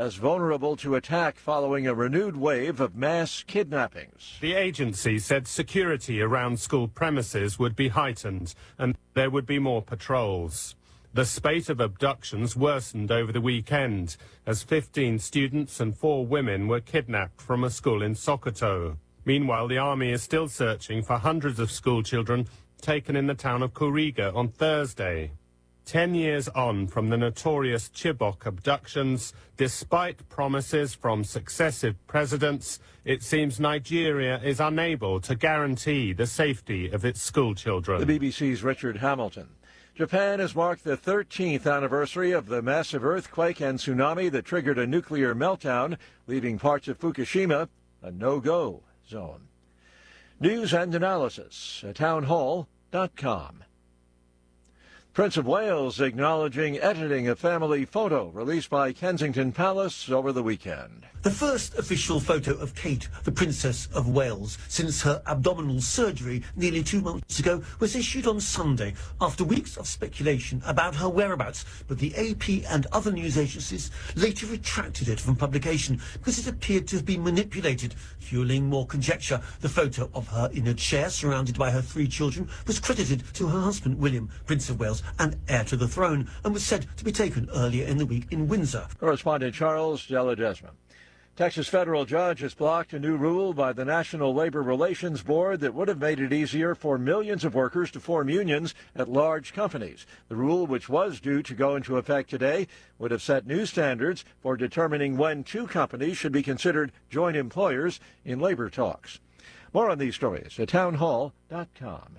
as vulnerable to attack following a renewed wave of mass kidnappings. The agency said security around school premises would be heightened and there would be more patrols. The spate of abductions worsened over the weekend as 15 students and 4 women were kidnapped from a school in Sokoto. Meanwhile, the army is still searching for hundreds of school children taken in the town of Kuriga on Thursday. 10 years on from the notorious Chibok abductions, despite promises from successive presidents, it seems Nigeria is unable to guarantee the safety of its school children. The BBC's Richard Hamilton. Japan has marked the 13th anniversary of the massive earthquake and tsunami that triggered a nuclear meltdown, leaving parts of Fukushima a no-go zone. News and analysis at townhall.com. Prince of Wales acknowledging editing a family photo released by Kensington Palace over the weekend. The first official photo of Kate, the Princess of Wales, since her abdominal surgery nearly 2 months ago was issued on Sunday after weeks of speculation about her whereabouts. But the AP and other news agencies later retracted it from publication because it appeared to have been manipulated, fueling more conjecture. The photo of her in a chair surrounded by her 3 children was credited to her husband, William, Prince of Wales and heir to the throne, and was said to be taken earlier in the week in Windsor. Correspondent Charles Deladesma. Texas federal judge has blocked a new rule by the National Labor Relations Board that would have made it easier for millions of workers to form unions at large companies. The rule, which was due to go into effect today, would have set new standards for determining when 2 companies should be considered joint employers in labor talks. More on these stories at townhall.com.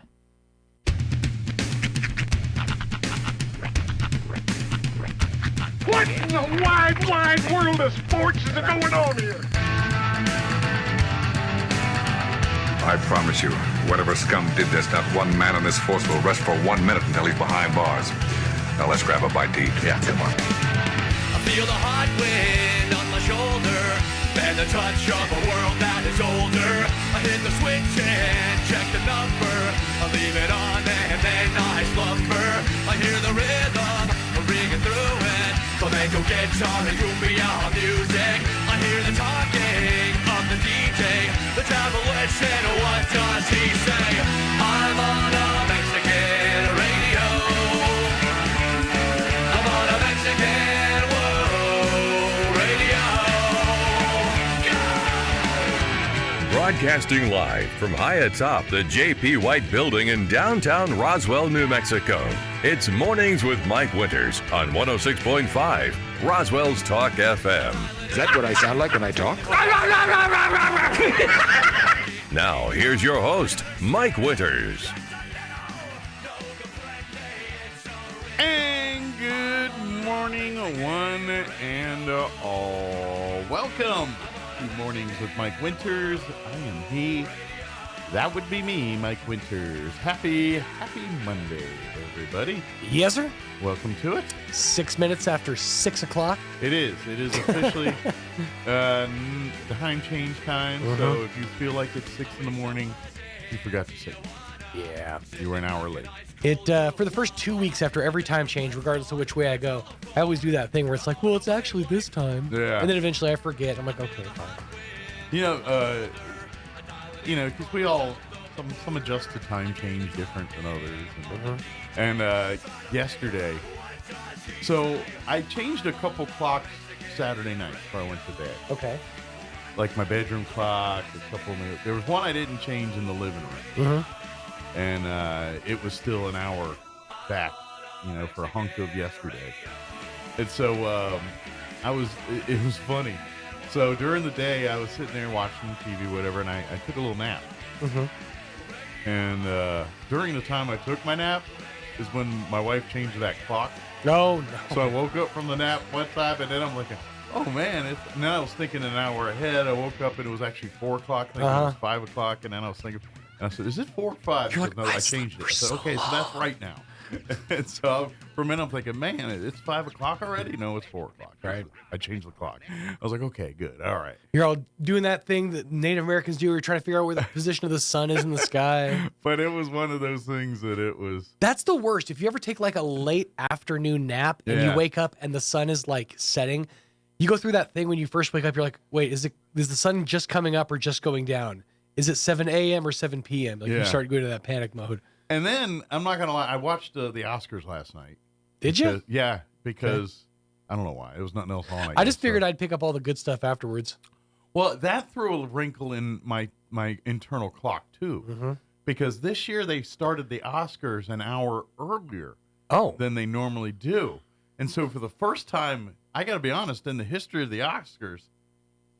What in the wide, wide world of sports is going on here? I promise you, whatever scum did this, not one man on this force will rest for 1 minute until he's behind bars. Now let's grab a bite to eat. Yeah, come on. I feel the hot wind on my shoulder and the touch of a world that is older. I hit the switch and check the number. I leave it on and then I slumber. I hear the rhythm ringing through it. Flamenco guitar and cumbia music. I hear the talking of the DJ. The travel listen, what does he say? I'm on a Mexican radio. I'm on a Mexican radio. Broadcasting live from high atop the J.P. White Building in downtown Roswell, New Mexico. It's Mornings with Mike Winters on 106.5 Roswell's Talk FM. Is that what I sound like when I talk? Now, here's your host, Mike Winters. And good morning, one and all. Welcome to Mornings with Mike Winters. I am he. That would be me, Mike Winters. Happy Monday, everybody. Yes, sir. Welcome to it. 6 minutes after 6 o'clock. It is. It is officially time change time. So if you feel like it's 6 in the morning, you forgot to say. Yeah. You were an hour late. For the first 2 weeks after every time change, regardless of which way I go, I always do that thing where it's like, well, it's actually this time. Yeah. And then eventually I forget. I'm like, okay, fine. Because we all, some adjust to time change different than others. And yesterday, so I changed a couple clocks Saturday night before I went to bed. Okay. Like my bedroom clock, there was one I didn't change in the living room. And it was still an hour back, for a hunk of yesterday. And so it was funny. So during the day, I was sitting there watching TV, whatever, and I took a little nap. And during the time I took my nap is when my wife changed that clock. No. So I woke up from the nap one time, and then I'm like, oh, man. And then I was thinking an hour ahead. I woke up, and it was actually 4 o'clock. I think it was 5 o'clock, and then I was thinking, and I said, is it 4 or 5? Like, no, I changed it. I said, okay, so that's right now. And so for a minute, I'm thinking, man, it's 5 o'clock already? No, it's 4 o'clock. Right. I changed the clock. I was like, okay, good. All right. You're all doing that thing that Native Americans do. Where you're trying to figure out where the position of the sun is in the sky. But it was one of those things that it was. That's the worst. If you ever take like a late afternoon nap and you wake up and the sun is like setting, You go through that thing when you first wake up. You're like, wait, is the sun just coming up or just going down? Is it 7 a.m. or 7 p.m.? Like you start going to that panic mode. And then I'm not gonna lie, I watched the Oscars last night. Did you? Yeah, because I don't know why. It was nothing else on. I just figured I'd pick up all the good stuff afterwards. Well, that threw a wrinkle in my internal clock too, because this year they started the Oscars an hour earlier than they normally do, and so for the first time, I got to be honest, in the history of the Oscars,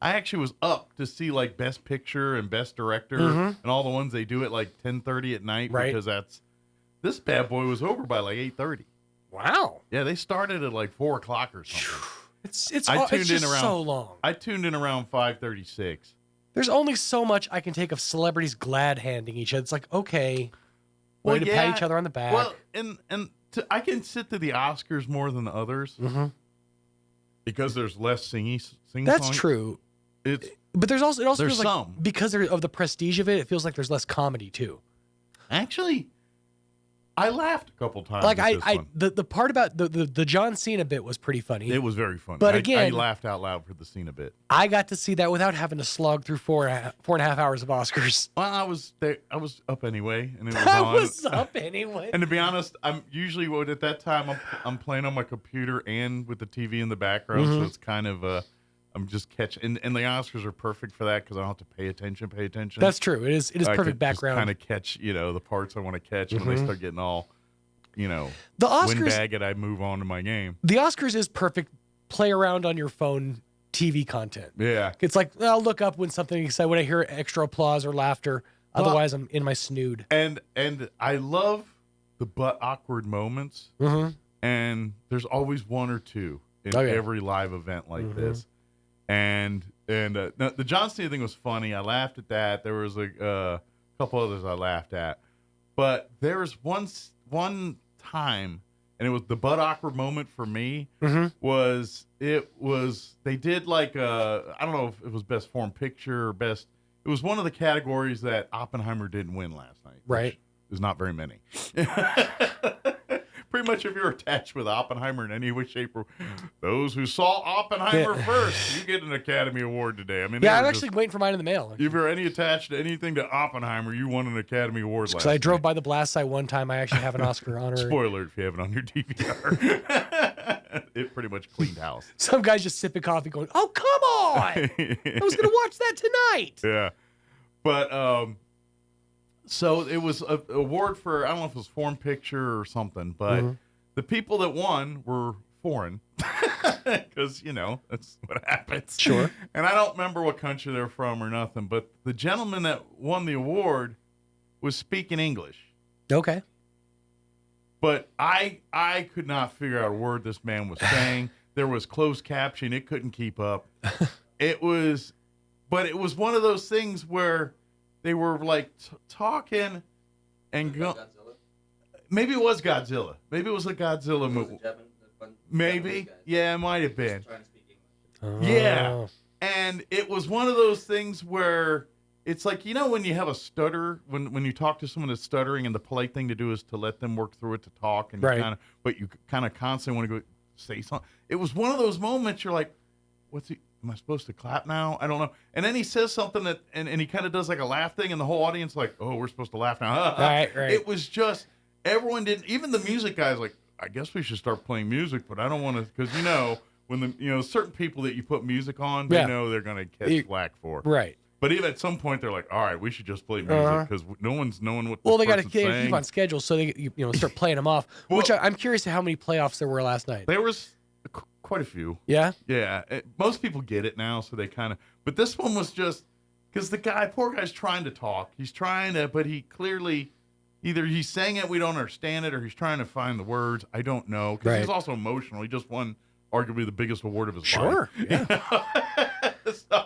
I actually was up to see like Best Picture and Best Director and all the ones they do at like 10:30 at night because this bad boy was over by like 8:30. Wow. Yeah, they started at like 4 o'clock or something. It's just so long. I tuned in around 5:36. There's only so much I can take of celebrities glad handing each other. It's like, okay, way to pat each other on the back. Well, I can sit through the Oscars more than the others because there's less singing. That's true. But it also feels some. like because of the prestige of it, it feels like there's less comedy too. Actually, I laughed a couple times. Like the part about the John Cena bit was pretty funny. It was very funny. But I laughed out loud for the Cena bit. I got to see that without having to slog through four and a half hours of Oscars. Well, I was there. I was up anyway, and it was I on. was up anyway. And to be honest, I'm usually at that time I'm playing on my computer and with the TV in the background, so it's kind of I'm just catching. And the Oscars are perfect for that because I don't have to pay attention. That's true. It is perfect background. Kind of catch the parts I want to catch when they start getting all the Oscars. Windbag it, I move on to my game. The Oscars is perfect. Play around on your phone TV content. Yeah, it's like I'll look up when something exciting when I hear extra applause or laughter. Otherwise, I'm in my snood. And I love the butt awkward moments. And there's always one or two in every live event like this. And the John Cena thing was funny. I laughed at that. There was a couple others I laughed at, but there was one time, and it was the butt awkward moment for me. Was they did like I don't know if it was best foreign picture or best. It was one of the categories that Oppenheimer didn't win last night. Right. There's not very many. Pretty much if you're attached with Oppenheimer in any way, shape, or those who saw Oppenheimer first, you get an Academy Award today. I mean, I'm actually waiting for mine in the mail. If you're any attached to anything to Oppenheimer, you won an Academy Award last night. Because I drove by the blast site one time, I actually have an Oscar honorary. Spoiler if you have it on your DVR. It pretty much cleaned house. Some guy's just sipping coffee going, oh, come on! I was going to watch that tonight. Yeah. But, so it was an award for, I don't know if it was foreign picture or something, but the people that won were foreign because, that's what happens. Sure. And I don't remember what country they're from or nothing, but the gentleman that won the award was speaking English. Okay. But I could not figure out a word this man was saying. There was closed caption. It couldn't keep up. But it was one of those things where they were like talking and go. Maybe it was Godzilla. Maybe it was a Godzilla movie. Maybe. Yeah, it might have been. Yeah. And it was one of those things where it's like, when you have a stutter, when you talk to someone that's stuttering and the polite thing to do is to let them work through it to talk. And but you kind of constantly want to go say something. It was one of those moments you're like, am I supposed to clap now? I don't know. And then he says something that, and he kind of does like a laugh thing, and the whole audience like, oh, we're supposed to laugh now. Right. It was just, everyone didn't, even the music guys like, I guess we should start playing music, but I don't want to, because when certain people that you put music on, they know they're going to catch flack for. Right. But even at some point, they're like, all right, we should just play music because no one's knowing what they got to keep on schedule, so they start playing them off. Which I'm curious to how many playoffs there were last night. There was quite a few. Yeah? Yeah. Most people get it now, so they kind of... But this one was just... Because poor guy's trying to talk. He's trying to... But he clearly... Either he's saying it, we don't understand it, or he's trying to find the words. I don't know. Because he's also emotional. He just won arguably the biggest award of his life. Sure. Yeah. So,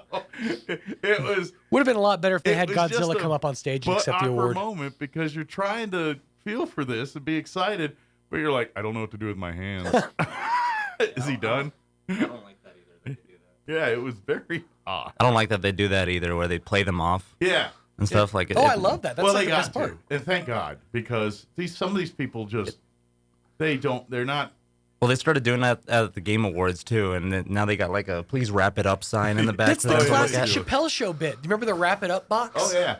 it was... Would have been a lot better if they had Godzilla come up on stage and accept the award. Moment, because you're trying to feel for this and be excited, but you're like, I don't know what to do with my hands. Is he done? I don't like that either. They do that. Yeah, it was very odd. I don't like that they do that either, where they play them off. Yeah. And stuff like it. Oh, I love that. That's they the best part. And thank God, because some of these people just, they're not Well, they started doing that at the Game Awards too, and then now they got like a "Please wrap it up" sign in the back. That's the classic Chappelle Show bit. Do you remember the "Wrap It Up" box? Oh yeah,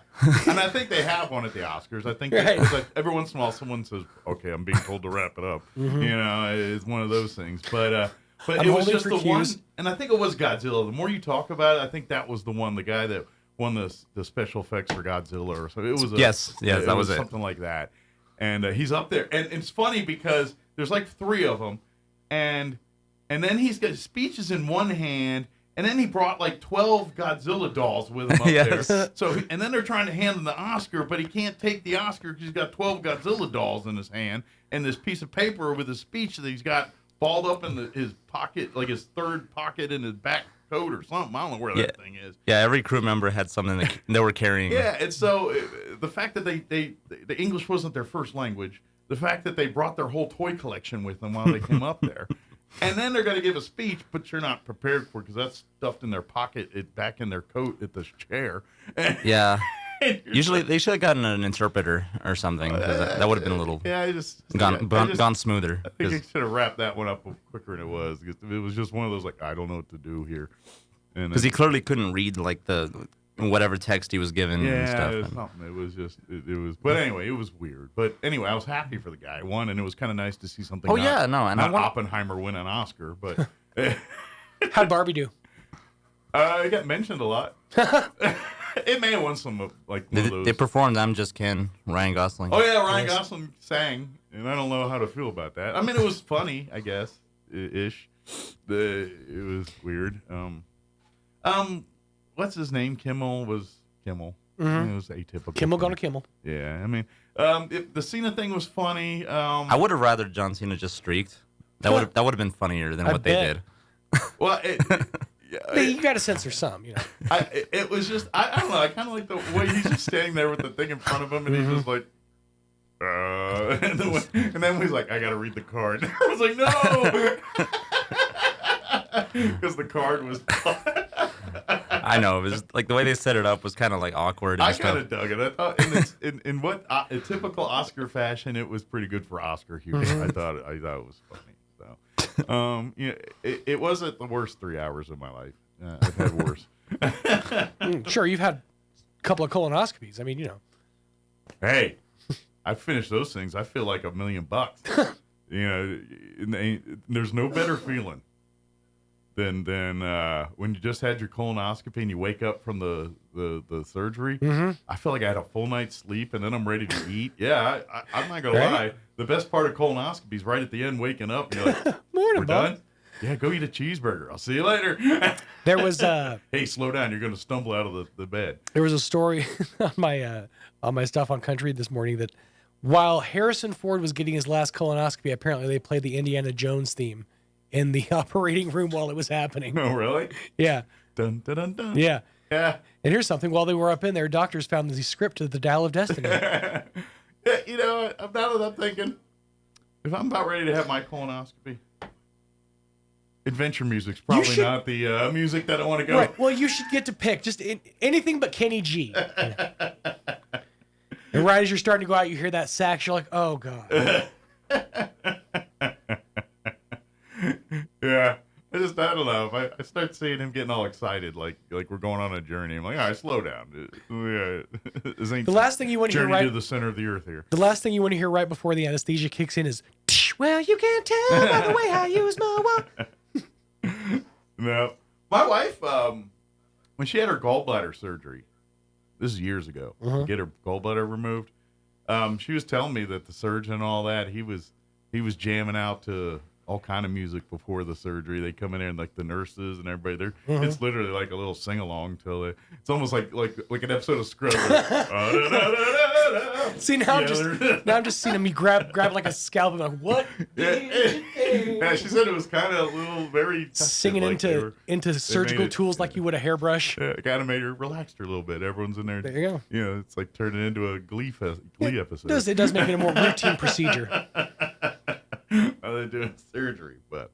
and I think they have one at the Oscars. I think it's like every once in a while someone says, "Okay, I'm being told to wrap it up." Mm-hmm. You know, it's one of those things. But it was just the one, and I think it was Godzilla. The more you talk about it, I think that was the one. The guy that won the special effects for Godzilla or something. It was that was something like that. And he's up there, and it's funny because there's like 3 of them. And then he's got speeches in one hand, and then he brought like 12 Godzilla dolls with him up there. So and then they're trying to hand him the Oscar, but he can't take the Oscar because he's got 12 Godzilla dolls in his hand and this piece of paper with his speech that he's got balled up in his pocket, like his third pocket in his back coat or something. I don't know where that thing is. Yeah, every crew member had something that they were carrying. Yeah, and so the fact that the English wasn't their first language. The fact that they brought their whole toy collection with them while they came up there. And then they're going to give a speech, but you're not prepared for it because that's stuffed in their pocket, back in their coat at the chair. Yeah. Usually they should have gotten an interpreter or something. That would have been a little gone smoother. I think they should have wrapped that one up quicker than it was. Because it was just one of those, like, I don't know what to do here. Because he clearly couldn't read, like, whatever text he was given and stuff. It was something. It was just, it was, but anyway, it was weird. But anyway, I was happy for the guy. He won, and it was kind of nice to see something. And Oppenheimer win an Oscar, but. How'd Barbie do? It got mentioned a lot. It may have won some, like, one of those. They performed I'm Just Ken, Ryan Gosling. Oh, yeah, Ryan Gosling sang, and I don't know how to feel about that. I mean, it was funny, I guess, ish. It was weird. What's his name? Kimmel was Kimmel. Mm-hmm. It was atypical. Kimmel gonna Kimmel. Yeah, I mean, the Cena thing was funny. I would have rather John Cena just streaked. That would have been funnier than what they did. Well, you got to censor some, you know. It was just I don't know. I kind of like the way he's just standing there with the thing in front of him, and he's just like, and then he's like, I got to read the card. I was like, no, because the card was. I know, it was like the way they set it up was kind of like awkward. I kind of dug it. I thought in what a typical Oscar fashion, it was pretty good for Oscar humor. Mm-hmm. I thought it was funny. So, it wasn't the worst 3 hours of my life. I've had worse. Sure, you've had a couple of colonoscopies. I mean, you know. Hey, I finished those things. I feel like $1 million. You know, there's no better feeling than when you just had your colonoscopy and you wake up from the surgery. Mm-hmm. I feel like I had a full night's sleep and then I'm ready to eat. Yeah, I'm not gonna lie. The best part of colonoscopy is right at the end, waking up. And you're like, Morning, we're done. Yeah, go eat a cheeseburger. I'll see you later. There was hey, slow down. You're gonna stumble out of the bed. There was a story on my stuff on Country this morning that while Harrison Ford was getting his last colonoscopy, apparently they played the Indiana Jones theme in the operating room while it was happening. Oh, really? Yeah. Dun, dun, dun, dun. Yeah. Yeah. And here's something. While they were up in there, doctors found the script to the Dial of Destiny. Yeah, you know, I'm thinking, if I'm about ready to have my colonoscopy, adventure music's probably not the music that I want to go. Right. Well, you should get to pick just anything but Kenny G. And right as you're starting to go out, you hear that sax. You're like, oh, God. Yeah. I don't know. If I start seeing him getting all excited, like we're going on a journey, I'm like, all right, slow down. This ain't the last thing you want to hear right to the center of the earth here. The last thing you want to hear right before the anesthesia kicks in is, well, you can't tell by the way I use my walk. No. My wife, when she had her gallbladder surgery, this is years ago, to get her gallbladder removed, she was telling me that the surgeon and all that, he was jamming out to all kind of music before the surgery. They come in there and like the nurses and everybody, it's literally like a little sing along till it's almost like an episode of Scrubs. See, now I'm just seeing him grab like a scalp and like, what? Yeah, she said it was kind of a little very singing like into surgical tools like you would a hairbrush. Yeah, it kind of made her relaxed her a little bit. Everyone's in there. There you go. You know, it's like turning into a Glee episode. It does make it a more routine procedure. While they're doing surgery, but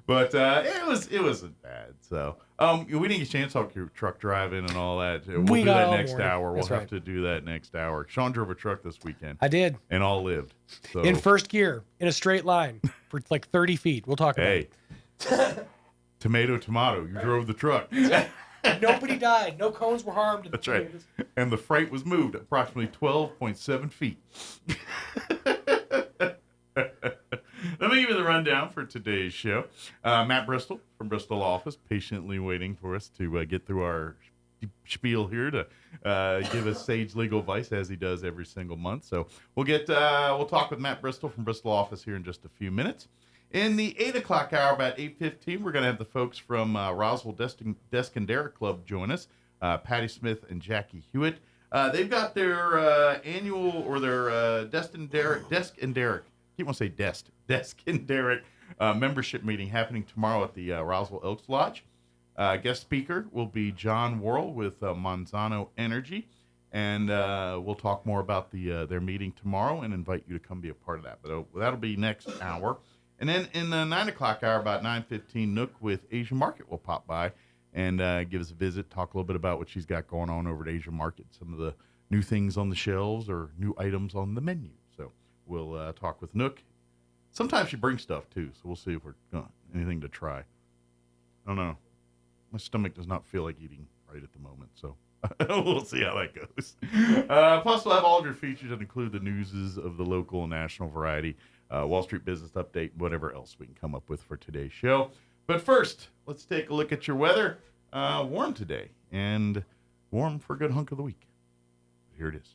But it wasn't bad. So we didn't get a chance to talk your truck driving and all that. We'll do that next hour. We'll have to do that next hour. Sean drove a truck this weekend. I did. And all lived. So. In first gear, in a straight line for like 30 feet. We'll talk about it. Tomato, you drove the truck. Nobody died. No cones were harmed. That's right. And the freight was moved approximately 12.7 feet. Let me give you the rundown for today's show. Matt Bristol from Bristol office, patiently waiting for us to get through our spiel here to give us sage legal advice as he does every single month. So we'll talk with Matt Bristol from Bristol office here in just a few minutes. In the 8 o'clock hour, about 8:15, we're going to have the folks from Roswell Desk and Derrick Club join us, Patty Smith and Jackie Hewitt. They've got their annual or their Desk and Derrick. I keep want to say Desk and Derrick membership meeting happening tomorrow at the Roswell Elks Lodge. Guest speaker will be John Worrell with Monsanto Energy, and we'll talk more about their meeting tomorrow and invite you to come be a part of that. But that'll be next hour. And then in the 9 o'clock hour, about 9:15, Nook with Asian Market will pop by and give us a visit, talk a little bit about what she's got going on over at Asian Market, some of the new things on the shelves or new items on the menu. So we'll talk with Nook. Sometimes she brings stuff, too, so we'll see if we're got anything to try. I don't know. My stomach does not feel like eating right at the moment, so we'll see how that goes. Plus, we'll have all of your features that include the newses of the local and national variety, Wall Street business update, whatever else we can come up with for today's show. But first, let's take a look at your weather. Warm today, and warm for a good hunk of the week. Here it is.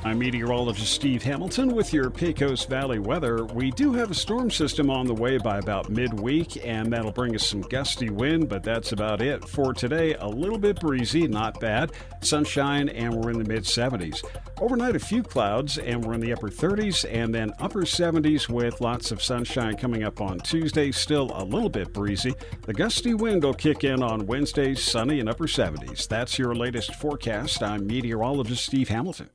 I'm meteorologist Steve Hamilton with your Pecos Valley weather. We do have a storm system on the way by about midweek, and that'll bring us some gusty wind, but that's about it. For today, a little bit breezy, not bad. Sunshine, and we're in the mid-70s. Overnight, a few clouds, and we're in the upper 30s, and then upper 70s with lots of sunshine coming up on Tuesday. Still a little bit breezy. The gusty wind will kick in on Wednesday, sunny and upper 70s. That's your latest forecast. I'm meteorologist Steve Hamilton.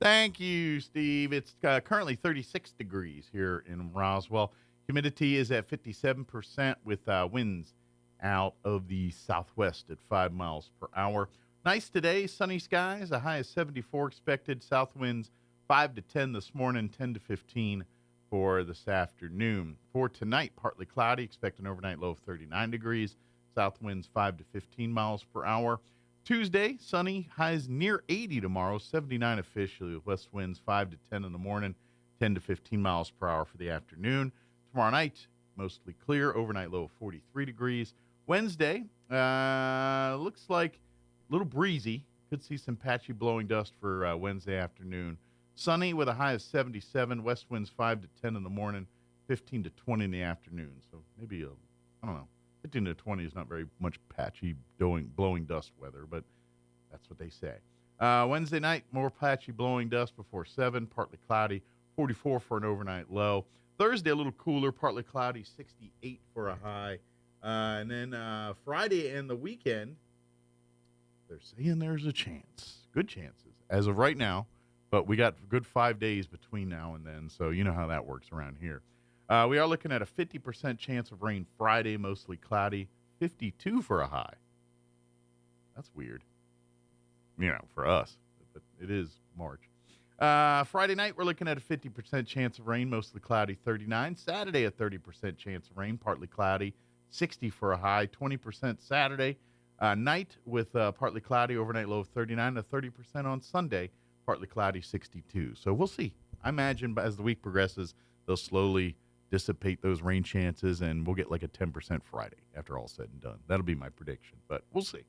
Thank you, Steve. It's currently 36 degrees here in Roswell. Humidity is at 57% with winds out of the southwest at 5 miles per hour. Nice today, sunny skies, a high of 74 expected. South winds 5 to 10 this morning, 10 to 15 for this afternoon. For tonight, partly cloudy, expect an overnight low of 39 degrees. South winds 5 to 15 miles per hour. Tuesday, sunny, highs near 80 tomorrow, 79 officially, with west winds 5 to 10 in the morning, 10 to 15 miles per hour for the afternoon. Tomorrow night, mostly clear, overnight low of 43 degrees. Wednesday, looks like a little breezy. Could see some patchy blowing dust for Wednesday afternoon. Sunny with a high of 77, west winds 5 to 10 in the morning, 15 to 20 in the afternoon. So maybe, I don't know. 15 to 20 is not very much patchy blowing dust weather, but that's what they say. Wednesday night, more patchy blowing dust before 7, partly cloudy, 44 for an overnight low. Thursday, a little cooler, partly cloudy, 68 for a high. And then Friday and the weekend, they're saying there's a chance, good chances, as of right now, but we got a good 5 days between now and then, so you know how that works around here. We are looking at a 50% chance of rain Friday, mostly cloudy, 52 for a high. That's weird, for us, but it is March. Friday night, we're looking at a 50% chance of rain, mostly cloudy, 39. Saturday, a 30% chance of rain, partly cloudy, 60 for a high, 20% Saturday night with partly cloudy, overnight low of 39, to 30% on Sunday, partly cloudy, 62. So we'll see. I imagine as the week progresses, they'll slowly dissipate those rain chances, and we'll get like a 10% Friday after all said and done. That'll be my prediction, but we'll see.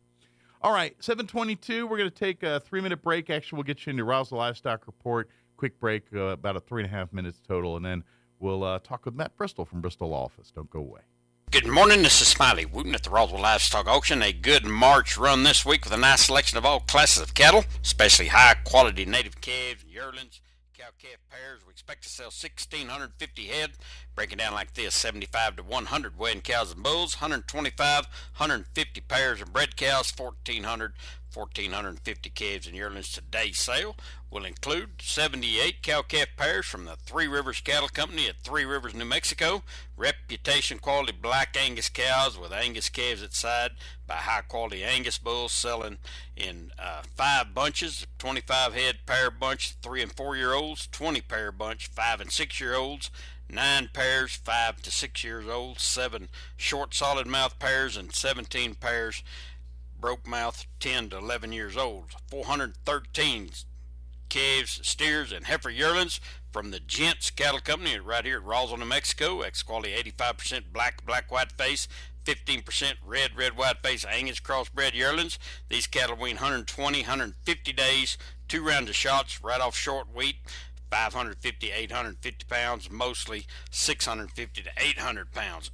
All right, 7:22, we're going to take a 3-minute break. Actually, we'll get you into Roswell Livestock Report. Quick break, about a 3.5 minutes total, and then we'll talk with Matt Bristol from Bristol office. Don't go away. Good morning, this is Smiley Wooten at the Roswell Livestock Auction. A good March run this week with a nice selection of all classes of cattle, especially high-quality native calves and yearlings. Cow-calf pairs, we expect to sell 1,650 head, breaking down like this: 75 to 100 weighing cows and bulls, 125, 150 pairs of bred cows, 1,400, 1,450 calves and yearlings today's sale will include 78 cow-calf pairs from the Three Rivers Cattle Company at Three Rivers, New Mexico. Reputation quality black Angus cows with Angus calves at side by high-quality Angus bulls selling in 5 bunches, 25 head pair bunch, 3 and 4 year olds, 20 pair bunch, 5 and 6 year olds, 9 pairs, 5 to 6 years old, 7 short solid mouth pairs, and 17 pairs broke mouth 10 to 11 years old. 413 calves, steers, and heifer yearlings from the Gents Cattle Company right here at Roswell, New Mexico. Ex-quality 85% black white face, 15% red white face Angus crossbred yearlings. These cattle wean 120, 150 days, 2 rounds of shots right off short wheat. 550, 850 pounds, mostly 650 to 800 pounds.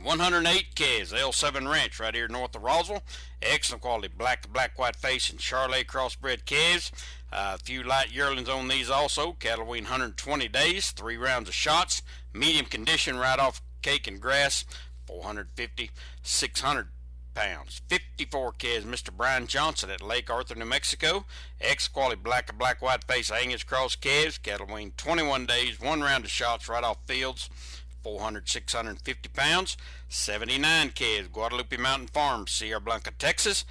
108 calves, L7 Ranch right here north of Roswell. Excellent quality black white face and Charolais crossbred calves. A few light yearlings on these also. Cattle wean 120 days, 3 rounds of shots. Medium condition right off cake and grass, 450, 600 pounds. 54 calves, Mr. Brian Johnson at Lake Arthur, New Mexico. Ex-quality black white face Angus cross calves. Cattle wean 21 days, 1 round of shots right off fields, 400, 650 pounds. 79 calves, Guadalupe Mountain Farms, Sierra Blanca, Texas.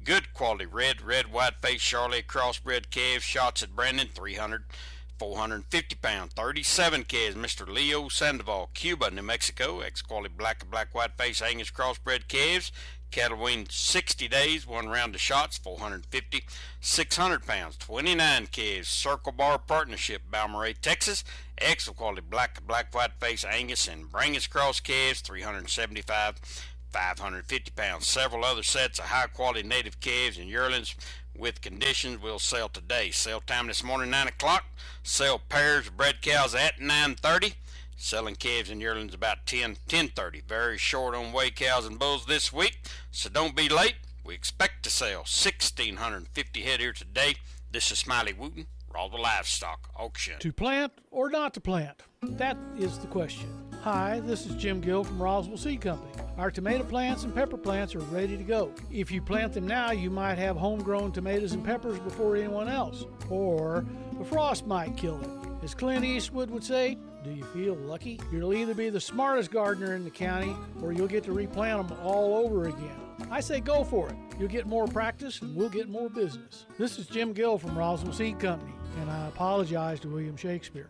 Good quality red white face Charolais crossbred calves. Shots at Brandon, 300, 450 pounds. 37 calves, Mr. Leo Sandoval, Cuba, New Mexico. Ex-quality black white face Angus crossbred calves. Cattle wean 60 days, 1 round of shots, 450, 600 pounds. 29 calves, Circle Bar Partnership, Balmorhea, Texas. Excellent quality black white face Angus and Brangus cross calves, 375, 550 pounds. Several other sets of high quality native calves and yearlings with conditions will sell today. Sale time this morning 9 o'clock. Sell pairs of bred cows at 9:30. Selling calves and yearlings about 10:30. Very short on weigh cows and bulls this week, so don't be late. We expect to sell 1,650 head here today. This is Smiley Wooten, Roswell Livestock Auction. To plant or not to plant? That is the question. Hi, this is Jim Gill from Roswell Seed Company. Our tomato plants and pepper plants are ready to go. If you plant them now, you might have homegrown tomatoes and peppers before anyone else, or the frost might kill them. As Clint Eastwood would say, do you feel lucky? You'll either be the smartest gardener in the county or you'll get to replant them all over again. I say go for it. You'll get more practice and we'll get more business. This is Jim Gill from Roswell Seed Company, and I apologize to William Shakespeare.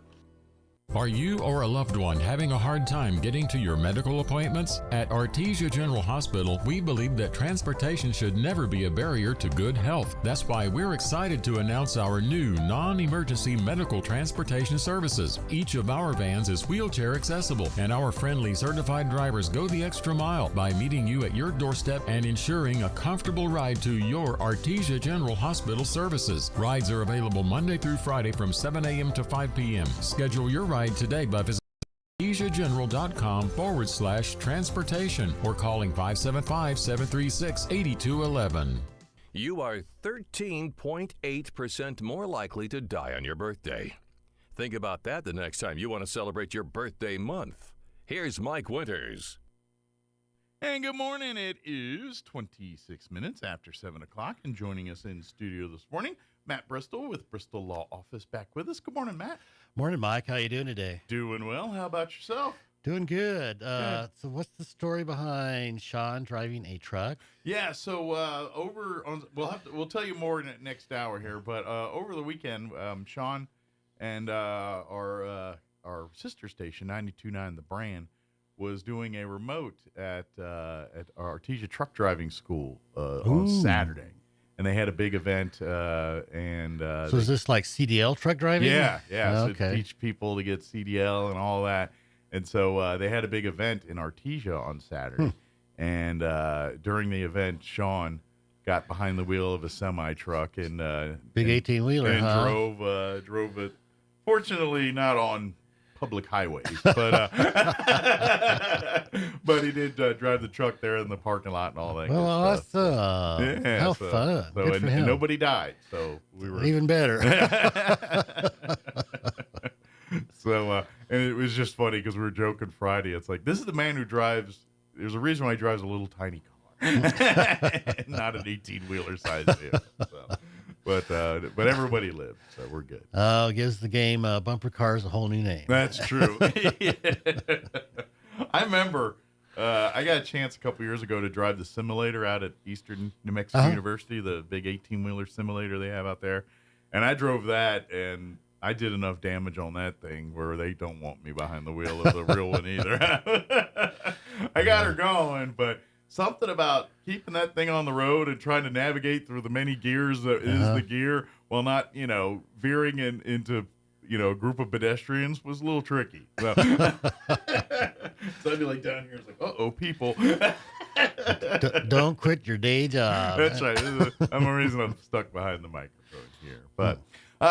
Are you or a loved one having a hard time getting to your medical appointments? At Artesia General Hospital, we believe that transportation should never be a barrier to good health. That's why we're excited to announce our new non-emergency medical transportation services. Each of our vans is wheelchair accessible, and our friendly certified drivers go the extra mile by meeting you at your doorstep and ensuring a comfortable ride to your Artesia General Hospital services. Rides are available Monday through Friday from 7 a.m. to 5 p.m. Schedule your ride today by visiting artesiageneral.com/transportation or calling 575-736-8211. You are 13.8% more likely to die on your birthday. Think about that the next time you want to celebrate your birthday month. Here's Mike Winters. And good morning. It is 26 minutes after 7 o'clock, and joining us in studio this morning, Matt Bristol with Bristol Law Office back with us. Good morning, Matt. Morning, Mike. How you doing today? Doing well. How about yourself? Doing good. So what's the story behind Sean driving a truck? Yeah, so over on we'll tell you more in the next hour here, but over the weekend, Sean and our sister station 92.9 The Brand was doing a remote at our Artesia Truck Driving School on Saturday. And they had a big event, so is this like CDL truck driving? Yeah. Oh, so to teach people to get CDL and all that. And so they had a big event in Artesia on Saturday. And during the event, Sean got behind the wheel of a semi truck and big 18-wheeler, and drove it. Fortunately, not on public highways, but but he did drive the truck there in the parking lot and all that. Well, awesome! Yeah, how fun! So Good for him. And nobody died, so we were even better. So and it was just funny because we were joking Friday. It's like, this is the man who drives. There's a reason why he drives a little tiny car. not an 18-wheeler size vehicle. So. But everybody lived, so we're good. Oh, gives the game Bumper Cars a whole new name. That's true. I remember I got a chance a couple years ago to drive the simulator out at Eastern New Mexico University, the big 18-wheeler simulator they have out there. And I drove that, and I did enough damage on that thing where they don't want me behind the wheel of the real one either. I got her going, but something about keeping that thing on the road and trying to navigate through the many gears that is the gear while not, veering into, a group of pedestrians was a little tricky. So, so I'd be like down here, it's like, uh-oh, people. Don't quit your day job. That's right. I'm the reason I'm stuck behind the microphone here. But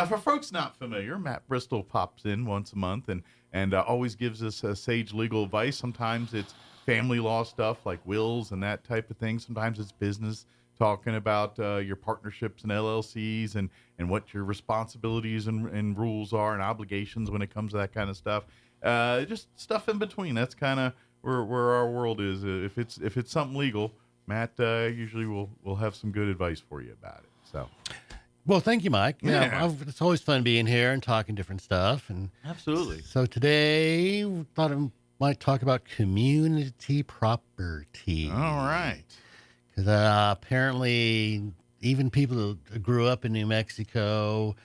for folks not familiar, Matt Bristol pops in once a month and always gives us sage legal advice. Sometimes it's family law stuff like wills and that type of thing. Sometimes it's business, talking about your partnerships and LLCs and what your responsibilities and rules are and obligations when it comes to that kind of stuff. Just stuff in between. That's kind of where our world is. If it's something legal, Matt usually will have some good advice for you about it. So. Well, thank you, Mike. Yeah, it's always fun being here and talking different stuff. And absolutely. So today, we thought I might talk about community property. All right. Because apparently, even people who grew up in New Mexico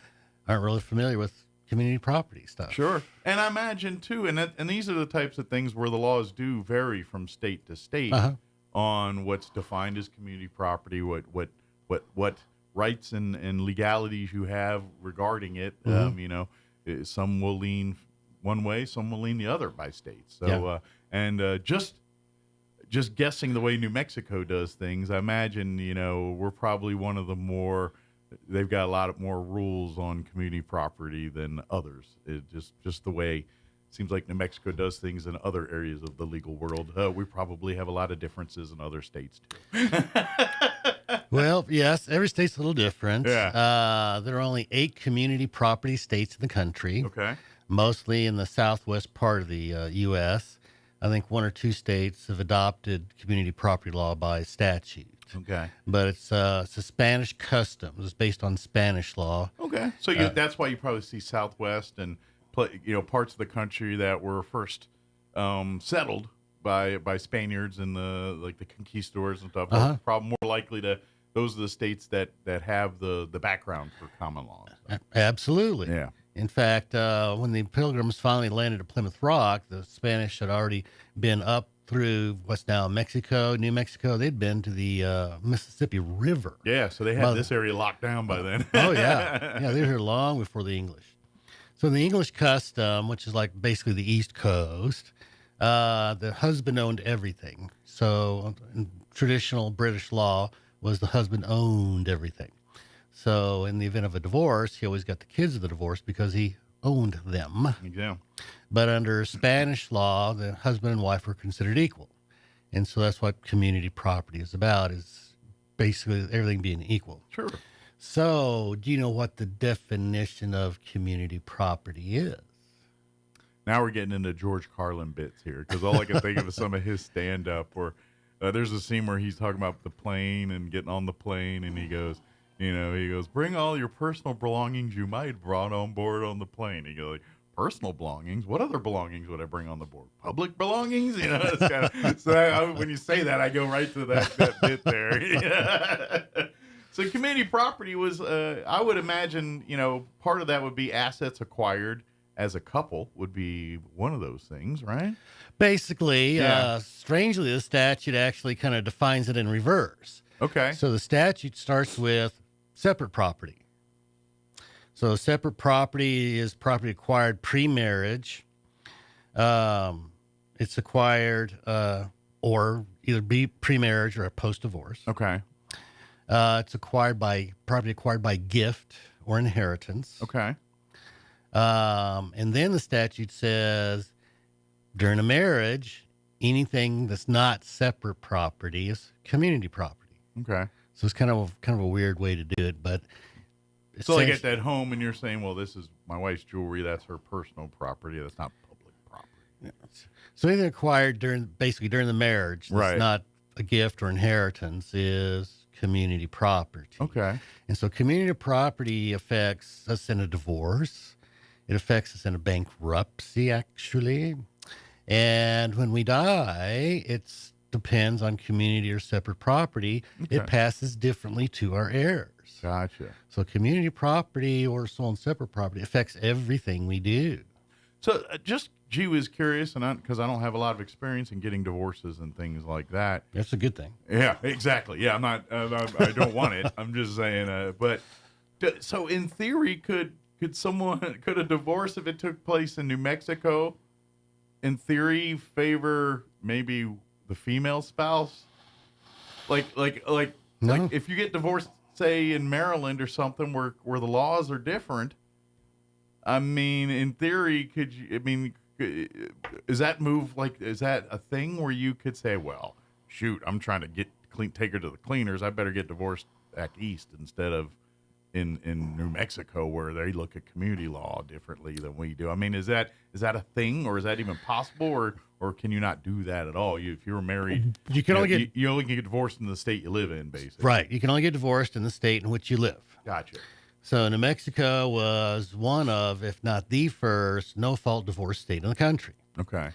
aren't really familiar with community property stuff. Sure. And I imagine, too, and these are the types of things where the laws do vary from state to state on what's defined as community property, what rights and legalities you have regarding it. Some will lean one way, some will lean the other by state. So, just guessing the way New Mexico does things, I imagine, we're probably one of the more, they've got a lot more rules on community property than others. It just the way it seems like New Mexico does things in other areas of the legal world. We probably have a lot of differences in other states, too. Well, yes, every state's a little different. Yeah. There are only 8 community property states in the country. Okay. Mostly in the southwest part of the U.S. I think 1 or 2 states have adopted community property law by statute. Okay. But it's a Spanish custom. It's based on Spanish law. Okay. So that's why you probably see Southwest and parts of the country that were first settled by Spaniards and the conquistadors and stuff. Probably more likely to. Those are the states that have the background for common law. So. Absolutely. Yeah. In fact, when the Pilgrims finally landed at Plymouth Rock, the Spanish had already been up through what's now Mexico, New Mexico. They'd been to the Mississippi River. Yeah, so they had this area locked down by then. Oh, yeah. Yeah, they were here long before the English. So the English custom, which is like basically the East Coast, the husband owned everything. So in traditional British law was the husband owned everything. So in the event of a divorce, he always got the kids of the divorce because he owned them. Yeah. But under Spanish law, the husband and wife were considered equal. And so that's what community property is about, is basically everything being equal. Sure. So do you know what the definition of community property is? Now we're getting into George Carlin bits here, because all I can think of is some of his stand-up where there's a scene where he's talking about the plane and getting on the plane, and he goes, bring all your personal belongings you might have brought on board on the plane. He goes, personal belongings? What other belongings would I bring on the board? Public belongings? It's kind of, so when you say that, I go right to that bit there. So community property was, I would imagine, part of that would be assets acquired as a couple would be one of those things, right? Basically, strangely, the statute actually kind of defines it in reverse. Okay. So the statute starts with separate property. So separate property is property acquired pre-marriage. It's acquired or either be pre-marriage or post-divorce. Okay. It's property acquired by gift or inheritance. Okay. And then the statute says during a marriage, anything that's not separate property is community property. Okay. So it's kind of a weird way to do it, but so I get that home and you're saying, well, this is my wife's jewelry. That's her personal property. That's not public property. Yeah. So anything acquired during the marriage that's not a gift or inheritance is community property. Okay. And so community property affects us in a divorce. It affects us in a bankruptcy, actually. And when we die, it depends on community or separate property. Okay. It passes differently to our heirs. Gotcha. So community property or soul and separate property affects everything we do. So just G was curious, and because I don't have a lot of experience in getting divorces and things like that. That's a good thing. Yeah, exactly. Yeah, I'm not. I don't want it. I'm just saying. But so in theory, could a divorce, if it took place in New Mexico, in theory, favor maybe the female spouse? Like if you get divorced, say in Maryland or something, where the laws are different. I mean, in theory, could you? I mean, is that a thing where you could say, well, shoot, I'm trying to take her to the cleaners. I better get divorced back east instead of in New Mexico, where they look at community law differently than we do. I mean, is that a thing, or is that even possible, or can you not do that at all? If you're married, you can only you only get divorced in the state you live in, basically. Right. You can only get divorced in the state in which you live. Gotcha. So New Mexico was one of, if not the first, no-fault divorce state in the country. Okay.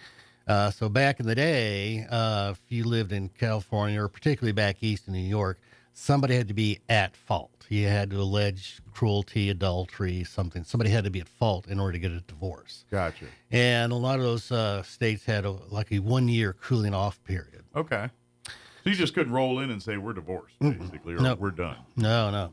So back in the day, if you lived in California, or particularly back east in New York, somebody had to be at fault. You had to allege cruelty, adultery, something. Somebody had to be at fault in order to get a divorce. Gotcha. And a lot of those states had a 1-year cooling off period. Okay. So you just couldn't roll in and say we're divorced, basically, or we're done. No.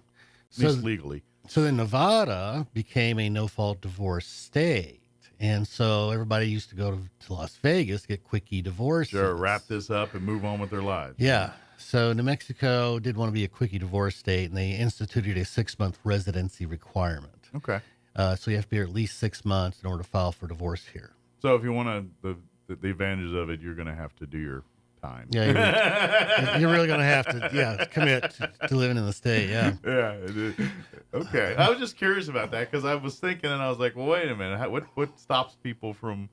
At least legally. So then Nevada became a no-fault divorce state. And so everybody used to go to Las Vegas, get quickie divorces. Sure, wrap this up and move on with their lives. Yeah. So New Mexico did want to be a quickie divorce state, and they instituted a 6-month residency requirement. Okay. So you have to be here at least 6 months in order to file for divorce here. So if you want the advantages of it, you're going to have to do your time. Yeah, you're really going to have to, commit to living in the state, yeah. Yeah. Okay. I was just curious about that because I was thinking, and I was like, well, wait a minute. What stops people from,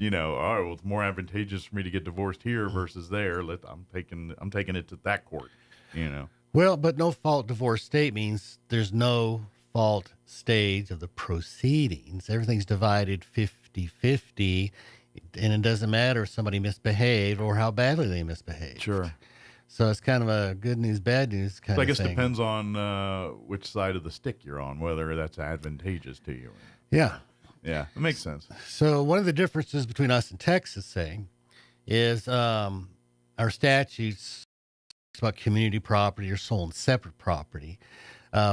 all right, well, it's more advantageous for me to get divorced here versus there. I'm taking it to that court, Well, but no fault divorce state means there's no fault stage of the proceedings. Everything's divided 50-50. And it doesn't matter if somebody misbehaved or how badly they misbehaved. Sure. So it's kind of a good news, bad news kind of thing. I guess it depends on which side of the stick you're on, whether that's advantageous to you. Yeah. Yeah, it makes sense. So one of the differences between us and Texas, is our statutes about community property or soul and separate property.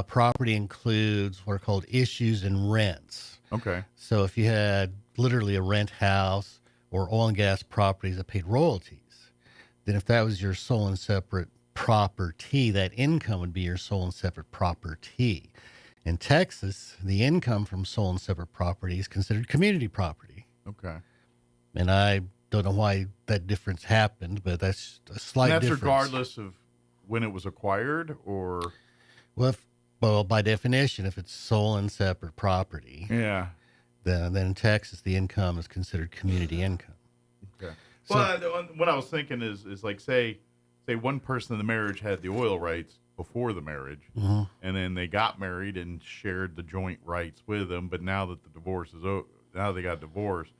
Property includes what are called issues and rents. Okay. So if you had literally a rent house or oil and gas properties that paid royalties, then if that was your sole and separate property, that income would be your sole and separate property. In Texas, the income from sole and separate property is considered community property. Okay. And I don't know why that difference happened, but that's a slight difference. And that's regardless of when it was acquired, or? Well, by definition, if it's sole and separate property. Yeah. Then in Texas, the income is considered community income. Okay. Well, what I was thinking is like, say one person in the marriage had the oil rights before the marriage, mm-hmm. and then they got married and shared the joint rights with them. But now that the divorce is over, now they got divorced,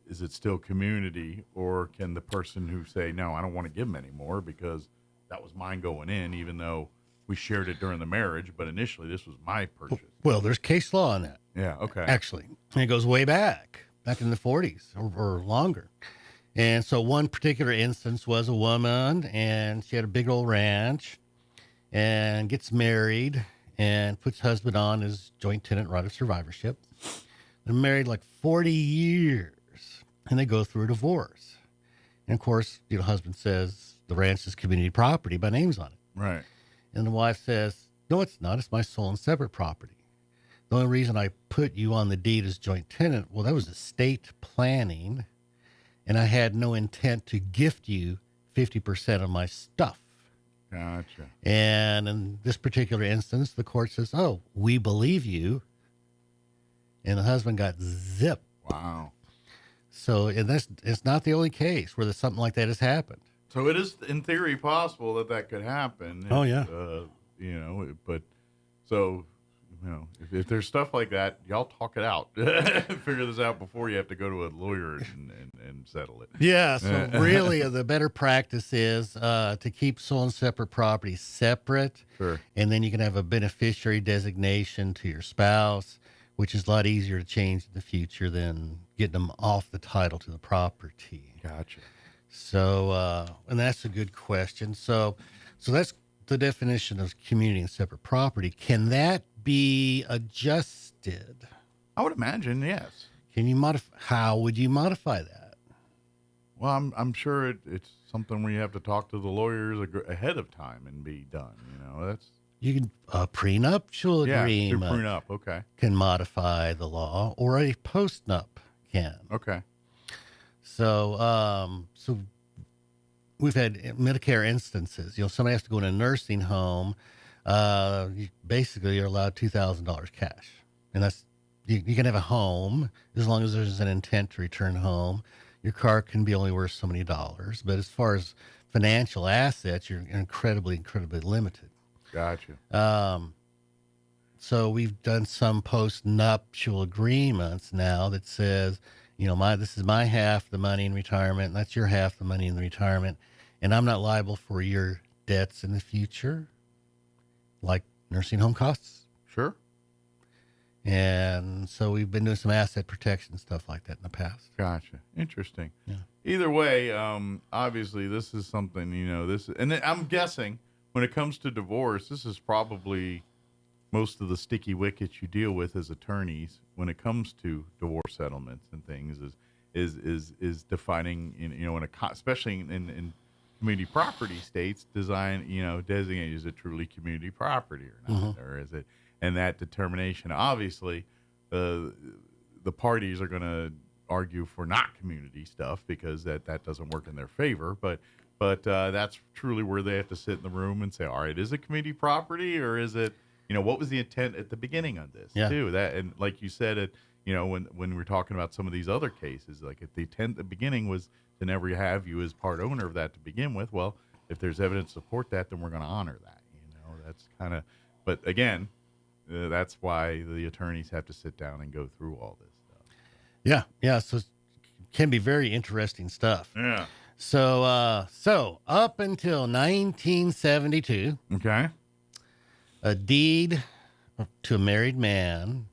is it still community, or can the person who say, no, I don't want to give them anymore because that was mine going in, even though we shared it during the marriage, but initially this was my purchase? Well, there's case law on that. Yeah, okay. Actually, and it goes way back in the 40s or longer. And so one particular instance was a woman, and she had a big old ranch, and gets married and puts husband on his joint tenant right of survivorship. They're married like 40 years, and they go through a divorce. And of course, husband says the ranch is community property, my name's on it. Right. And the wife says, no, it's not. It's my sole and separate property. The only reason I put you on the deed as joint tenant, well, that was estate planning, and I had no intent to gift you 50% of my stuff. Gotcha. And in this particular instance, the court says, oh, we believe you. And the husband got zipped. Wow. So it's not the only case where something like that has happened. So it is, in theory, possible that could happen. Oh, yeah. But so, if there's stuff like that, y'all talk it out. Figure this out before you have to go to a lawyer and settle it. Yeah, so really the better practice is to keep sole and separate property separate. Sure. And then you can have a beneficiary designation to your spouse, which is a lot easier to change in the future than getting them off the title to the property. Gotcha. So, and that's a good question. So that's the definition of community and separate property. Can that be adjusted? I would imagine, yes. Can you modify? How would you modify that? Well, I'm sure it's something where you have to talk to the lawyers ahead of time and be done. That's you can a prenuptial agreement. Yeah, prenup. Okay. Can modify the law, or a postnup can. Okay. So, we've had Medicare instances. Somebody has to go in a nursing home. Basically, you're allowed $2,000 cash, and that's you can have a home as long as there's an intent to return home. Your car can be only worth so many dollars, but as far as financial assets, you're incredibly limited. Gotcha. So we've done some post-nuptial agreements now that says, this is my half the money in retirement, and that's your half the money in the retirement, and I'm not liable for your debts in the future, like nursing home costs. Sure. And so we've been doing some asset protection stuff like that in the past. Gotcha. Interesting. Yeah. Either way, obviously this is something, and I'm guessing when it comes to divorce, this is probably most of the sticky wickets you deal with as attorneys when it comes to divorce settlements and things is defining, especially in community property states, designate is it truly community property or not, or is it? And that determination, obviously, the parties are going to argue for not community stuff because that doesn't work in their favor. But that's truly where they have to sit in the room and say, all right, is it community property or is it, what was the intent at the beginning of this too? That, and like you said, when we're talking about some of these other cases, like if the intent at the beginning was to never have you as part owner of that to begin with, well, if there's evidence to support that, then we're going to honor that. That's kind of, but again, that's why the attorneys have to sit down and go through all this stuff. Yeah. So it can be very interesting stuff. Yeah. So up until 1972, okay, a deed to a married man,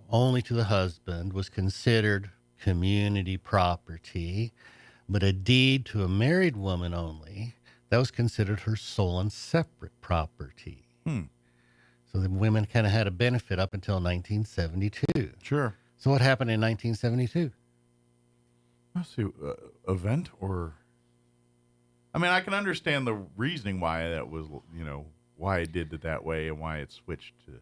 only to the husband, was considered community property, but a deed to a married woman only, that was considered her sole and separate property. So the women kind of had a benefit up until 1972. Sure. So what happened in 1972? Let's see, event or... I mean, I can understand the reasoning why that was, why it did it that way and why it switched to...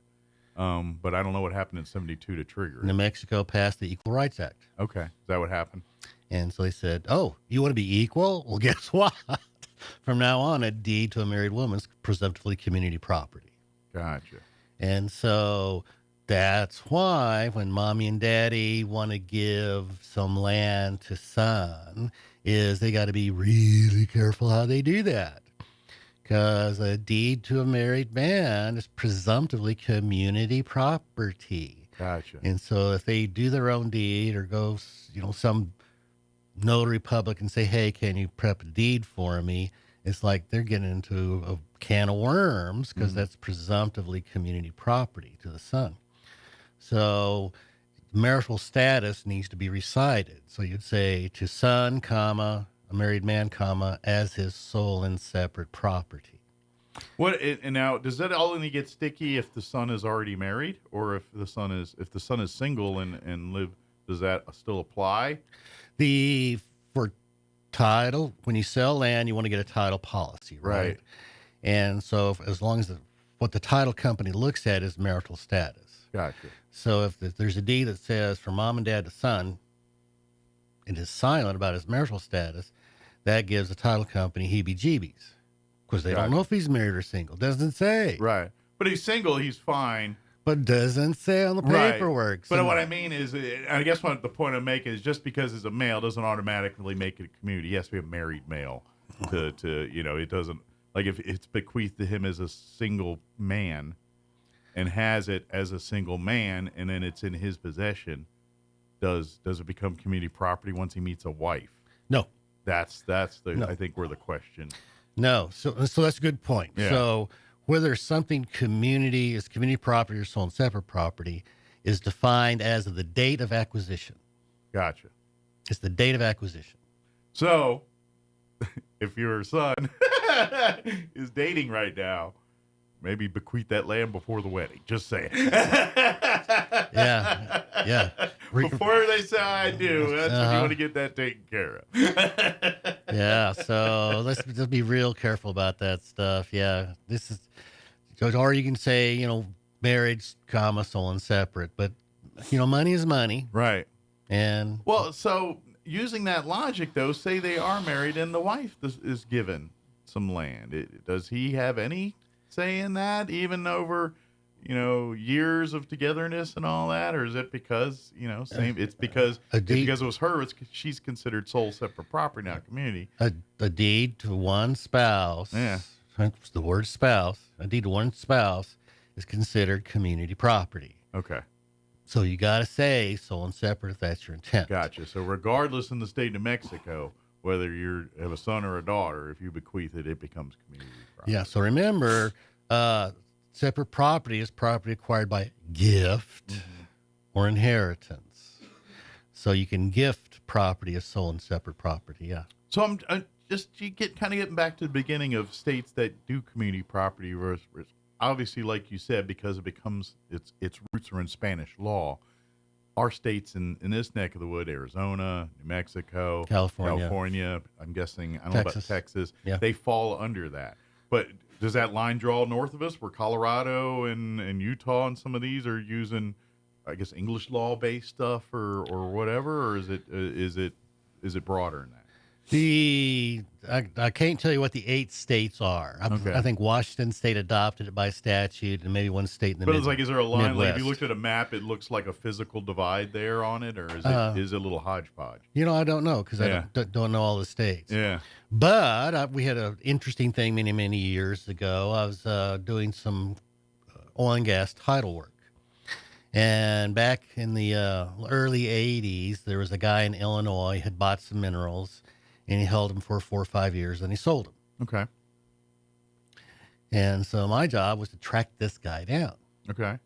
but I don't know what happened in 72 to trigger it. New Mexico passed the Equal Rights Act. Okay. Is that what happened? And so they said, oh, you want to be equal? Well, guess what? From now on, a deed to a married woman is presumptively community property. Gotcha. And so that's why when mommy and daddy want to give some land to son, is they got to be really careful how they do that. Because a deed to a married man is presumptively community property. Gotcha. And so if they do their own deed or go, some notary public and say, hey, can you prep a deed for me? It's like they're getting into a can of worms because that's presumptively community property to the son. So marital status needs to be recited. So you'd say to son, comma, a married man, comma, as his sole and separate property. And now does that only get sticky if the son is already married, or if the son is single and live? Does that still apply? For title, when you sell land, you want to get a title policy, right? And so as long as what the title company looks at is marital status. Gotcha. So if there's a deed that says from mom and dad to son, and is silent about his marital status, that gives the title company heebie-jeebies because they don't know if he's married or single. Doesn't say. Right. But he's single, he's fine. But doesn't say on the paperwork. But what I mean is, I guess what the point I'm making is just because it's a male doesn't automatically make it a community. He has to be a married male to it doesn't, like if it's bequeathed to him as a single man and has it as a single man and then it's in his possession, does it become community property once he meets a wife? No. That's no. I think where the question. No. So that's a good point. Yeah. So whether something is community property or sold separate property is defined as the date of acquisition. Gotcha. It's the date of acquisition. So if your son is dating right now, maybe bequeath that land before the wedding. Just saying. Yeah. Before they say I do, that's when you want to get that taken care of. Yeah, so let's just be real careful about that stuff. Yeah, this is, or you can say, marriage, sold and separate, but money is money, right? And well, so using that logic, though, say they are married and the wife is given some land. Does he have any say in that, even over years of togetherness and all that, or is it because same? It's because it was her. She's considered sole separate property, not community. A deed to one spouse. Yeah, the word spouse. A deed to one spouse is considered community property. Okay. So you got to say sole and separate if that's your intent. Gotcha. So regardless in the state of New Mexico, whether you have a son or a daughter, if you bequeath it, it becomes community property. Yeah. So remember, separate property is property acquired by gift or inheritance. So you can gift property as sole and separate property. Yeah. So I'm getting back to the beginning of states that do community property versus obviously, like you said, because it becomes its roots are in Spanish law. Our states in this neck of the wood, Arizona, New Mexico, California, I'm guessing, I don't know about Texas, they fall under that. But does that line draw north of us where Colorado and Utah and some of these are using, I guess, English law based stuff or whatever, or is it broader than that? I can't tell you what the 8 states are. I think Washington State adopted it by statute, and maybe one state in the Midwest. But is there a line? Like if you looked at a map, it looks like a physical divide there on it, or is it a little hodgepodge? I don't know because I don't know all the states. Yeah. But we had an interesting thing many years ago. I was doing some oil and gas title work. And back in the early 80s, there was a guy in Illinois had bought some minerals, and he held them for 4 or 5 years, and he sold them. Okay. And so my job was to track this guy down. Okay.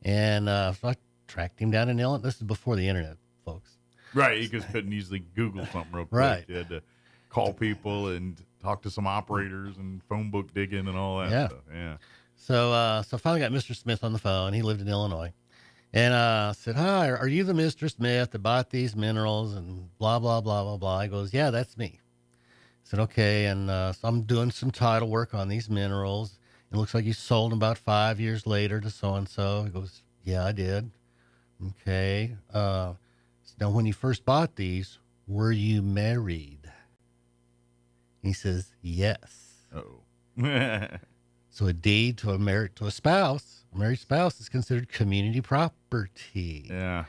And so I tracked him down in Illinois. This is before the internet, folks. Right. You just couldn't easily Google something real quick. Right. You had to call people and talk to some operators and phone book digging and all that stuff. Yeah. So I finally got Mr. Smith on the phone. He lived in Illinois. And I said, "Hi, are you the Mr. Smith that bought these minerals?" And blah, blah, blah, blah, blah. He goes, "Yeah, that's me." I said, "Okay." And so I'm doing some title work on these minerals. It looks like you sold them about 5 years later to so-and-so. He goes, "Yeah, I did." Okay. So now, when you first bought these, were you married? He says, "Yes." Oh. So a deed to a married spouse is considered community property. Yeah.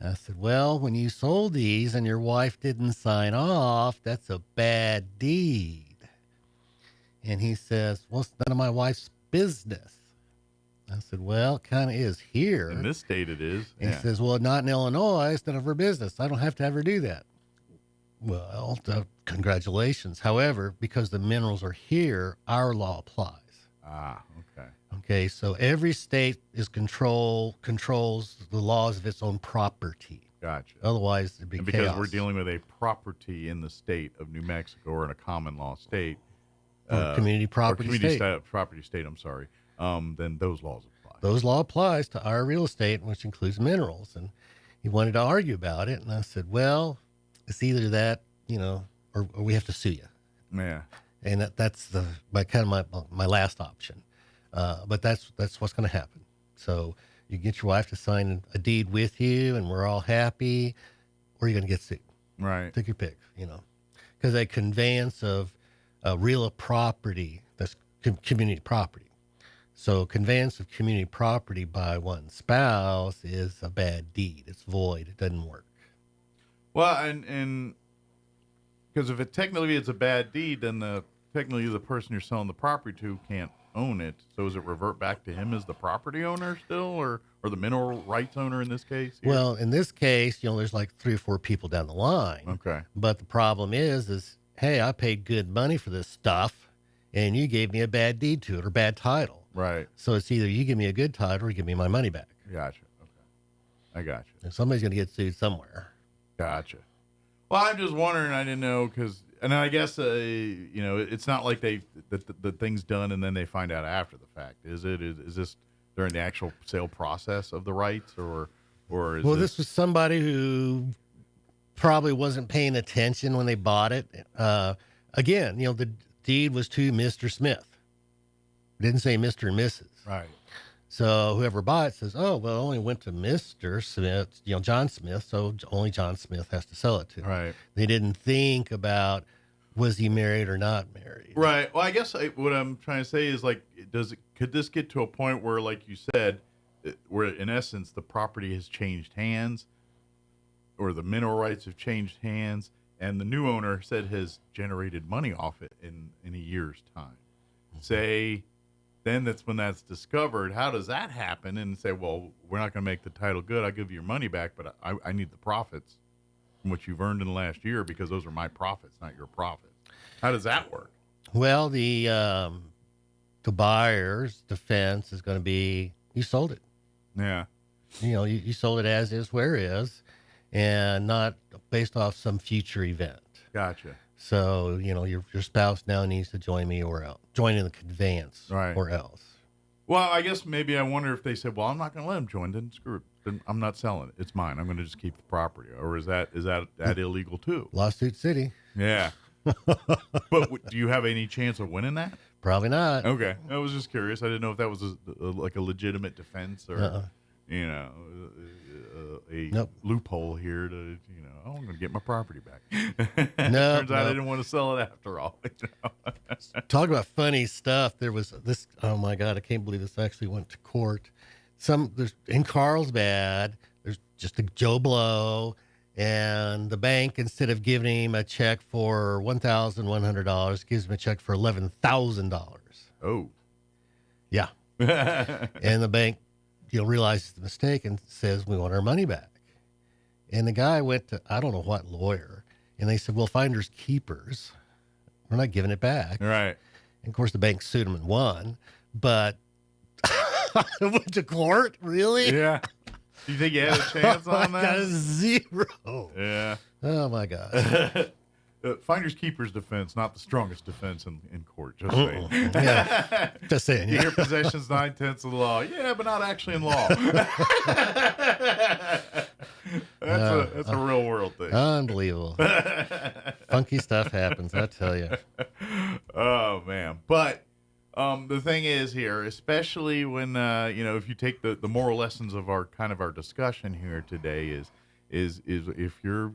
I said, "Well, when you sold these and your wife didn't sign off, that's a bad deed." And he says, "Well, it's none of my wife's business." I said, "Well, it kind of is here. In this state it is." And he says, "Well, not in Illinois. It's none of her business. I don't have to have her do that." Well, congratulations. However, because the minerals are here, our law applies. Ah, okay. Okay, so every state controls the laws of its own property. Gotcha. Otherwise, it'd be and because chaos. we're dealing with a property in the state of New Mexico or in a common law state, Or community property state. Property state. I'm sorry. Then those laws apply. Those law applies to our real estate, which includes minerals. And he wanted to argue about it, and I said, "Well, it's either that, or we have to sue you." Yeah. And that's my last option. But that's what's going to happen. So you get your wife to sign a deed with you, and we're all happy, or you're going to get sued. Right. Take your pick, because a conveyance of real property, that's community property. So conveyance of community property by one spouse is a bad deed. It's void. It doesn't work. Well, and because if it technically it's a bad deed, then technically the person you're selling the property to can't own it. So does it revert back to him as the property owner still, or the mineral rights owner in this case? Here? Well, in this case, there's like 3 or 4 people down the line. Okay. But the problem is, hey, I paid good money for this stuff, and you gave me a bad deed to it or bad title. Right. So it's either you give me a good title or you give me my money back. Gotcha. Okay. I gotcha. And somebody's going to get sued somewhere. Gotcha. Well, I'm just wondering. I didn't know and I guess it's not like the thing's done and then they find out after the fact. Is it? Is this during the actual sale process of the rights, or is this was somebody who probably wasn't paying attention when they bought it. Again, the deed was to Mr. Smith. It didn't say Mr. and Mrs. Right. So whoever bought it says, oh, well, it only went to Mr. Smith, John Smith, so only John Smith has to sell it to. Right. They didn't think about, was he married or not married? Right. Well, I guess what I'm trying to say is, like, could this get to a point where, like you said, where in essence the property has changed hands, or the mineral rights have changed hands, and the new owner said has generated money off it in a year's time? Say, then that's when that's discovered. How does that happen? And say, well, we're not going to make the title good. I'll give you your money back, but I need the profits from what you've earned in the last year, because those are my profits, not your profits. How does that work? Well, the buyer's defense is going to be, you sold it. Yeah. You sold it as is, where is, and not based off some future event. Gotcha. So, your spouse now needs to join me or else. Join in the conveyance, right, or else. Well, I guess maybe I wonder if they said, well, I'm not going to let him join. Then screw it. Then I'm not selling it. It's mine. I'm going to just keep the property. Or is that illegal too? Lawsuit city. Yeah. But do you have any chance of winning that? Probably not. Okay. I was just curious. I didn't know if that was like a legitimate defense or, a loophole here to, I'm going to get my property back. No, Turns out I didn't want to sell it after all. Talk about funny stuff. There was this, oh my God, I can't believe this actually went to court. There's in Carlsbad, there's just a Joe Blow, and the bank, instead of giving him a check for $1,100, gives him a check for $11,000. Oh. Yeah. And the bank, realizes the mistake and says, we want our money back. And the guy went to, I don't know what lawyer, and they said, well, finders keepers. We're not giving it back. Right. And of course, the bank sued him and won, but it went to court? Really? Yeah. Do you think you had a chance on that? Got a 0. Yeah. Oh, my gosh. Finders keepers defense, not the strongest defense in court. Just saying. Yeah. Just saying. You hear possession's 9/10 of the law. Yeah, but not actually in law. That's a real world thing. Unbelievable. Funky stuff happens, I tell you. Oh man. But the thing is here, especially when if you take the moral lessons of our discussion here today is if you're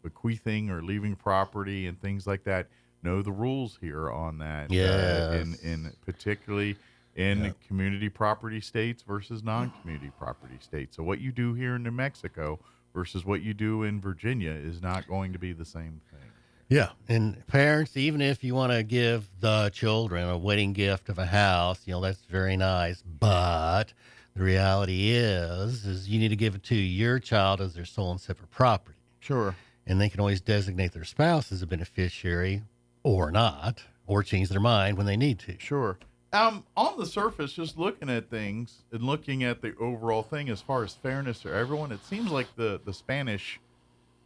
bequeathing or leaving property and things like that, know the rules here on that. Yes. In particularly in community property states versus non-community property states. So what you do here in New Mexico versus what you do in Virginia is not going to be the same thing. Yeah. And parents, even if you want to give the children a wedding gift of a house, that's very nice. But the reality is you need to give it to your child as their sole and separate property. Sure. And they can always designate their spouse as a beneficiary or not, or change their mind when they need to. Sure. On the surface, just looking at things and looking at the overall thing as far as fairness to everyone, it seems like the Spanish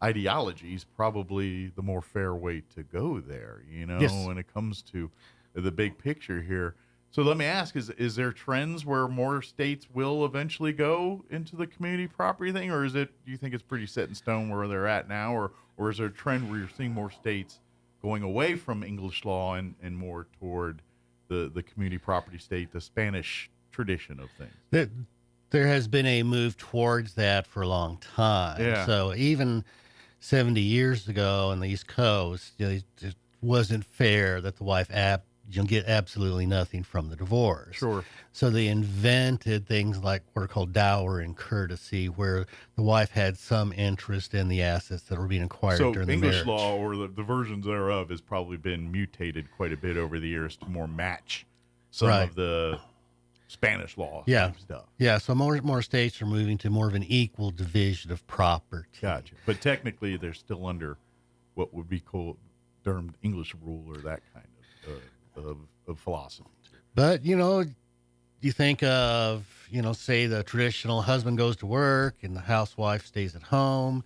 ideology is probably the more fair way to go there, Yes. when it comes to the big picture here. So let me ask, is there trends where more states will eventually go into the community property thing, or do you think it's pretty set in stone where they're at now, or is there a trend where you're seeing more states going away from English law and more toward the community property state, the Spanish tradition of things? There has been a move towards that for a long time. Yeah. So even 70 years ago on the East Coast, it wasn't fair that the wife you'll get absolutely nothing from the divorce. Sure. So they invented things like what are called dower and courtesy, where the wife had some interest in the assets that were being acquired during the English marriage. law, or the versions thereof, has probably been mutated quite a bit over the years to more match some of the Spanish law stuff. Yeah, so more states are moving to more of an equal division of property. Gotcha. But technically, they're still under what would be termed English rule, or that kind of philosophy. But, you think of, say the traditional husband goes to work and the housewife stays at home,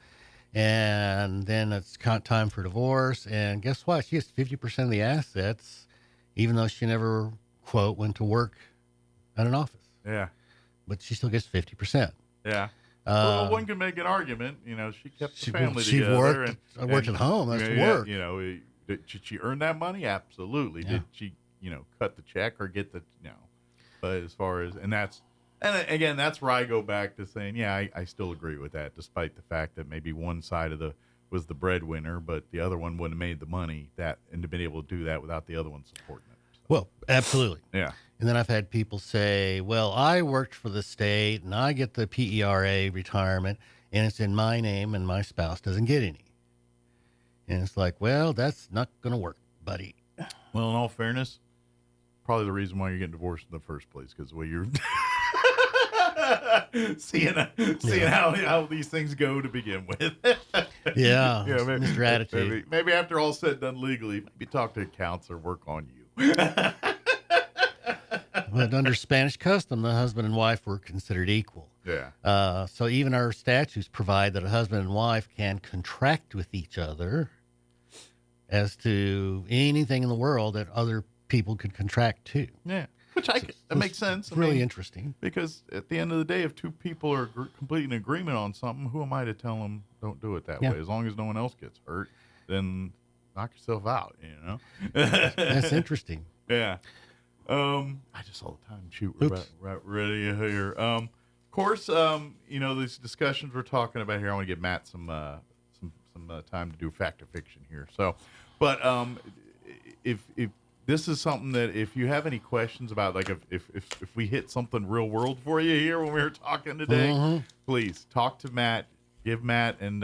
and then it's time for divorce. And guess what? She gets 50% of the assets, even though she never, quote, went to work at an office. Yeah. But she still gets 50%. Yeah. Well, one can make an argument. She kept the family she together. Worked at home. That's work. Did she earn that money? Absolutely. Yeah. Did she, cut the check or get the, But as far as, and again, that's where I go back to saying, yeah, I still agree with that, despite the fact that maybe one side was the breadwinner, but the other one wouldn't have made the money and been able to do that without the other one supporting it. So. Well, absolutely. Yeah. And then I've had people say, well, I worked for the state and I get the PERA retirement and it's in my name and my spouse doesn't get any. And it's like, well, that's not going to work, buddy. Well, in all fairness, probably the reason why you're getting divorced in the first place, because the way you're seeing how these things go to begin with. Yeah, maybe, Mr. Attitude. Maybe after all said and done legally, maybe talk to a counselor, work on you. But under Spanish custom, the husband and wife were considered equal. Yeah. So even our statutes provide that a husband and wife can contract with each other as to anything in the world that other people could contract to. Yeah. Which that makes sense. It's really interesting. Because at the end of the day, if two people are completely in agreement on something, who am I to tell them don't do it that way? As long as no one else gets hurt, then knock yourself out, That's interesting. Yeah. I just saw the time. Shoot, we're about ready here. Of course, these discussions we're talking about here, I want to give Matt some time to do fact or fiction here. So, but if this is something that if you have any questions about, like if we hit something real world for you here when we were talking today, please talk to Matt. Give Matt, and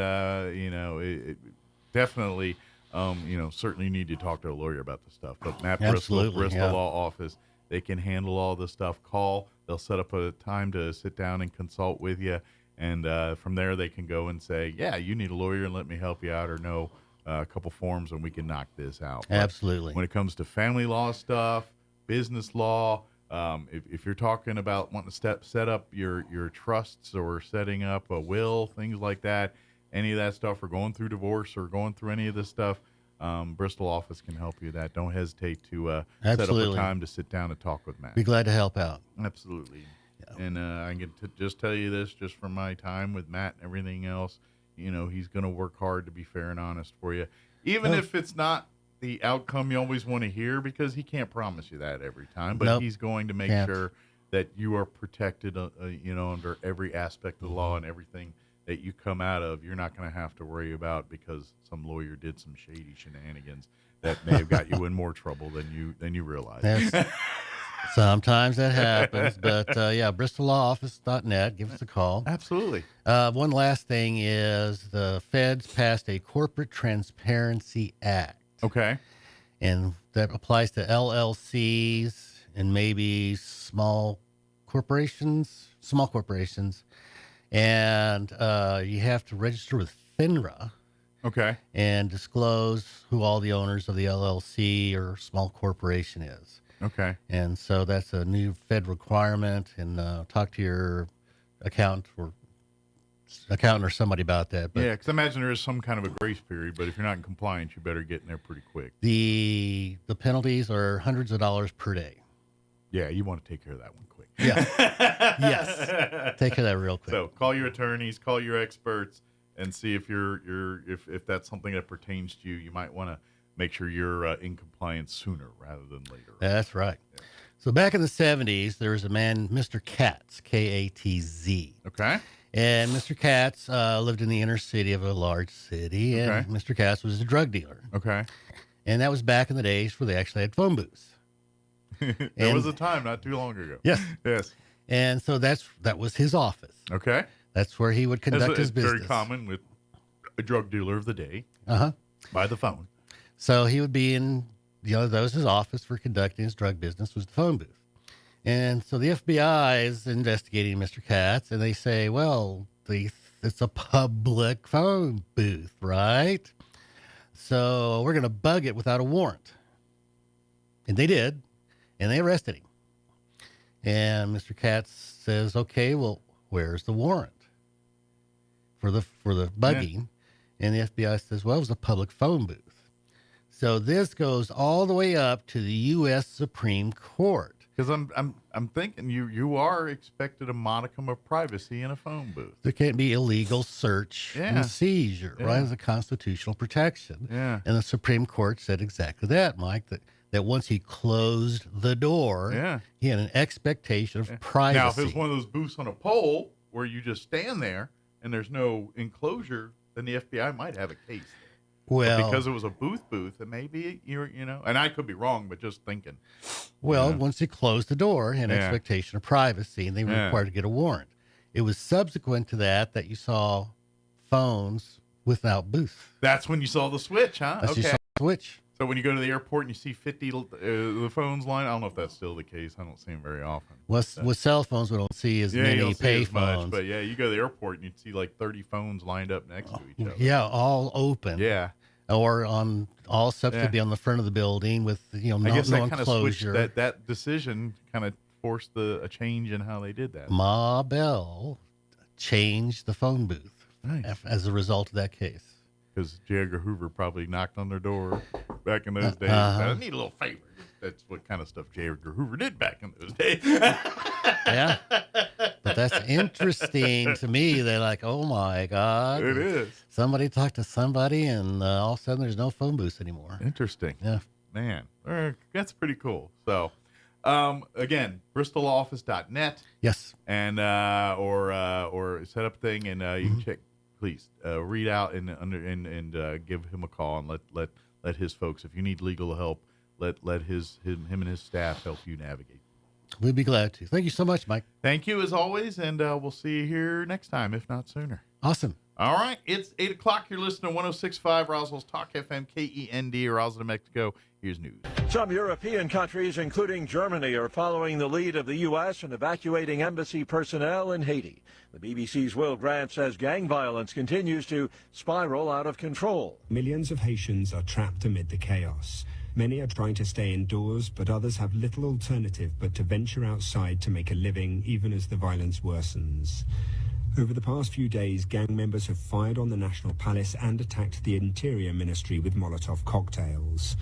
definitely. Certainly you need to talk to a lawyer about this stuff. But Matt Bristol Law Office, they can handle all this stuff. Call. They'll set up a time to sit down and consult with you. And from there, they can go and say, yeah, you need a lawyer and let me help you out, or no, a couple forms and we can knock this out. But absolutely. when it comes to family law stuff, business law, if you're talking about wanting to set up your trusts or setting up a will, things like that, any of that stuff, or going through divorce or going through any of this stuff, Bristol office can help you with that. Don't hesitate to set up a time to sit down and talk with Matt. Be glad to help out. Absolutely. Yeah. And I can just tell you this, just from my time with Matt and everything else, he's going to work hard to be fair and honest for you, even if it's not the outcome you always want to hear, because he can't promise you that every time, but he's going to make sure that you are protected, under every aspect of the law, and everything that you come out of, you're not going to have to worry about because some lawyer did some shady shenanigans that may have got you in more trouble than you realize. Sometimes that happens, but BristolLawOffice.net. Give us a call. Absolutely. One last thing is the feds passed a Corporate Transparency Act. Okay. And that applies to LLCs and maybe small corporations. And you have to register with FINRA. Okay. And disclose who all the owners of the LLC or small corporation is. Okay. And so that's a new Fed requirement, and talk to your accountant or somebody about that. But because I imagine there is some kind of a grace period, but if you're not in compliance, you better get in there pretty quick. The penalties are hundreds of dollars per day. Yeah, you want to take care of that one quick. Yeah. Yes. Take care of that real quick. So call your attorneys, call your experts, and see if if that's something that pertains to you. You might want to make sure you're in compliance sooner rather than later. That's right. Yeah. So back in the 70s, there was a man, Mr. Katz, K-A-T-Z. Okay. And Mr. Katz lived in the inner city of a large city, and Mr. Katz was a drug dealer. Okay. And that was back in the days where they actually had phone booths. There was a time not too long ago. Yes. Yes. And so that was his office. Okay. That's where he would conduct his It's business. very common with a drug dealer of the day. Uh-huh. By the phone. So he would be in, that was his office for conducting his drug business, was the phone booth. And so the FBI is investigating Mr. Katz, and they say, well, it's a public phone booth, right? So we're going to bug it without a warrant. And they did, and they arrested him. And Mr. Katz says, okay, well, where's the warrant for the bugging? Yeah. And the FBI says, well, it was a public phone booth. So this goes all the way up to the U.S. Supreme Court. Because I'm thinking you are expected a modicum of privacy in a phone booth. There can't be illegal search and seizure, right? As a constitutional protection. Yeah. And the Supreme Court said exactly that, Mike, that once he closed the door, he had an expectation of privacy. Now, if it was one of those booths on a pole where you just stand there and there's no enclosure, then the FBI might have a case. Well, but because it was a booth, and maybe and I could be wrong, but just thinking. Well, once he closed the door, he had an expectation of privacy, and they were required to get a warrant. It was subsequent to that you saw phones without booths. That's when you saw the switch, huh? You saw the switch. So when you go to the airport and you see 50 the phones line, I don't know if that's still the case. I don't see them very often. With cell phones, we don't see as many pay phones. But you go to the airport and you see like 30 phones lined up next to each other. Yeah, all open. Yeah. Or all stuff could be on the front of the building with I guess no that kind of switched enclosure. that decision kind of forced a change in how they did that. Ma Bell changed the phone booth as a result of that case. Because J. Edgar Hoover probably knocked on their door back in those days. I need a little favor. That's what kind of stuff J. Edgar Hoover did back in those days. Yeah. But that's interesting to me. They're like, oh, my God. It is. Somebody talked to somebody, and all of a sudden there's no phone booths anymore. Interesting. Yeah. Man, that's pretty cool. So, again, bristoloffice.net. Yes. And or set up a thing, and you can check. Please read out and give him a call and let his folks. If you need legal help, let him and his staff help you navigate. We'd be glad to. Thank you so much, Mike. Thank you as always, and we'll see you here next time, if not sooner. Awesome. All right, it's 8:00. You're listening to 106.5 Roswell's Talk FM, KEND, Roswell, New Mexico. Here's news. Some European countries, including Germany, are following the lead of the U.S. and evacuating embassy personnel in Haiti. The BBC's Will Grant says gang violence continues to spiral out of control. Millions of Haitians are trapped amid the chaos. Many are trying to stay indoors, but others have little alternative but to venture outside to make a living, even as the violence worsens. Over the past few days, gang members have fired on the National Palace and attacked the Interior Ministry with Molotov cocktails.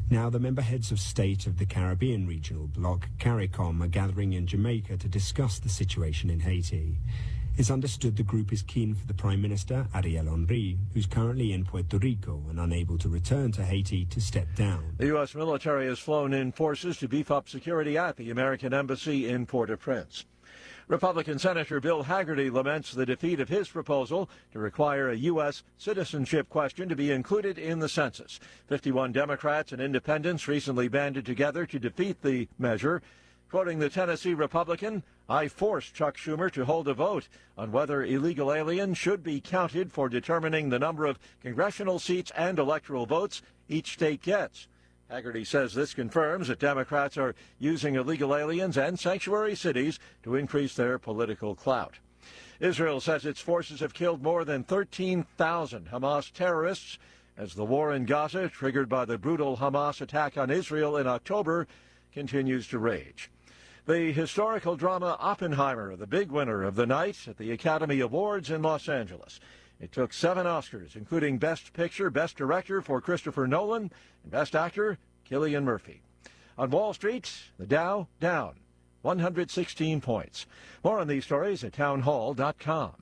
Now, the member heads of state of the Caribbean regional bloc, CARICOM, are gathering in Jamaica to discuss the situation in Haiti. It's understood the group is keen for the Prime Minister, Ariel Henry, who's currently in Puerto Rico and unable to return to Haiti, to step down. The U.S. military has flown in forces to beef up security at the American embassy in Port-au-Prince. Republican Senator Bill Hagerty laments the defeat of his proposal to require a U.S. citizenship question to be included in the census. 51 Democrats and independents recently banded together to defeat the measure. Quoting the Tennessee Republican, I forced Chuck Schumer to hold a vote on whether illegal aliens should be counted for determining the number of congressional seats and electoral votes each state gets. Hagerty says this confirms that Democrats are using illegal aliens and sanctuary cities to increase their political clout. Israel says its forces have killed more than 13,000 Hamas terrorists as the war in Gaza, triggered by the brutal Hamas attack on Israel in October, continues to rage. The historical drama Oppenheimer, the big winner of the night at the Academy Awards in Los Angeles. It took 7 Oscars, including Best Picture, Best Director for Christopher Nolan, and Best Actor, Cillian Murphy. On Wall Street, the Dow down 116 points. More on these stories at townhall.com.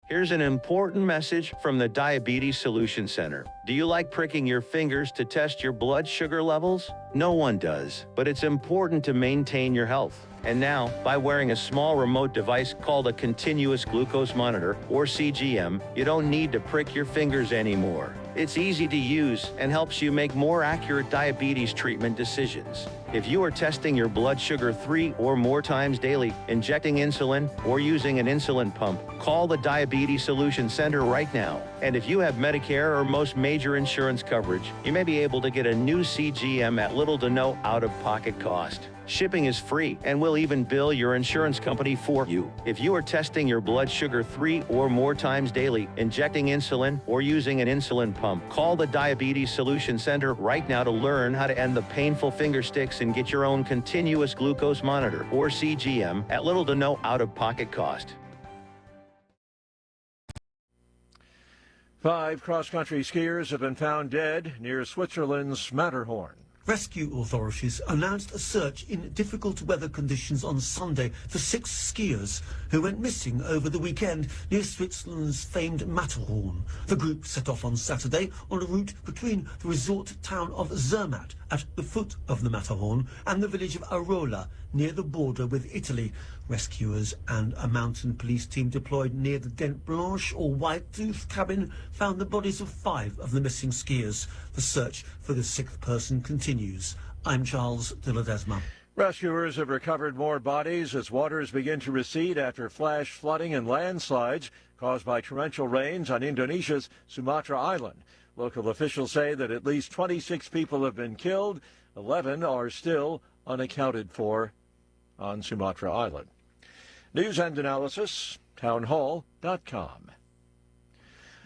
Here's an important message from the Diabetes Solution Center. Do you like pricking your fingers to test your blood sugar levels? No one does, but it's important to maintain your health. And now, by wearing a small remote device called a continuous glucose monitor, or CGM, you don't need to prick your fingers anymore. It's easy to use and helps you make more accurate diabetes treatment decisions. If you are testing your blood sugar 3 or more times daily, injecting insulin, or using an insulin pump, call the Diabetes Solution Center right now. And if you have Medicare or most major insurance coverage, you may be able to get a new CGM at little to no out-of-pocket cost. Shipping is free, and we'll even bill your insurance company for you. If you are testing your blood sugar 3 or more times daily, injecting insulin, or using an insulin pump, call the Diabetes Solution Center right now to learn how to end the painful finger sticks and get your own continuous glucose monitor, or CGM, at little to no out-of-pocket cost. 5 cross-country skiers have been found dead near Switzerland's Matterhorn. Rescue authorities announced a search in difficult weather conditions on Sunday for 6 skiers who went missing over the weekend near Switzerland's famed Matterhorn. The group set off on Saturday on a route between the resort town of Zermatt at the foot of the Matterhorn and the village of Arola near the border with Italy. Rescuers and a mountain police team deployed near the Dent Blanche or White Tooth cabin found the bodies of 5 of the missing skiers. The search for the 6th person continues. I'm Charles de Ledesma. Rescuers have recovered more bodies as waters begin to recede after flash flooding and landslides caused by torrential rains on Indonesia's Sumatra Island. Local officials say that at least 26 people have been killed. 11 are still unaccounted for on Sumatra Island. News and analysis, townhall.com.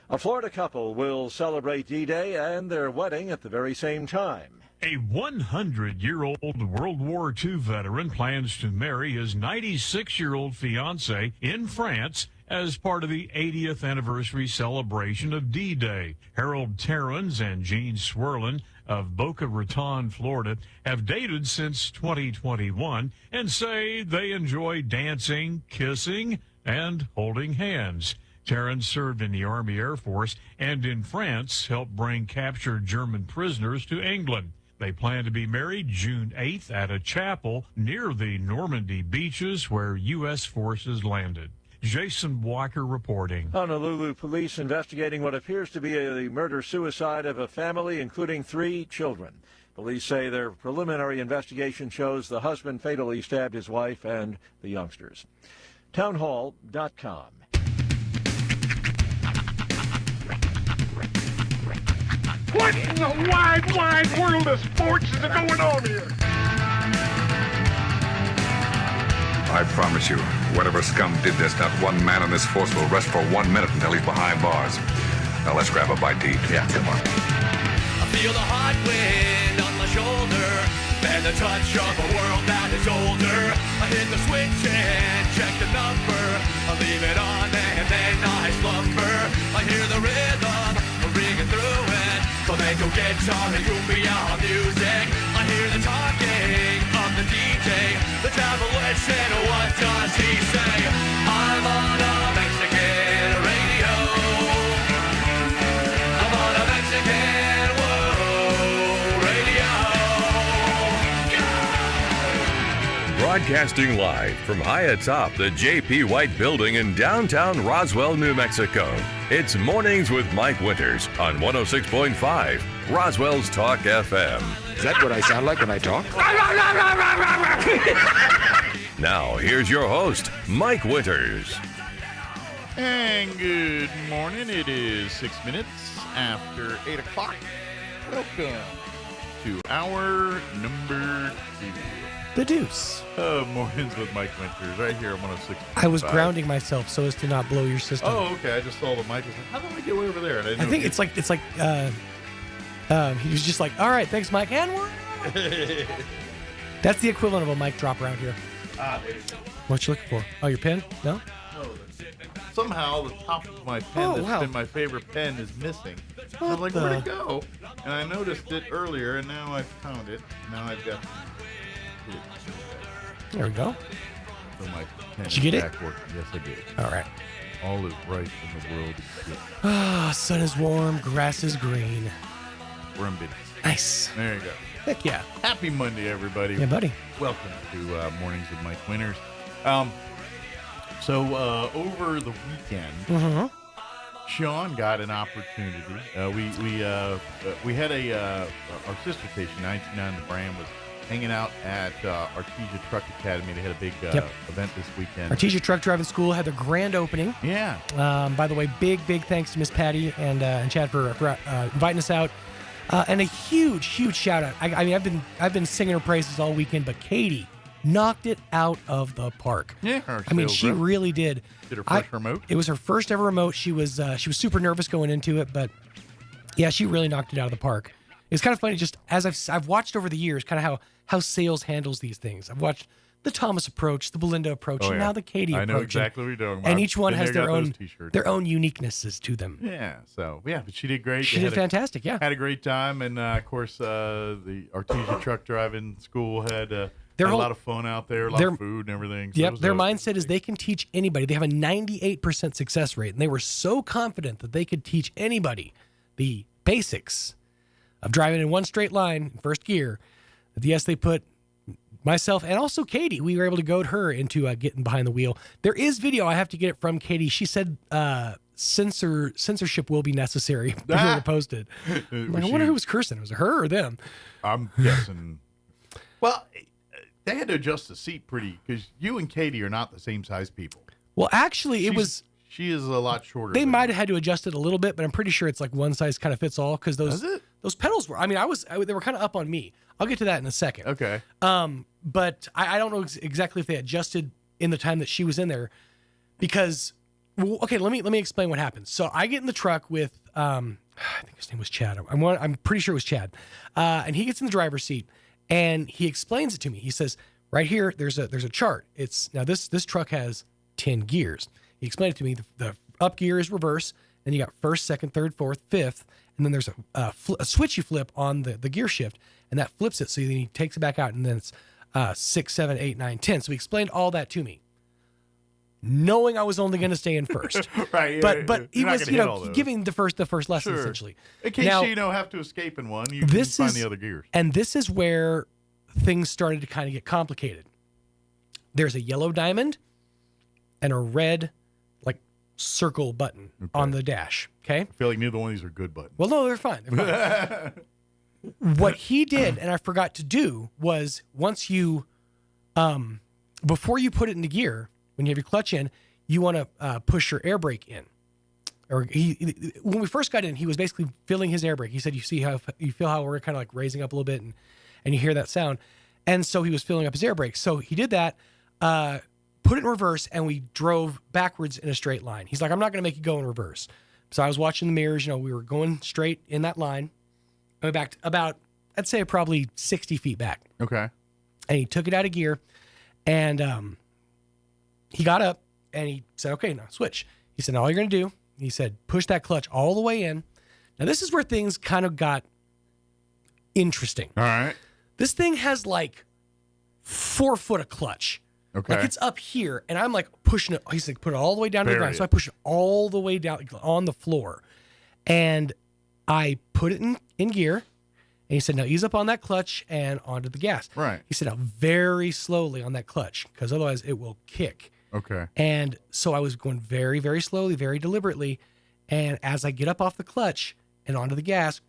A Florida couple will celebrate D-Day and their wedding at the very same time. A 100-year-old World War II veteran plans to marry his 96-year-old fiancée in France as part of the 80th anniversary celebration of D-Day. Harold Terrans and Jean Swerlin of Boca Raton, Florida, have dated since 2021 and say they enjoy dancing, kissing, and holding hands. Terrans served in the Army Air Force and in France helped bring captured German prisoners to England. They plan to be married June 8th at a chapel near the Normandy beaches where U.S. forces landed. Jason Walker reporting. Honolulu police investigating what appears to be a murder-suicide of a family, including 3 children. Police say their preliminary investigation shows the husband fatally stabbed his wife and the youngsters. Townhall.com. What in the wide, wide world of sports is going on here? I promise you, whatever scum did this, not one man in this force will rest for 1 minute until he's behind bars. Now let's grab a bite to eat. Yeah, come on. I feel the hot wind on my shoulder and the touch of a world that is older. I hit the switch and check the number. I leave it on and then I slumber. I hear the rhythm ringing through it. Flamenco guitar and cumbia music. I hear the talking of the DJ. The travel listen, what does he say? I'm on a Mexican radio. I'm on a Mexican radio. Broadcasting live from high atop the J.P. White Building in downtown Roswell, New Mexico. It's Mornings with Mike Winters on 106.5 Roswell's Talk FM. Is that what I sound like when I talk? Now, here's your host, Mike Winters. And good morning. It is 6 minutes after 8 o'clock. Welcome to hour number 2. The Deuce. Mornings with Mike Winters, right here on 106.5. I was grounding myself so as to not blow your system. Oh, okay. I just saw the mic. I was like, how do I get way over there? And I think it's like he was just like, all right, thanks, Mike, and we're That's the equivalent of a mic drop around here. What you looking for? Oh, your pen? No? No. Somehow the top of my pen that's been my favorite pen is missing. I'm like, where'd it go? And I noticed it earlier, and now I've found it. Now I've got it. There we go. So my pen Did you get it? working. Yes, I did. All right. All is right in the world. Ah, sun is warm, grass is green. We're in business. Nice. There you go. Heck yeah. Happy Monday, everybody. Yeah, buddy. Welcome to Mornings with Mike Winters. So over the weekend, Sean got an opportunity. We had our sister station, 99 The Brand, was hanging out at Artesia Truck Academy. They had a big event this weekend. Artesia Truck Driving School had their grand opening. Yeah. By the way, big thanks to Miss Patty and Chad for inviting us out. And a huge shout out. I mean, I've been singing her praises all weekend, but Katie knocked it out of the park. Yeah, I mean, she really did. Did her first remote? It was her first ever remote. She was super nervous going into it, but yeah, she really knocked it out of the park. It's kind of funny, just as I've watched over the years, kind of how sales handles these things. I've watched the Thomas approach, the Belinda approach, and now the Katie approach. I know exactly what you're talking about. And each one has their own uniquenesses to them. Yeah, but she did great. She did fantastic, yeah. Had a great time, and of course, the Artesia Truck Driving School had a lot of fun out there, a lot of food and everything. So their mindset is they can teach anybody. They have a 98% success rate, and they were so confident that they could teach anybody the basics of driving in one straight line in first gear. That yes, they put myself and also Katie, we were able to goad her into getting behind the wheel. There is video. I have to get it from Katie. She said censorship will be necessary before we post it. I wonder who was cursing. Was it her or them? I'm guessing. Well, they had to adjust the seat because you and Katie are not the same size people. Well, actually, she is a lot shorter. They might have had to adjust it a little bit, but I'm pretty sure it's like one size kind of fits all because those pedals were. I mean, they were kind of up on me. I'll get to that in a second. Okay. But I don't know exactly if they adjusted in the time that she was in there, because okay, let me explain what happened. So I get in the truck with I think his name was Chad. I'm pretty sure it was Chad, and he gets in the driver's seat and he explains it to me. He says, right here, there's a chart. Now this truck has 10 gears. He explained it to me. The up gear is reverse. Then you got first, second, third, fourth, fifth. And then there's a switch you flip on the gear shift. And that flips it. So then he takes it back out. And then it's 6, 7, 8, 9, 10. So he explained all that to me, knowing I was only going to stay in first. Right. But he was, giving the first lesson, essentially. In case you have to escape in one, you can find the other gears. And this is where things started to kind of get complicated. There's a yellow diamond and a red circle button on the dash. Okay. I feel like neither one of these are good buttons. Well, no, they're fine. What he did, and I forgot to do, was once you, before you put it into gear, when you have your clutch in, you want to push your air brake in. Or when we first got in, he was basically filling his air brake. He said, you feel how we're kind of like raising up a little bit, and you hear that sound. And so he was filling up his air brake. So he did that. Put it in reverse, and we drove backwards in a straight line. He's like, I'm not going to make you go in reverse. So I was watching the mirrors. We were going straight in that line. I backed about, I'd say probably 60 feet back. Okay. And he took it out of gear, and he got up, and he said, okay, now switch. He said, now all you're going to do, he said, push that clutch all the way in. Now, this is where things kind of got interesting. All right. This thing has like 4 foot of clutch. Okay. Like it's up here, and I'm like pushing it. He's like, put it all the way down to the ground. So I push it all the way down on the floor, and I put it in gear. And he said, now ease up on that clutch and onto the gas. Right. He said, now very slowly on that clutch, because otherwise it will kick. Okay. And so I was going very, very slowly, very deliberately. And as I get up off the clutch and onto the gas,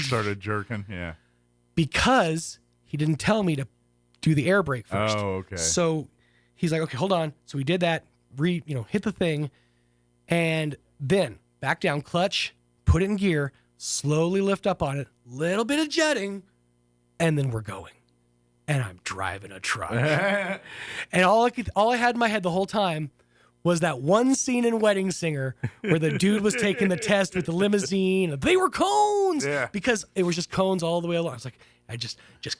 started jerking. Yeah. Because he didn't tell me to do the air brake first. Oh, okay. So he's like, okay, hold on. So we did that, hit the thing, and then back down, clutch, put it in gear, slowly lift up on it, little bit of jetting, and then we're going. And I'm driving a truck. And all I had in my head the whole time was that one scene in Wedding Singer where the dude was taking the test with the limousine. They were cones. Yeah. Because it was just cones all the way along. I was like, I just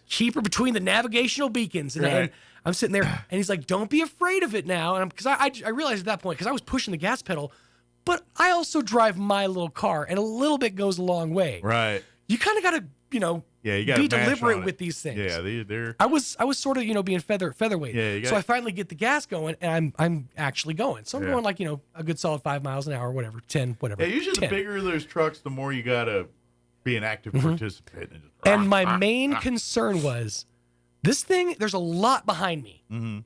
keep her between the navigational beacons. And I'm sitting there, and he's like, don't be afraid of it now. And because I realized at that point, because I was pushing the gas pedal, but I also drive my little car, and a little bit goes a long way. Right. You kind of got to, you gotta be deliberate with these things. Yeah, they're. I was sort of, being featherweight. Yeah, so I finally get the gas going, and I'm actually going. So I'm going like, a good solid 5 miles an hour, whatever, 10, whatever. Yeah, usually 10. the bigger those trucks, the more you gotta be an active participant. And my main concern was, this thing, there's a lot behind me. Mm-hmm.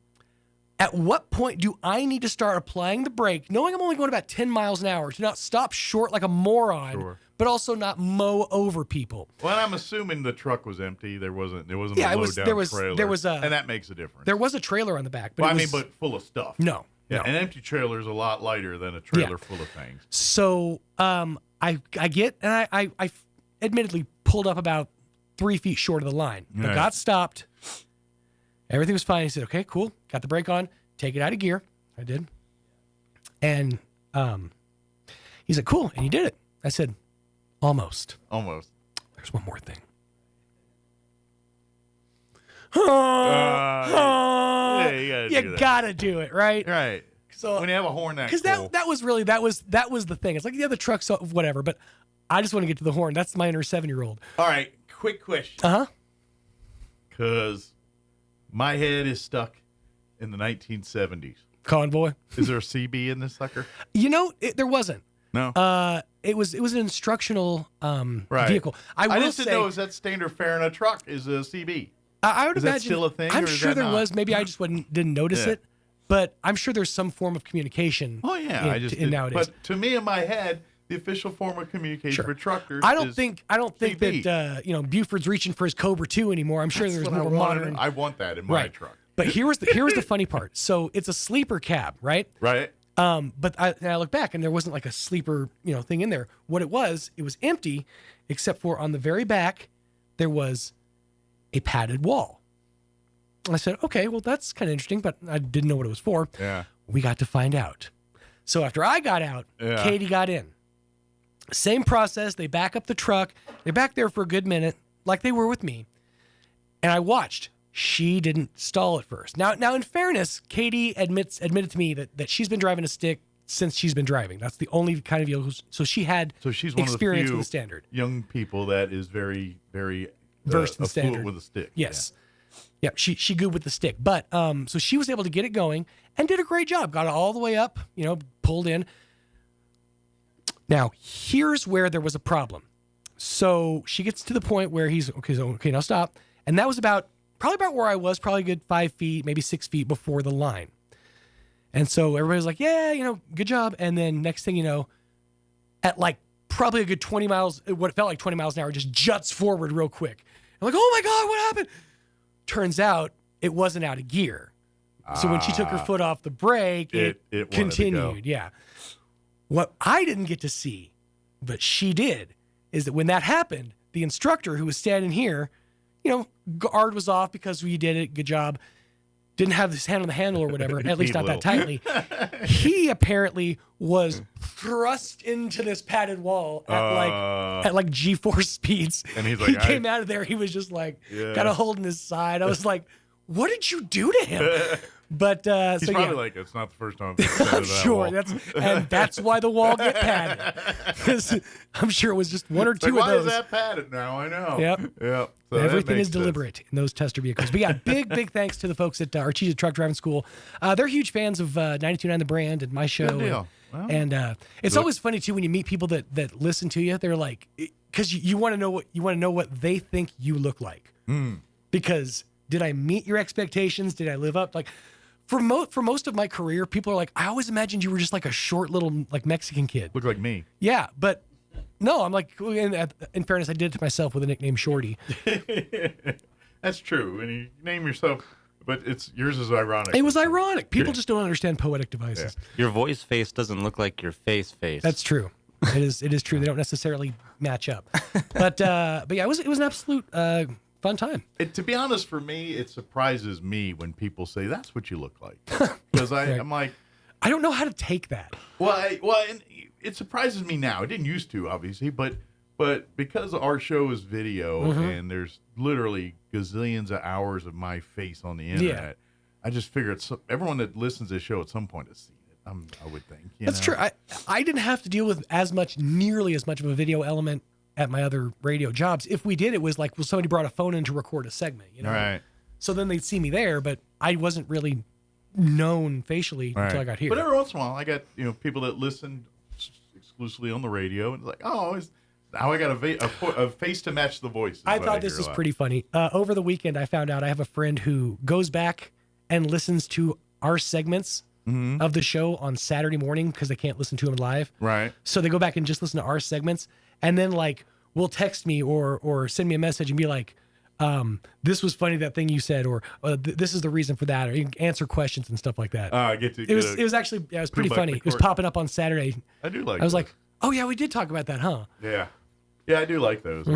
At what point do I need to start applying the brake, knowing I'm only going about 10 miles an hour, to not stop short like a moron, but also not mow over people? Well, I'm assuming the truck was empty. There wasn't a low down trailer. And that makes a difference. There was a trailer on the back, but but full of stuff. No. An empty trailer is a lot lighter than a trailer full of things. So I get, and I admittedly pulled up about 3 feet short of the line, but got stopped. Everything was fine. He said, okay, cool. Got the brake on. Take it out of gear. I did. And he said, cool. And he did it. I said, almost. Almost. There's one more thing. You gotta do it, right? Right. So when you have a horn because that was the thing. It's like the other trucks, whatever. But I just want to get to the horn. That's my inner 7-year-old. All right, quick question. Because my head is stuck in the 1970s. Convoy. Is there a CB in this sucker? There wasn't. No. It was an instructional vehicle. I just didn't know, is that standard fare in a truck is a CB? I would is imagine. That still a thing? I'm or is sure that there not? was. Maybe I just didn't notice it. But I'm sure there's some form of communication. Oh yeah, nowadays. But to me, in my head, the official form of communication for truckers. I don't think that Buford's reaching for his Cobra 2 anymore. I'm sure there's more modern. I want that in my truck. But here was the funny part. So it's a sleeper cab, right? Right. But I look back and there wasn't like a sleeper thing in there. What it was empty, except for on the very back there was a padded wall. I said, okay, well, that's kind of interesting, but I didn't know what it was for. Yeah. We got to find out. So after I got out, Katie got in. Same process. They back up the truck. They're back there for a good minute, like they were with me. And I watched. She didn't stall at first. Now, in fairness, Katie admitted to me that she's been driving a stick since she's been driving. That's the only kind of vehicle. So she's one experience of the with the standard. Young people that is very, very versed in standard with a stick. Yes. Yeah, she good with the stick. But so she was able to get it going and did a great job. Got it all the way up, pulled in. Now, here's where there was a problem. So she gets to the point where he's, okay, now stop. And that was probably about where I was, probably a good 5 feet, maybe 6 feet before the line. And so everybody's like, yeah, good job. And then next thing you know, at like probably a good 20 miles, what felt like 20 miles an hour, just juts forward real quick. I'm like, oh my God, what happened? Turns out it wasn't out of gear. So when she took her foot off the brake, it continued. Yeah. What I didn't get to see, but she did, is that when that happened, the instructor who was standing here, guard was off because we did it. Good job. Didn't have his hand on the handle or whatever, at least not that tightly. He apparently was thrust into this padded wall at like G-force speeds. And he's like, he came out of there. He was just like, kind of holding his side. I was like, what did you do to him? But he's probably like, it's not the first time I'm sure that's why the wall get padded. Because I'm sure it was just one or two of those. Why is that padded now? I know. Yep. So everything is deliberate in those tester vehicles. But yeah, big thanks to the folks at Artesia Truck Driving School. They're huge fans of 92.9 The Brand and my show. Good deal. And it's always funny too when you meet people that listen to you. They're like, because you want to know what they think you look like. Because did I meet your expectations? Did I live up? Like for most of my career, people are like, I always imagined you were just like a short little like Mexican kid. Look like me. Yeah, but no, I'm like, in fairness, I did it to myself with a nickname Shorty. That's true. And you name yourself, but yours is ironic. It was ironic. People just don't understand poetic devices. Yeah. Your voice face doesn't look like your face. That's true. It is true. They don't necessarily match up. But yeah, it was an absolute fun time. To be honest, for me, it surprises me when people say that's what you look like, because I'm like, I don't know how to take that. Well, and it surprises me now. It didn't used to, obviously, but because our show is video and there's literally gazillions of hours of my face on the internet, I just figure everyone that listens to the show at some point has seen it. I would think. That's true. I didn't have to deal with nearly as much of a video element at my other radio jobs. If we did, it was like, well, somebody brought a phone in to record a segment, Right. So then they'd see me there, but I wasn't really known facially until I got here. But every once in a while, I got people that listen exclusively on the radio, and it's like, oh, Now I got a face to match the voice. I thought this was pretty funny. Over the weekend, I found out I have a friend who goes back and listens to our segments of the show on Saturday morning because they can't listen to them live. Right. So they go back and just listen to our segments, and then like will text me or send me a message and be like, this was funny, that thing you said, or this is the reason for that, or you can answer questions and stuff like that. It was actually pretty funny. It was popping up on Saturday. I do like. I was like, oh yeah, we did talk about that, huh? Yeah, I do like those.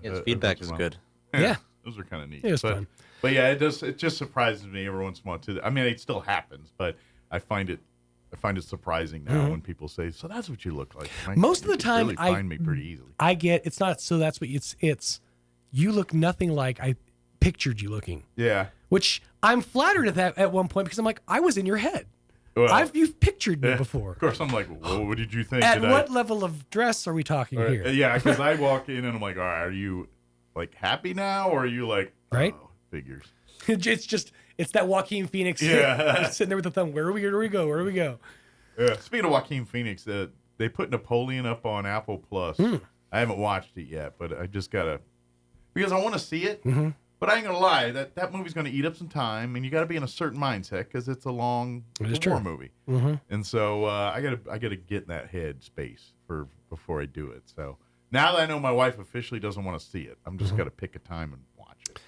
Its feedback is good. Yeah. Those are kind of neat. It was fun. But yeah, it just surprises me every once in a while too. I mean, it still happens, but I find it surprising now when people say, "So that's what you look like." Most of the time, really find me pretty easily. I get it's not. So that's what it's. You look nothing like I pictured you looking. Yeah. Which I'm flattered at that at one point because I'm like, I was in your head. Well, you've pictured me before. Of course, I'm like, whoa, what did you think? At what level of dress are we talking here? Yeah, because I walk in and I'm like, all right, are you like happy now, or are you like, right? Oh, figures. It's that Joaquin Phoenix. Yeah. Sitting there with the thumb. Where do we go? Where do we go? Yeah. Speaking of Joaquin Phoenix, they put Napoleon up on Apple Plus. I haven't watched it yet, but I just gotta, because I want to see it. But I ain't gonna lie, that movie's gonna eat up some time, and you got to be in a certain mindset because it's a long war movie. And so I gotta get in that head space before I do it. So now that I know my wife officially doesn't want to see it, I'm just gotta pick a time and watch it.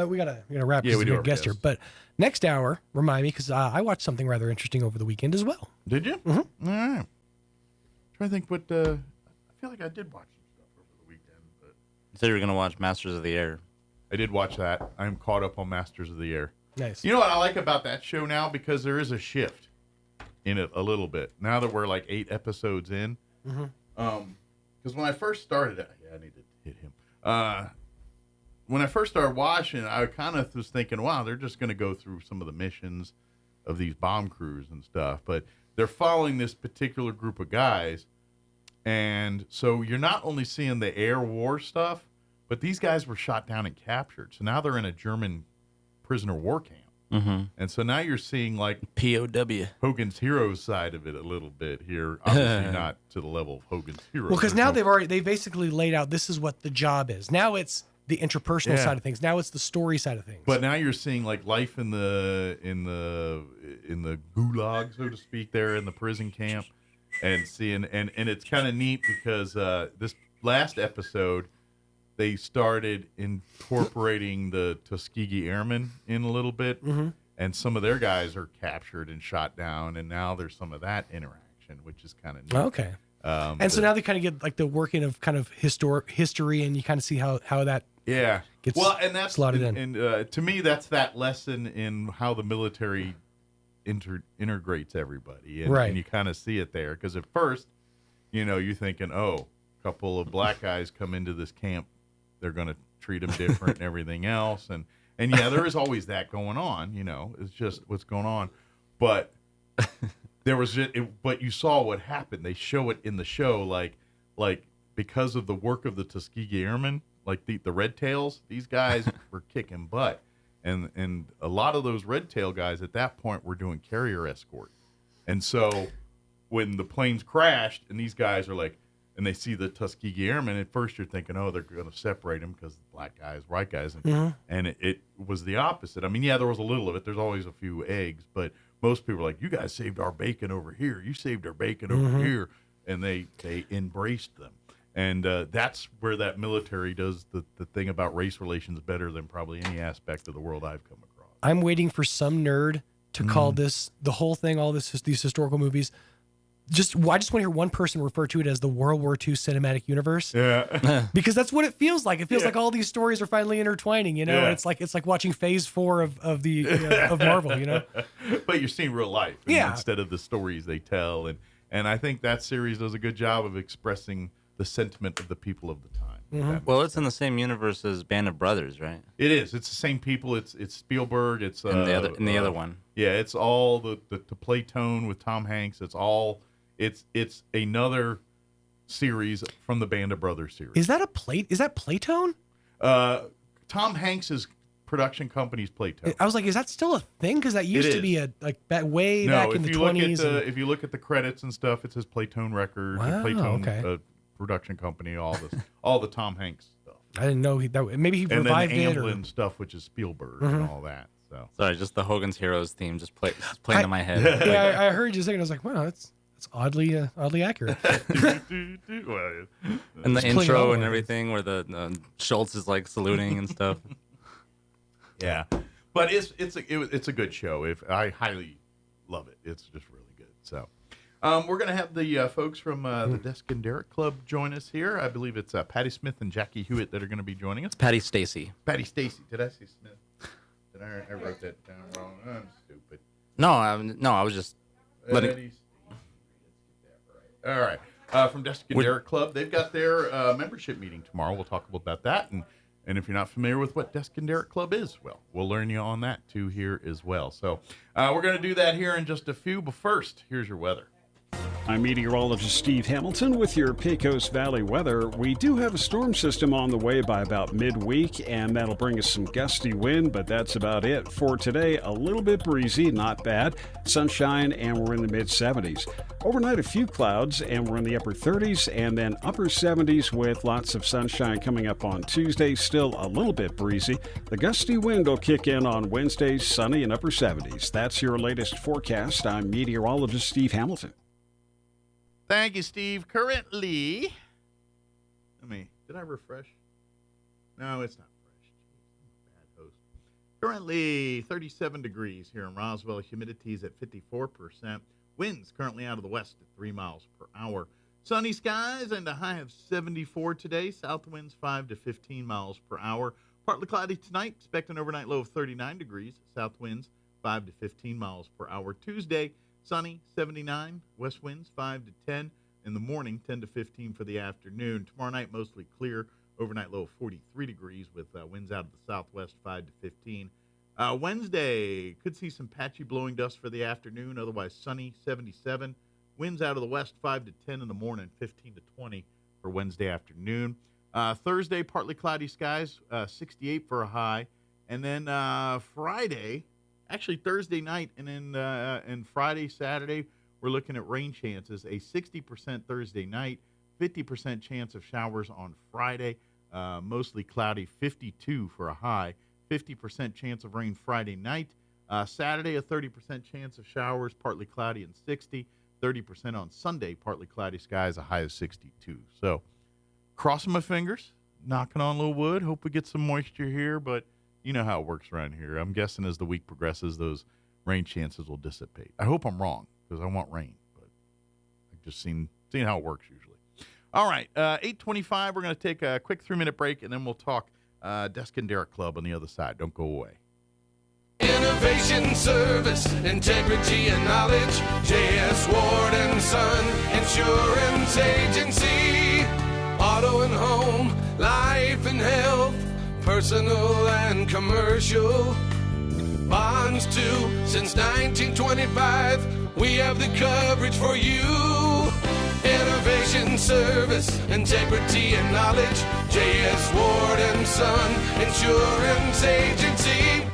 We gotta wrap because we have a guest here. But next hour, remind me, because I watched something rather interesting over the weekend as well. Did you? All right. Trying to think what I feel like I did watch some stuff over the weekend. But You said you were gonna watch Masters of the Air. I did watch that. I'm caught up on Masters of the Air. Nice. You know what I like about that show now? Because there is a shift in it a little bit. Now that we're like 8 episodes in. Because when I first started it, I need to hit him. When I first started watching, I kind of was thinking, wow, they're just going to go through some of the missions of these bomb crews and stuff. But they're following this particular group of guys. And so you're not only seeing the air war stuff, but these guys were shot down and captured. So now they're in a German prisoner war camp. And so now you're seeing like POW. Hogan's Heroes side of it a little bit here. Obviously not to the level of Hogan's Heroes. Well, because now they basically laid out this is what the job is. Now it's the interpersonal side of things. Now it's the story side of things. But now you're seeing like life in the gulag, so to speak, there in the prison camp, and seeing and it's kind of neat because this last episode they started incorporating the Tuskegee Airmen in a little bit, and some of their guys are captured and shot down, and now there's some of that interaction, which is kind of neat. Okay. And so now they kind of get like the working of kind of history, and you kind of see how that gets and that's slotted in. And to me, that's that lesson in how the military integrates everybody, and you kind of see it there because at first, you're thinking, oh, a couple of black guys come into this camp, they're going to treat them different and everything else, and yeah, there is always that going on. It's just what's going on, but. There was but you saw what happened. They show it in the show, like because of the work of the Tuskegee Airmen, like the Red Tails, these guys were kicking butt, and a lot of those Red Tail guys at that point were doing carrier escort, and so when the planes crashed and these guys are like, and they see the Tuskegee Airmen, at first you're thinking, oh, they're going to separate them because black guys, white guys, and it was the opposite. I mean, yeah, there was a little of it. There's always a few eggs, but most people are like, you guys saved our bacon over here. You saved our bacon over here. And they embraced them. And that's where that military does the thing about race relations better than probably any aspect of the world I've come across. I'm waiting for some nerd to call this, the whole thing, these historical movies, I just want to hear one person refer to it as the World War II cinematic universe. Yeah. Because that's what it feels like. It feels like all these stories are finally intertwining, and it's like watching phase 4 of Marvel, But you're seeing real life instead of the stories they tell, and I think that series does a good job of expressing the sentiment of the people of the time. Well, it's in the same universe as Band of Brothers, right? It is. It's the same people. It's Spielberg. It's in the other one. Yeah, it's all the play tone with Tom Hanks. It's all. It's another series from the Band of Brothers series. Is that Playtone? Tom Hanks's production company's Playtone. I was like, is that still a thing? Because that used to be back in the 20s. If you look at the credits and stuff, it says Playtone Records. Wow, Playtone production company, all the Tom Hanks stuff. I didn't know maybe he revived and then it. Amblin stuff, which is Spielberg and all that. So sorry, just the Hogan's Heroes theme just playing in my head. Yeah, I heard you saying. I was like, wow, that's oddly accurate. And the intro and everything, where the Schultz is like saluting and stuff. Yeah, but it's a good show. I highly love it. It's just really good. So we're gonna have the folks from the Desk and Derek Club join us here. I believe it's Patty Smith and Jackie Hewitt that are going to be joining us. Patty Stacy. Patty Stacy. Did I say Smith? I wrote that down wrong. I'm stupid. No, I was just letting. All right. From Desk and Derek Club, they've got their membership meeting tomorrow. We'll talk about that. And if you're not familiar with what Desk and Derek Club is, well, we'll learn you on that, too, here as well. So we're going to do that here in just a few. But first, here's your weather. I'm meteorologist Steve Hamilton with your Pecos Valley weather. We do have a storm system on the way by about midweek, and that'll bring us some gusty wind, but that's about it. For today, a little bit breezy, not bad. Sunshine, and we're in the mid-70s. Overnight, a few clouds, and we're in the upper 30s, and then upper 70s with lots of sunshine coming up on Tuesday. Still a little bit breezy. The gusty wind will kick in on Wednesday, sunny and upper 70s. That's your latest forecast. I'm meteorologist Steve Hamilton. Thank you, Steve. Currently, did I refresh? No, it's not fresh. I'm a bad host. Currently, 37 degrees here in Roswell. Humidity is at 54%. Winds currently out of the west at 3 miles per hour. Sunny skies and a high of 74 today. South winds 5 to 15 miles per hour. Partly cloudy tonight. Expect an overnight low of 39 degrees. South winds 5 to 15 miles per hour. Tuesday, sunny, 79, west winds 5 to 10 in the morning, 10 to 15 for the afternoon. Tomorrow night, mostly clear, overnight low of 43 degrees with winds out of the southwest 5 to 15. Wednesday, could see some patchy blowing dust for the afternoon, otherwise sunny, 77. Winds out of the west 5 to 10 in the morning, 15 to 20 for Wednesday afternoon. Thursday, partly cloudy skies, 68 for a high. And then Friday, actually Thursday night and then and Friday, Saturday, we're looking at rain chances. A 60% Thursday night, 50% chance of showers on Friday, mostly cloudy, 52 for a high, 50% chance of rain Friday night. Saturday, a 30% chance of showers, partly cloudy and 60, 30% on Sunday, partly cloudy skies, a high of 62. So crossing my fingers, knocking on a little wood, hope we get some moisture here, but you know how it works around here. I'm guessing as the week progresses, those rain chances will dissipate. I hope I'm wrong because I want rain, but I've just seen how it works usually. All right, 8:25. We're going to take a quick 3-minute break, and then we'll talk Desk and Derek Club on the other side. Don't go away. Innovation, service, integrity, and knowledge. J.S. Ward and Son Insurance Agency. Auto and home, life and health, personal and commercial. Bonds too, since 1925. We have the coverage for you. Innovation, service, integrity, and knowledge. J.S. Ward and Son Insurance Agency.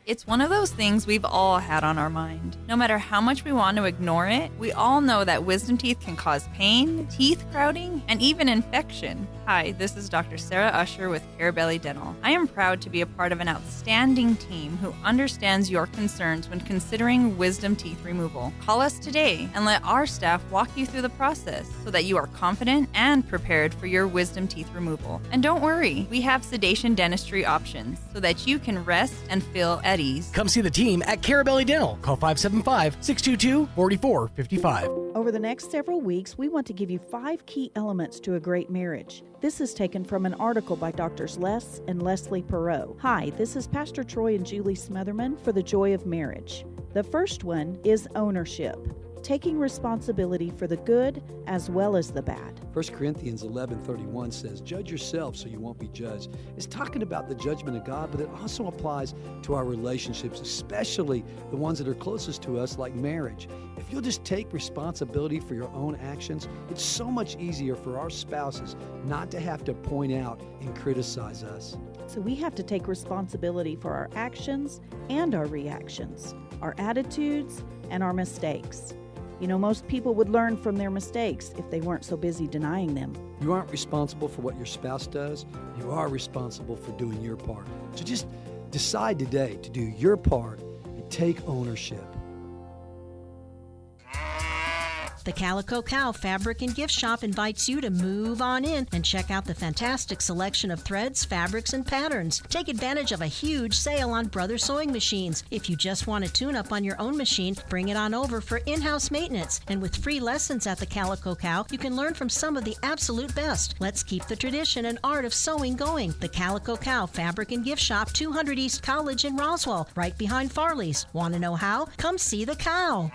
It's one of those things we've all had on our mind. No matter how much we want to ignore it, we all know that wisdom teeth can cause pain, teeth crowding, and even infection. Hi, this is Dr. Sarah Usher with Carabelli Dental. I am proud to be a part of an outstanding team who understands your concerns when considering wisdom teeth removal. Call us today and let our staff walk you through the process so that you are confident and prepared for your wisdom teeth removal. And don't worry, we have sedation dentistry options so that you can rest and feel at ease. Come see the team at Carabelli Dental. Call 575-622-4455. Over the next several weeks, we want to give you 5 key elements to a great marriage. This is taken from an article by Drs. Les and Leslie Perot. Hi, this is Pastor Troy and Julie Smotherman for The Joy of Marriage. The first one is ownership, taking responsibility for the good as well as the bad. 1 Corinthians 11:31 says, "Judge yourself so you won't be judged." It's talking about the judgment of God, but it also applies to our relationships, especially the ones that are closest to us, like marriage. If you'll just take responsibility for your own actions, it's so much easier for our spouses not to have to point out and criticize us. So we have to take responsibility for our actions and our reactions, our attitudes and our mistakes. You know, most people would learn from their mistakes if they weren't so busy denying them. You aren't responsible for what your spouse does. You are responsible for doing your part. So just decide today to do your part and take ownership. The Calico Cow Fabric and Gift Shop invites you to move on in and check out the fantastic selection of threads, fabrics, and patterns. Take advantage of a huge sale on Brother sewing machines. If you just want to tune up on your own machine, bring it on over for in-house maintenance. And with free lessons at the Calico Cow, you can learn from some of the absolute best. Let's keep the tradition and art of sewing going. The Calico Cow Fabric and Gift Shop, 200 East College in Roswell, right behind Farley's. Want to know how? Come see the cow.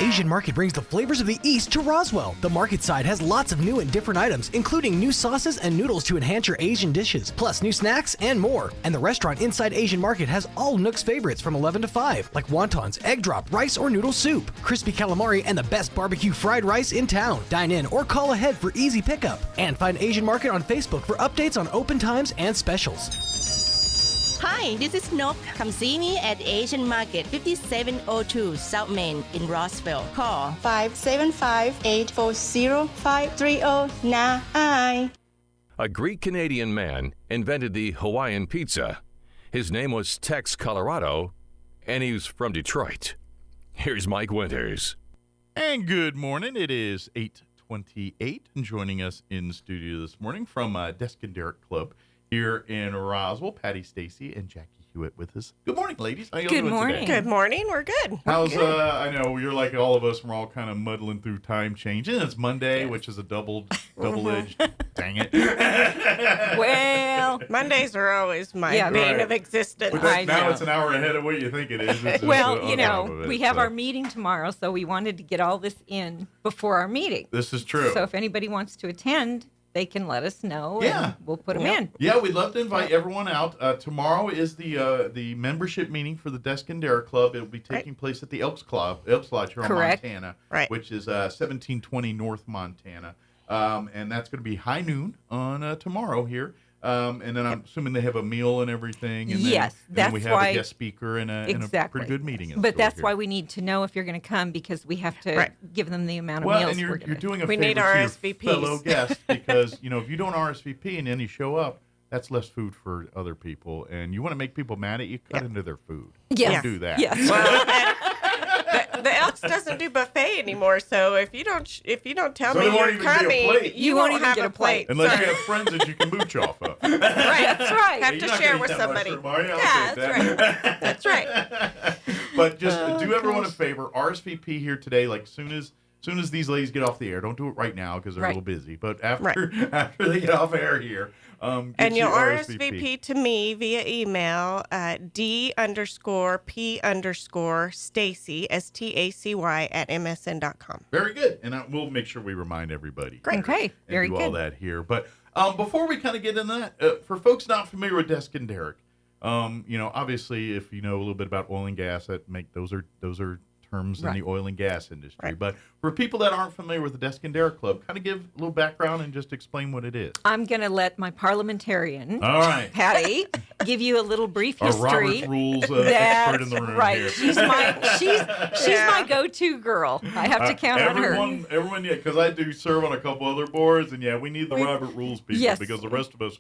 Asian Market brings the flavors of the East to Roswell. The market side has lots of new and different items, including new sauces and noodles to enhance your Asian dishes, plus new snacks and more. And the restaurant inside Asian Market has all Nook's favorites from 11 to 5, like wontons, egg drop, rice or noodle soup, crispy calamari, and the best barbecue fried rice in town. Dine in or call ahead for easy pickup. And find Asian Market on Facebook for updates on open times and specials. Hi, this is Nook. Come see me at Asian Market, 5702 South Main in Roswell. Call 575-840-5309. A Greek-Canadian man invented the Hawaiian pizza. His name was Tex Colorado, and he was from Detroit. Here's Mike Winters. And good morning. It is 8:28, and joining us in the studio this morning from Desk and Derrick Club here in Roswell, Patty Stacy and Jackie Hewitt with us. Good morning, ladies. How you Good doing morning. today? Good morning. We're good. How's I know you're like all of us. We're all kind of muddling through time change, and it's Monday, which is a double-edged. Dang it. Well, Mondays are always my bane of existence. But now it's an hour ahead of what you think it is. Well, you know, we have our meeting tomorrow, so we wanted to get all this in before our meeting. This is true. So if anybody wants to attend, they can let us know, and we'll put them in. Yeah, we'd love to invite everyone out. Tomorrow is the membership meeting for the Desk and Derrick Club. It will be taking place at the Elks Lodge here in Montana, which is 1720 North Montana. And that's going to be high noon on tomorrow here. And then I'm assuming they have a meal and everything. And then we have a guest speaker and a pretty good meeting. But that's why we need to know if you're going to come, because we have to give them the amount of meals and you're doing a we favor need to RSVPs. your fellow guests, because if you don't RSVP and then you show up, that's less food for other people, and you want to make people mad at you, cut into their food. Don't do that. Yes. Well, the Elks doesn't do buffet anymore, so if you don't tell me you're coming, you won't even have a plate. Unless you have friends that you can mooch off of. Right, that's right. Have You're to not share gonna with eat that somebody. mushroom, are you? I'll Yeah, take that's right. That's right. But just do everyone a favor. RSVP here today, like soon as these ladies get off the air. Don't do it right now because they're a little busy. But after they get off air here, and you'll RSVP to me via email at D_P_Stacy STACY at MSN.com. Very good, and we'll make sure we remind everybody. Great. Okay. Very do good. all that here. But before we kind of get into that, for folks not familiar with Desk and Derrick, obviously if you know a little bit about oil and gas, those are terms in the oil and gas industry. Right. But for people that aren't familiar with the Desk and Derrick Club, kind of give a little background and just explain what it is. I'm going to let my parliamentarian, all right, Patty, give you a little brief history. Robert's Rules expert in the room here. She's my go-to girl. I have to count on her. Everyone, because I do serve on a couple other boards, and we need the Robert Rules people because the rest of us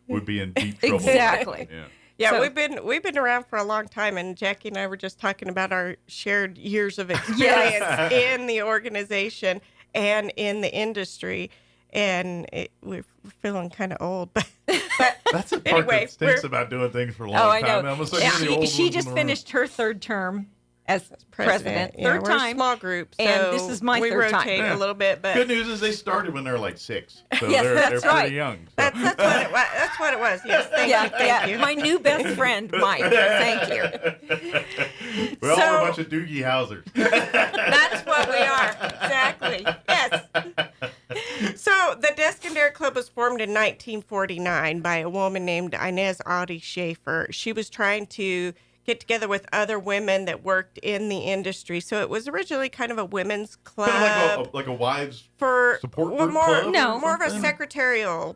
would be in deep trouble. Exactly. Yeah, we've been around for a long time, and Jackie and I were just talking about our shared years of experience in the organization and in the industry, and we're feeling kind of old. But that's the part that stinks about doing things for a long time. I know. She just finished her third term as president. Third time. We're a small group, so and this is my third time. We rotate a little bit. But good news is they started when they were like 6, so yes, they're pretty young. So. That's what it was. Yes, thank you. My new best friend, Mike. Thank you. We're all a bunch of Doogie Housers. That's what we are. Exactly. Yes. So the Desk and Derrick Club was formed in 1949 by a woman named Inez Audie Schaefer. She was trying to get together with other women that worked in the industry. So it was originally kind of a women's club. Kind of like a wives support group club? No, more of a secretarial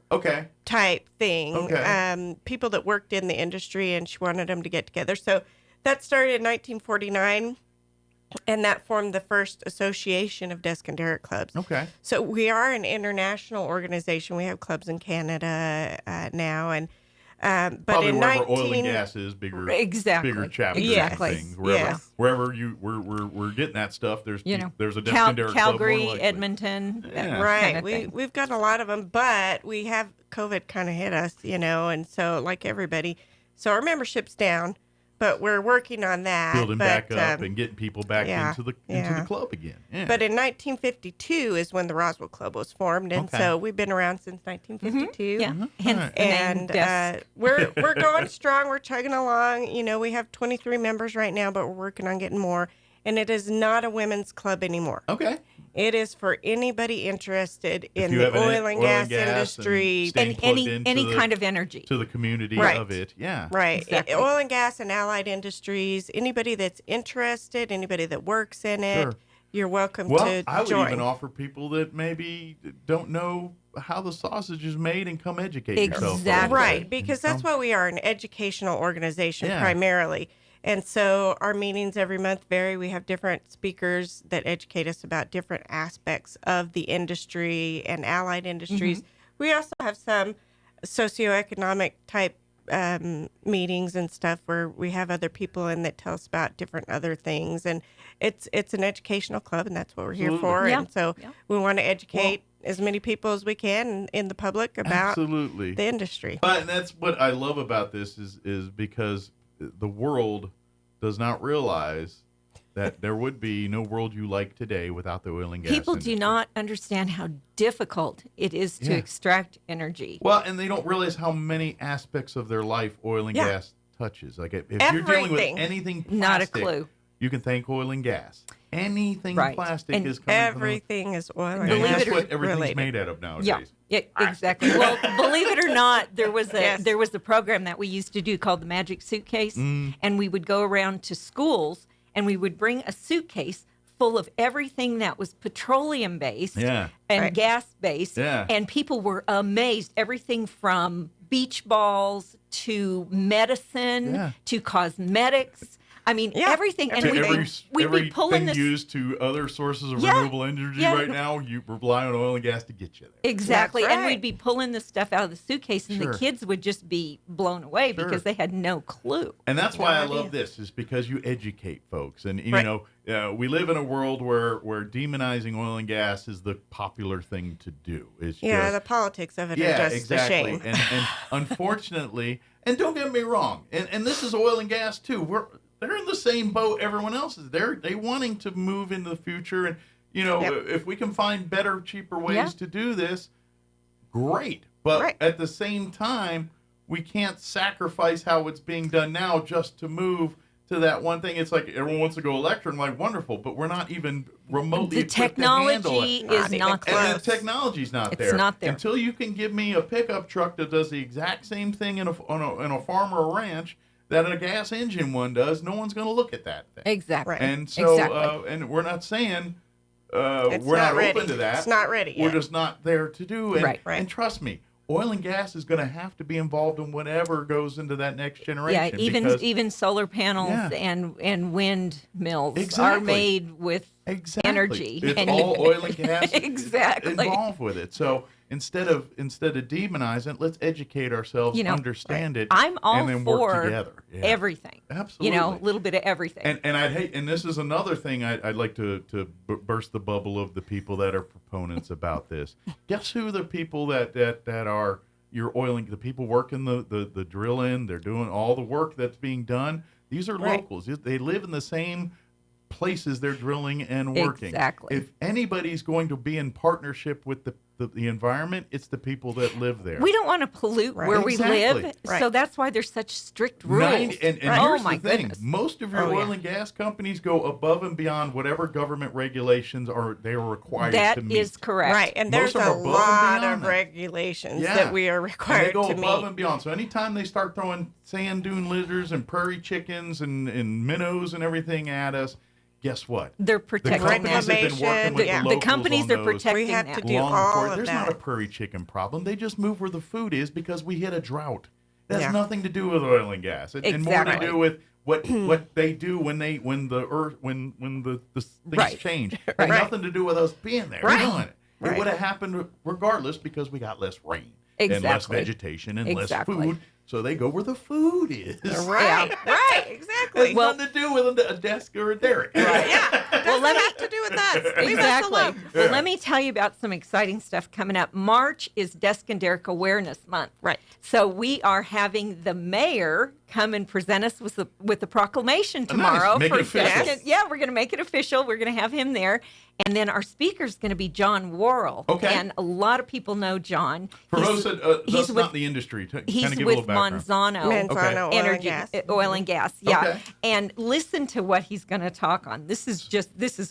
type thing. Okay. People that worked in the industry, and she wanted them to get together. So that started in 1949. And that formed the first association of desk and derrick clubs. Okay. So we are an international organization. We have clubs in Canada now, and but Probably in wherever oil and gas is bigger, Exactly. bigger chapters Exactly. and things. Wherever we're getting that stuff. There's there's a desk and derrick club. Calgary, more likely. Edmonton, that right. kind of thing. We've got a lot of them, but we have COVID kind of hit us, and so like everybody, so our membership's down. But we're working on that. Building back up and getting people back into the club again. Yeah. But in 1952 is when the Roswell Club was formed, and so we've been around since 1952. Yeah, hence the name And we're going strong. We're chugging along. We have 23 members right now, but we're working on getting more. And it is not a women's club anymore. Okay. It is for anybody interested in the oil and gas industry. And any kind of energy. To the community of it, yeah. Right. Exactly. Oil and gas and allied industries, anybody that's interested, anybody that works in it, you're welcome to join. I would even offer people that maybe don't know how the sausage is made and come educate yourself. Exactly. Right, because that's what we are, an educational organization primarily. And so our meetings every month vary. We have different speakers that educate us about different aspects of the industry and allied industries. We also have some socioeconomic type meetings and stuff where we have other people in that tell us about different other things. And it's an educational club, and that's what we're here for. Yeah. And so we want to educate as many people as we can in the public about the industry. But that's what I love about this is because the world does not realize that there would be no world you like today without the oil and gas People industry. do not understand how difficult it is to extract energy. Well, and they don't realize how many aspects of their life oil and gas touches. Like if you're dealing with anything plastic, not a clue. You can thank oil and gas. Anything plastic and is coming everything is oil and gas. gas. That's what everything's made out of nowadays. Yeah, exactly. Well, believe it or not, there was a program that we used to do called the Magic Suitcase, and we would go around to schools and we would bring a suitcase full of everything that was petroleum based and gas based, and people were amazed. Everything from beach balls to medicine to cosmetics. I mean, everything. And we'd be pulling this. Used to other sources of renewable energy right now, you rely on oil and gas to get you there. Exactly. That's right. And we'd be pulling this stuff out of the suitcase, and the kids would just be blown away because they had no clue. And that's why I love this, is because you educate folks. And, we live in a world where demonizing oil and gas is the popular thing to do. It's the politics of it are just a shame. And unfortunately, and don't get me wrong, and this is oil and gas too, they're in the same boat everyone else is. They wanting to move into the future, and if we can find better, cheaper ways to do this, great. But at the same time, we can't sacrifice how it's being done now just to move to that one thing. It's like everyone wants to go electric. I'm like, wonderful, but we're not even remotely equipped to handle it. The technology is not close. And the technology's not there. It's not there. Until you can give me a pickup truck that does the exact same thing in a farm or a ranch that a gas engine one does, no one's going to look at that thing. Exactly. And so, and we're not saying we're not open to that. It's not ready yet. We're just not there to do. And, Right. and trust me, oil and gas is going to have to be involved in whatever goes into that next generation. Yeah, even solar panels and windmills are made with energy. It's all oil and gas exactly involved with it. So instead of demonizing, let's educate ourselves, understand it, I'm all and then for work together. everything. Absolutely. A little bit of everything. And I'd hate, and this is another thing I'd like to burst the bubble of the people that are proponents about this. Guess who the people that are your oil and the people working the drill in, they're doing all the work that's being done. These are locals. They live in the same places they're drilling and working. Exactly. If anybody's going to be in partnership with the environment, it's the people that live there. We don't want to pollute where we live, so that's why there's such strict rules. And oh here's my the thing. goodness. Most of your oil and gas companies go above and beyond whatever government regulations they are required to meet. That is correct. Right, and there's a lot of regulations that we are required to meet. And they go above and beyond. So anytime they start throwing sand dune lizards and prairie chickens and minnows and everything at us, guess what? They're protecting the companies have been working with the locals companies on are those protecting We have to do long all before. of There's that. not a prairie chicken problem. They just move where the food is because we hit a drought. That has nothing to do with oil and gas. And more to do with what they do when the things change. It has nothing to do with us being there doing it. It would have happened regardless because we got less rain and less vegetation and less food. So they go where the food is. Right, exactly. It has nothing to do with a desk or a derrick. Right. Yeah. Well, let me have to do with us. Leave us alone. Well, let me tell you about some exciting stuff coming up. March is Desk and Derrick Awareness Month. Right. So we are having the mayor come and present us with the proclamation tomorrow. Nice. Make it official. Yeah, we're going to make it official. We're going to have him there. And then our speaker is going to be John Worrell. Okay. And a lot of people know John. For those that's not the industry, he's with Monsanto Oil and Gas. Yeah. Okay. And listen to what he's going to talk on. This is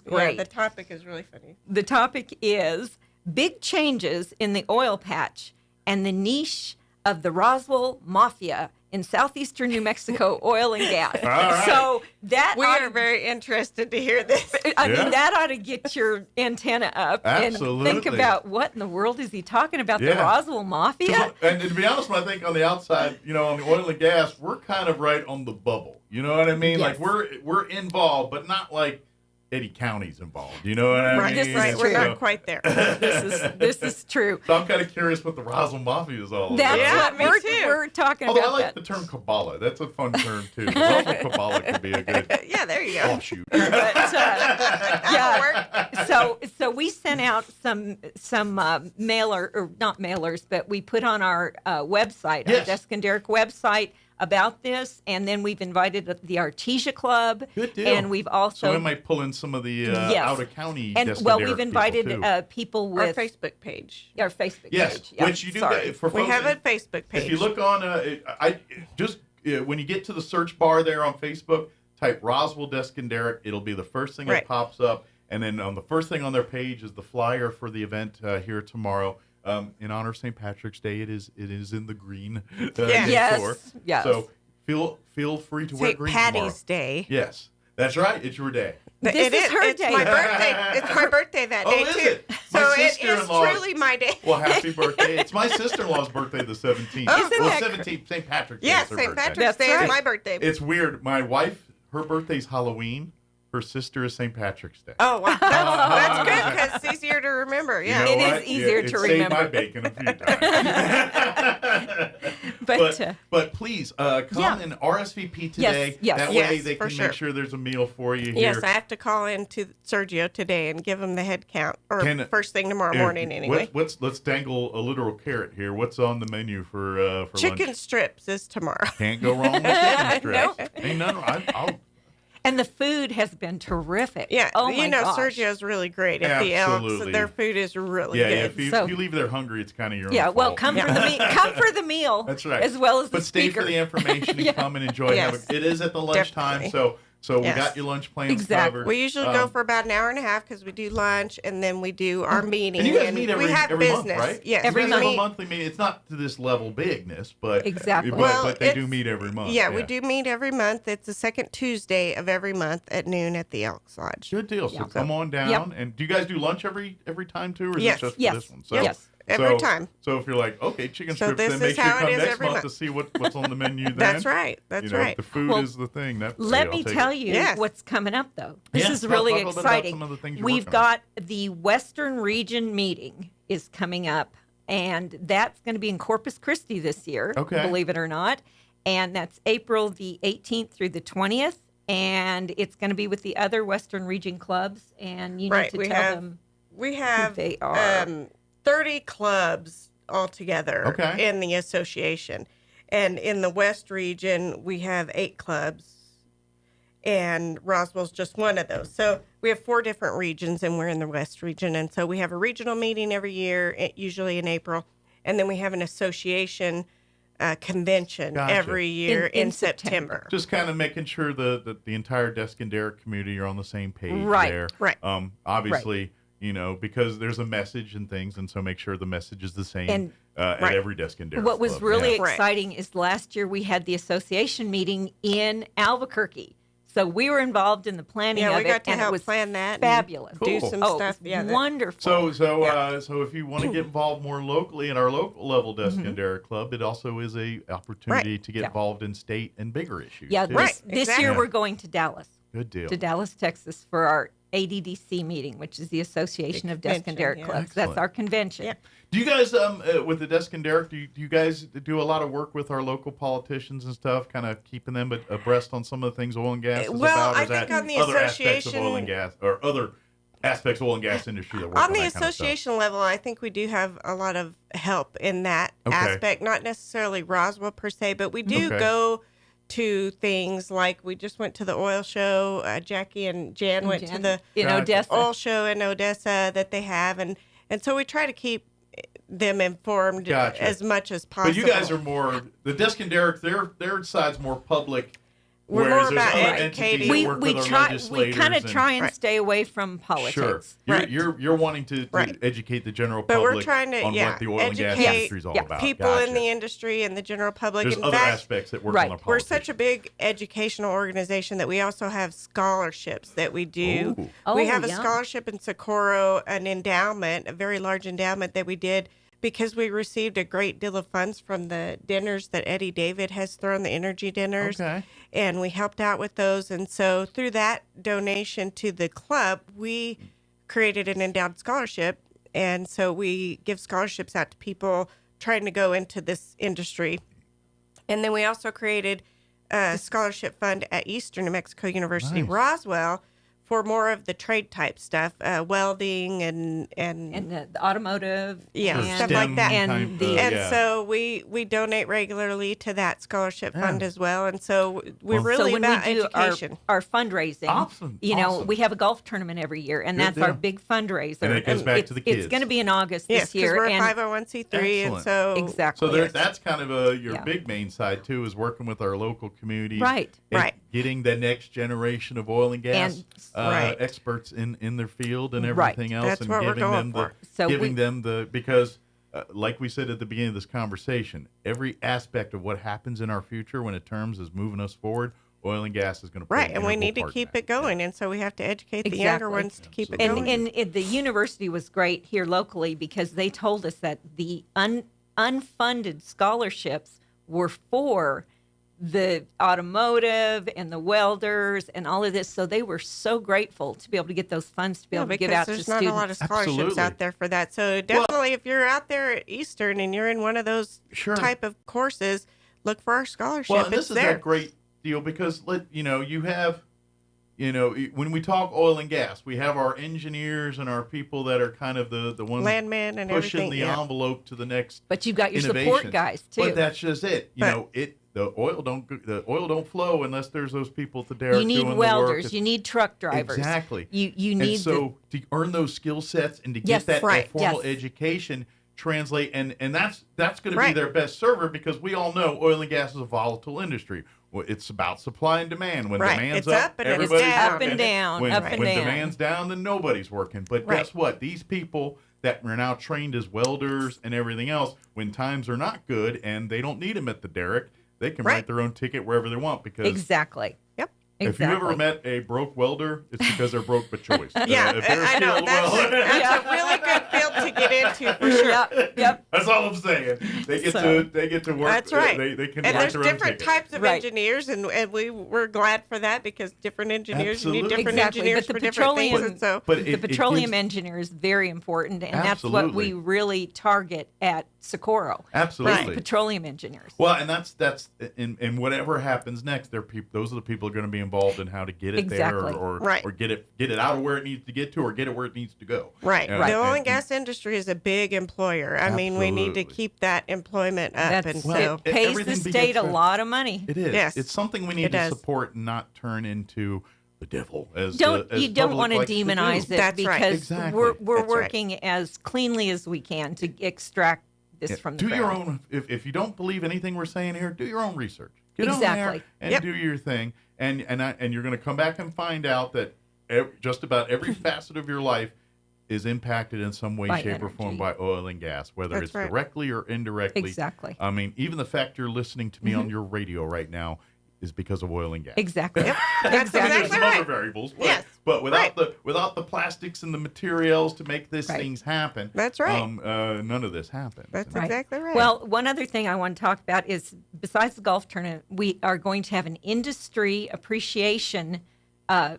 great. Yeah, the topic is really funny. The topic is big changes in the oil patch and the niche of the Roswell Mafia in southeastern New Mexico, oil and gas. All right. So that we are very interested to hear this. I mean, that ought to get your antenna up Absolutely. and think about what in the world is he talking about, the Roswell Mafia? And to be honest, I think on the outside, on the oil and gas, we're kind of right on the bubble. You know what I mean? Yes. Like we're involved, but not like Eddy County's involved. You know what I mean? This is we're not quite there. This is true. So I'm kind of curious what the Roswell Mafia is all about. That's what we're talking Although about. I like the term Kabbalah. That's a fun term too. Roswell Kabbalah could be a good there you go. offshoot. But, so we sent out some mailer, or not mailers, but we put on our website, our Desk and Derrick website, about this, and then we've invited the Artesia Club. Good deal. And we've also... So we might pull in some of the out-of-county and Desk and well, Derrick we've invited people, people with... Our Facebook page. Our Facebook yes, page. Yeah, which you do. For we folks, have a Facebook page. If you look on, when you get to the search bar there on Facebook, type Roswell Desk and Derrick. It'll be the first thing that pops up. And then on the first thing on their page is the flyer for the event here tomorrow. In honor of St. Patrick's Day, it is in the green decor. Yes. So feel free to wear green St. Patty's tomorrow. Day. Yes, that's right. It's your day. This is her it's day. My birthday. It's my birthday that day is too. it? So My it is sister-in-law truly my day. Well, happy birthday! It's my sister-in-law's birthday, the 17th. Oh, well, 17th, St. Patrick's Day. Yes, is her St. birthday. Patrick's Day is my birthday. It's weird. My wife, her birthday's Halloween. Her sister is St. Patrick's Day. Oh, wow. That's good because it's easier to remember. Yeah, You know it what? is easier to remember. Saved my bacon a few times. but please come and RSVP today. Yes. That way they can make sure there's a meal for you here. Yes, I have to call in to Sergio today and give him the head count, or first thing tomorrow morning anyway. Let's dangle a literal carrot here. What's on the menu for chicken lunch? strips is tomorrow. Can't go wrong with chicken strips. Ain't none. I'll And the food has been terrific. Yeah, oh my gosh. Sergio's really great at the Elks. So their food is really good. If you leave there hungry, it's kind of your own fault. Well, come for the meal. That's right. As well as the But stay speaker. for the information and come and enjoy. Yes. It is at the lunchtime, so we got your lunch plans covered. We usually go for about an hour and a half because we do lunch and then we do our meeting. And you guys meet every business. month, right? Yes, every month. A monthly meeting. It's not to this level bigness, but but they do meet every month. Yeah, we do meet every month. It's the second Tuesday of every month at noon at the Elks Lodge. Good deal. So come on down. Yep. And do you guys do lunch every time too, or is yes. it just yes. for this one? So, yes. Every time. So if you're like, okay, chicken strips, this then make is sure you how come it is next every month month. to see what's on the menu then. That's right. That's right. The food is the thing. Let me tell you what's coming up, though. This is really exciting. We've got the Western Region meeting is coming up, and that's going to be in Corpus Christi this year, believe it or not. And that's April the 18th through the 20th. And it's going to be with the other Western Region clubs. And you need to tell them we have who they are. 30 clubs altogether in the association. And in the West region, we have 8 clubs. And Roswell's just one of those. So we have 4 different regions, and we're in the West region. And so we have a regional meeting every year, usually in April. And then we have an association convention every year in September. Just kind of making sure the entire Desk and Derrick community are on the same page there. Right. Obviously, because there's a message and things, and so make sure the message is the same at every Desk and Derrick What was club. really exciting is last year we had the association meeting in Albuquerque. So we were involved in the planning of it. We got to and help it was plan that. Fabulous. Do some stuff. Yeah, wonderful. So if you want to get involved more locally in our local level Desk and Derrick Club, it also is a opportunity to get involved in state and bigger issues. Yeah, too. This year we're going to Dallas. Good deal. To Dallas, Texas for our ADDC meeting, which is the Association of Desk and Derrick Clubs. Excellent. That's our convention. Yeah. Do you guys, with the Desk and Derrick, do you guys do a lot of work with our local politicians and stuff, kind of keeping them abreast on some of the things oil and gas is about? Or I think on the other aspects of association oil and gas, or other aspects of oil and gas industry that work on the that kind of association level, I think we do have a lot of help in that aspect. Not necessarily Roswell per se, but we do go to things like we just went to the oil show. Jackie and Jan went to the oil show in Odessa that they have, and so we try to keep them informed as much as possible. But you guys are more the Desk and Derrick. Their side's more public. We're more about educating. We kind of try and stay away from politics. Sure, you're wanting to educate the general public, but we're trying to on what the oil and gas industry is all about. People in the industry and the general public. There's other aspects that work on our politics. We're such a big educational organization that we also have scholarships that we do. We have a scholarship in Socorro, an endowment, a very large endowment that we did because we received a great deal of funds from the dinners that Eddie David has thrown, the energy dinners. And we helped out with those. And so through that donation to the club, we created an endowed scholarship. And so we give scholarships out to people trying to go into this industry. And then we also created a scholarship fund at Eastern New Mexico University, Roswell, for more of the trade type stuff, welding and the automotive, stuff like that. And so we donate regularly to that scholarship fund as well. And so we're really about education. Our fundraising. Awesome. We have a golf tournament every year, and that's our big fundraiser. And it goes back to the kids. It's going to be in August this year. We're a 501c3, and so exactly. So that's kind of your big main side too, is working with our local communities, right. Getting the next generation of oil and gas experts in their field and everything else, that's and what giving them the because like we said at the beginning of this conversation, every aspect of what happens in our future when it terms is moving us forward. Oil and gas is going to play and we need to keep it going, and so we have to educate the younger ones to keep it going. And the university was great here locally because they told us that the unfunded scholarships were for the automotive and the welders and all of this, so they were so grateful to be able to get those funds to be able to give out to students. There's not a lot of scholarships out there for that, so definitely if you're out there at Eastern and you're in one of those type of courses, look for our scholarship. Well, and this is a great deal because you have, when we talk oil and gas, we have our engineers and our people that are kind of the ones landmen and pushing the envelope to the next. But you've got your support guys too. But that's just it. The oil don't flow unless there's those people at the derrick. You need welders. You need truck drivers. Exactly. You need to earn those skill sets and to get that formal education translate and that's going to be their best server because we all know oil and gas is a volatile industry. Well, it's about supply and demand. When demand's up, everybody's up and down. When demand's down, then nobody's working. But guess what? These people that are now trained as welders and everything else, when times are not good and they don't need them at the derrick, they can write their own ticket wherever they want because Yep. If you ever met a broke welder, it's because they're broke by choice. I know. That's a really good field to get into for sure. Yep. That's all I'm saying. They get to work. That's right. They can and write there's their own different ticket. types of engineers, and we're glad for that because different engineers, you need different engineers but for different things. And so, the petroleum engineer is very important, and that's what we really target at Socorro. Absolutely. Petroleum engineers. Well, and that's in whatever happens next, those are the people who are going to be involved in how to get it there or get it out of where it needs to get to or get it where it needs to go. Right. The oil and gas industry is a big employer. I mean, we need to keep that employment up. It pays the state a lot of money. It is. Yes. It's something we need to support and not turn into the devil. You don't want to demonize it because we're working as cleanly as we can to extract this from the ground. Do your own. If you don't believe anything we're saying here, do your own research. Get on there and do your thing. And you're going to come back and find out that just about every facet of your life is impacted in some way, shape, or form by oil and gas, whether it's directly or indirectly. Exactly. I mean, even the fact you're listening to me on your radio right now, is because of oil and gas. Exactly. Yep. That's exactly some right. other variables, but, Yes. but without the plastics and the materials to make these things happen, that's right. None of this happens. That's exactly right. Well, one other thing I want to talk about is, besides the golf tournament, we are going to have an industry appreciation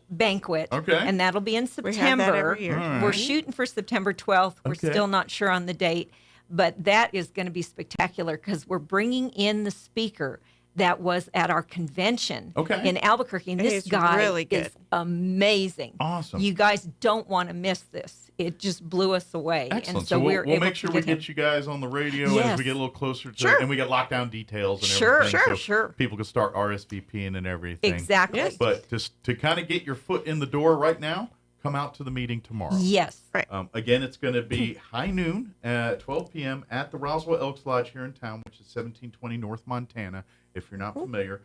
banquet. Okay. And that'll be in September. We have that every year. All We're right. shooting for September 12th. We're Okay. still not sure on the date, but that is going to be spectacular because we're bringing in the speaker that was at our convention in Albuquerque. And this He's guy really good. is amazing. Awesome. You guys don't want to miss this. It just blew us away. Excellent. And so we'll able make to sure we him. get you guys on the radio Yes. as we get a little closer to Sure. and we get lockdown details and Sure, everything. sure. People can start RSVPing and everything. Exactly. Yes. But just to kind of get your foot in the door right now, come out to the meeting tomorrow. Yes. Right. Again, it's going to be high noon at 12 p.m. at the Roswell Elks Lodge here in town, which is 1720 North Montana, if you're not familiar.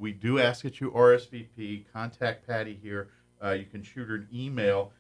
We do ask that you RSVP. Contact Patty here. You can shoot her an email,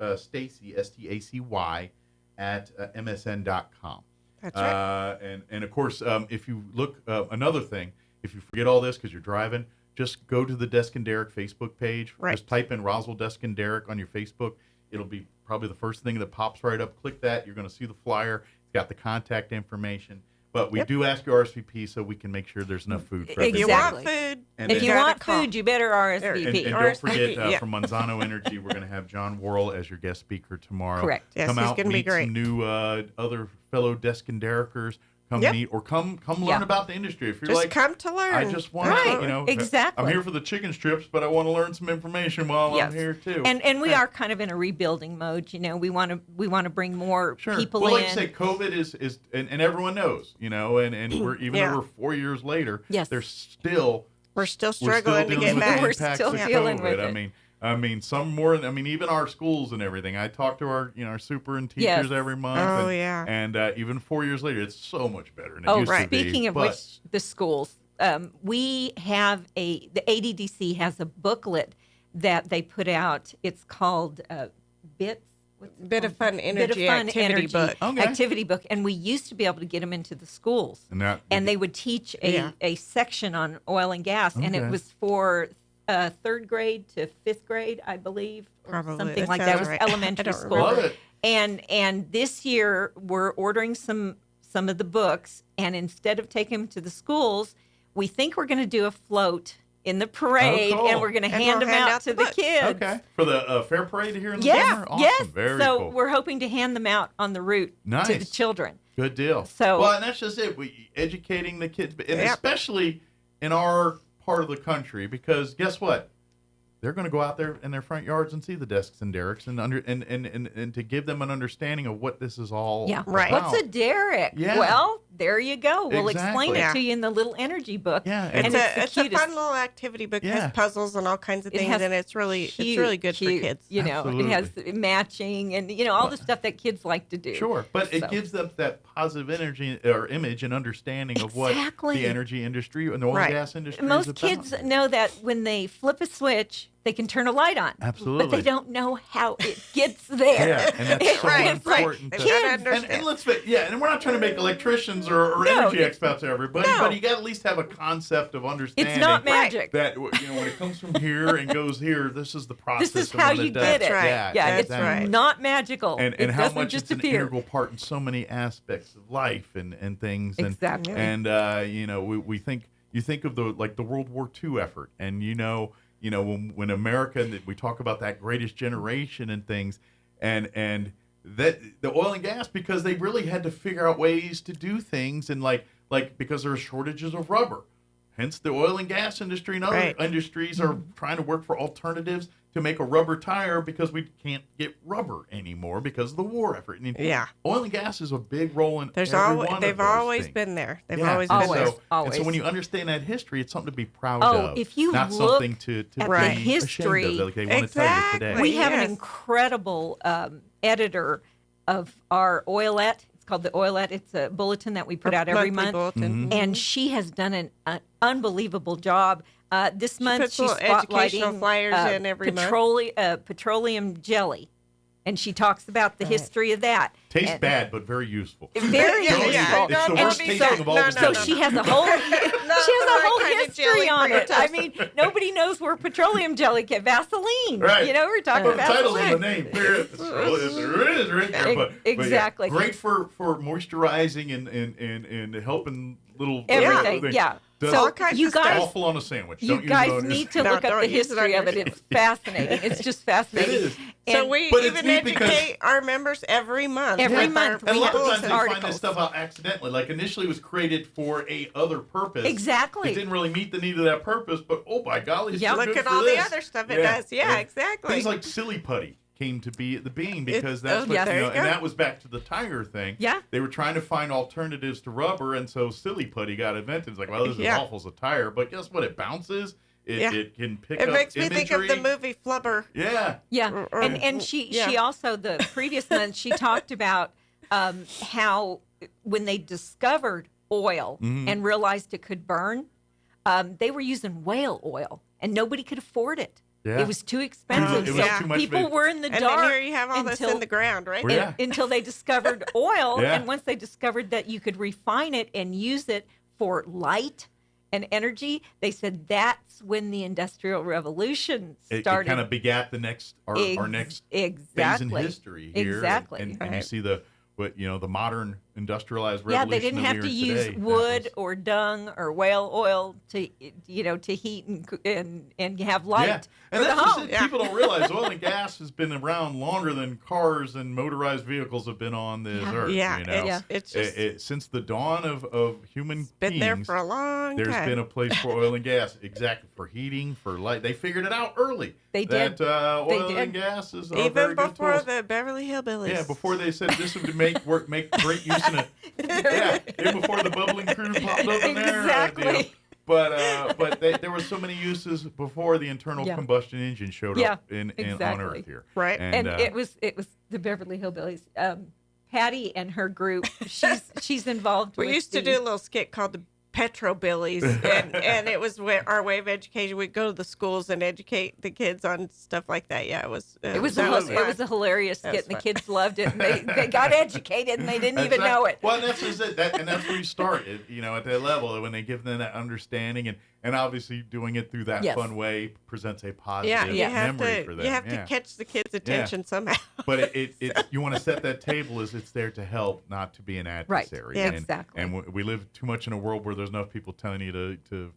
D_P_Stacy, STACY, at MSN.com. That's right. And of course, if you look, another thing, if you forget all this because you're driving, just go to the Desk and Derek Facebook page. Right. Just type in Roswell Desk and Derek on your Facebook. It'll be probably the first thing that pops right up. Click that. You're going to see the flyer. It's got the contact information. But we do ask you RSVP so we can make sure there's enough food for If you everybody. want food, And If then- you want food, you better RSVP. and don't forget, RSVP, yeah. from Manzano Energy, we're going to have John Worrell as your guest speaker tomorrow. Correct. Yes, come he's out, gonna be meet great. some new other fellow Desk and Derekers. Come Yep. meet or come learn Yeah. about the industry. If you're just like, come to learn. I just want Right, to, you know, exactly. I'm here for the chicken strips, but I want to learn some information while Yes. I'm here too. And we are kind of in a rebuilding mode. You know, we want to bring more people well, in. like I say, COVID is and everyone knows, you know, and we're even Yeah. though we're 4 years later, Yes. there's still We're still struggling to dealing get with back. the We're impacts still of dealing COVID. with it. I mean, some more. I mean, even our schools and everything. I talk to our, our super and teachers Yes. every month. Oh, and, yeah. And even 4 years later, it's so much better than it Oh, used to be. speaking of But- which, the schools, we have the ADDC has a booklet that they put out. It's called Bits. Bit of Fun Energy Bit of Fun activity Energy book. Okay. Activity book, and we used to be able to get them into the schools, And they would teach Yeah. a section on oil and gas, and it Okay. was for 3rd grade to 5th grade, I believe, or Probably. something That like that. It sounds was right. elementary I don't school. Love it. And this year we're ordering some of the books, and instead of taking them to the schools, we think we're going to do a float in the parade, cool. and we're going to And hand we'll them hand out out to the the books. kids. Okay. For the fair parade here in the Yes, summer? Awesome. yes. Very so cool. we're hoping to hand them out on the route to the Nice. children. Good deal. So- well, and that's just it. We educating the kids, and Yep. especially in our part of the country, because guess what? They're going to go out there in their front yards and see the desks and derricks, and to give them an understanding of what this is all Yeah. about. What's a derrick? Yeah. Well, there you go. We'll explain Exactly. it Yeah. to you in the little energy book. Yeah, And It's the a cutest. fun little activity book. It Yeah. has puzzles and all kinds of It things, has and it's really good for cute, kids. You know, it has matching and all the stuff that kids like to do. Sure, but it So. gives them that positive energy or image and understanding of what Exactly. the energy industry and the oil Right. and gas industry Most is about. kids know that when they flip a switch, they can turn a light on. Absolutely. But they don't know how it gets there. Yeah, and that's so It's like, important. They've to- got to and understand. let's face, and we're not trying to make electricians or No, energy it's- experts everybody, no. but you got to at least have a concept of understanding. It's not magic. That when it comes from here and goes here, this is the process. This is of how what you does. get it. right. Yeah, Yeah, it's exactly. not magical. And it how doesn't much just it's an appear. integral part in so many aspects of life and things. And, Exactly. And we think you think of the World War II effort, and when America, and we talk about that greatest generation and things, and that the oil and gas, because they really had to figure out ways to do things, and because there are shortages of rubber. Hence, the oil and gas industry and other Right. industries are trying to work for alternatives to make a rubber tire because we can't get rubber anymore because of the war effort. I mean, Yeah. oil and gas is a big role in There's every always one of they've those always things. been there. They've Yeah, always and been so, there. And so Always. when you understand that history, it's something to be proud Oh, of. if you not look something to at be the ashamed history- of, like they want to tell you today. We have an Yes. incredible editor of our Oilette. It's called the Oilette. It's a bulletin that we put out every Monthly month. bulletin. Mhm. And she has done an unbelievable job. This month puts she's little educational spotlighting flyers in every month. petroleum jelly. And she talks about the history of that. Tastes bad, but very useful. Very useful. It's the worst tasting of all the So she has a whole history on it. I mean, nobody knows where petroleum jelly came. Vaseline. Right. You know, we're talking the title's Vaseline. in the name. There is. Exactly. Great for moisturizing and helping little everything. Yeah. So you guys, awful on a sandwich. You guys need to look up the history of it. It's fascinating. It's just fascinating. It is. So we even educate our members every month. Every month. And a lot of times they find this stuff out accidentally. Like initially it was created for a other purpose. Exactly. It didn't really meet the need of that purpose, but oh my golly, it's so look good at for all this. the other stuff it does. Yeah, exactly. Things like silly putty came to be the being because that's what and that was back to the tire thing. Yeah. They were trying to find alternatives to rubber, and so silly putty got invented. It's like, well, this is awful as a tire, but guess what? It bounces. It can pick up It makes me imagery. think of the movie Flubber. Yeah. Yeah. And she also, the previous month, she talked about how when they discovered oil and realized it could burn, they were using whale oil, and nobody could afford it. Yeah. It was too expensive. It was too much people were in the dark. And then here you have all this in the ground, right? Until they discovered oil. And once they discovered that you could refine it and use it for light and energy, they said that's when the Industrial Revolution started. It kind of begat the next our next phase in history here. Exactly. And you see the modern industrialized revolution. Yeah, they didn't have to use wood or dung or whale oil to heat and have light for and the that's home. Just it. People don't realize oil and gas has been around longer than cars and motorized vehicles have been on this earth. Yeah, it's just since the dawn of human been beings, there for a long time. There's been a place for oil and gas, exactly for heating, for light. They figured it out early. They did. That oil and gas is even very before good tools. the Beverly Hillbillies. Yeah, before they said this would make great use in it. Even before the bubbling crude popped up in there. Exactly. But there were so many uses before the internal combustion engine showed up on Earth here. Right. And it was the Beverly Hillbillies. Patty and her group, she's involved with We used to do a little skit called the Petro Billies, and it was our way of education. We'd go to the schools and educate the kids on stuff like that. Yeah, it was a hilarious skit, and the kids loved it. And they got educated, and they didn't even know it. Well, that's just it. And that's where you start, at that level, when they give them that understanding and obviously doing it through that fun way presents a positive memory for them. You have to catch the kids' attention somehow. But you want to set that table as it's there to help, not to be an adversary. Right. Yeah, exactly. And we live too much in a world where there's enough people telling you to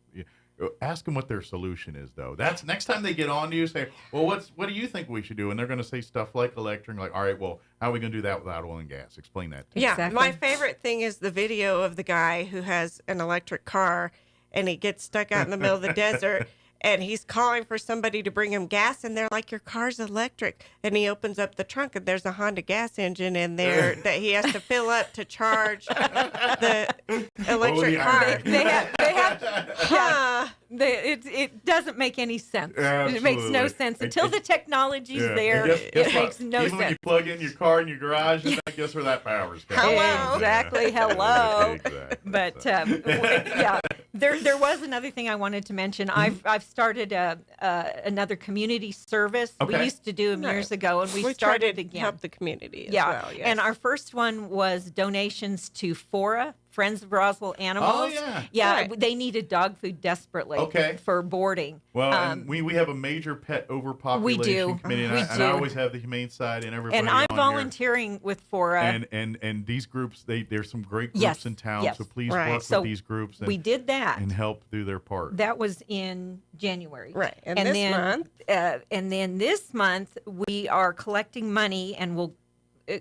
ask them what their solution is, though. That's next time they get on to you, say, well, what do you think we should do? And they're going to say stuff like electric, like, all right, well, how are we going to do that without oil and gas? Explain that to me. Yeah, my favorite thing is the video of the guy who has an electric car and he gets stuck out in the middle of the desert and he's calling for somebody to bring him gas, and they're like, your car's electric. And he opens up the trunk and there's a Honda gas engine in there that he has to fill up to charge the electric car. It doesn't make any sense. Absolutely. It makes no sense. Until the technology's there, it makes no sense. Even when you plug in your car in your garage, and guess where that power's coming from. Hello. Exactly. Hello. Exactly. But there was another thing I wanted to mention. I've started another community service. Okay. We used to do them years ago, and we tried started to again. help the community as well. Yes. And our first one was donations to FORA, Friends of Roswell Animals. Oh, yeah. Yeah, Right. they needed dog food desperately for boarding. Well, and we have a major pet overpopulation committee, and I always have the humane side and everybody. And I'm on volunteering with FORA. And these groups, there's some great groups in town, so please work with these groups. We did that and help do their part. That was in January, right? And then this month we are collecting money, and we'll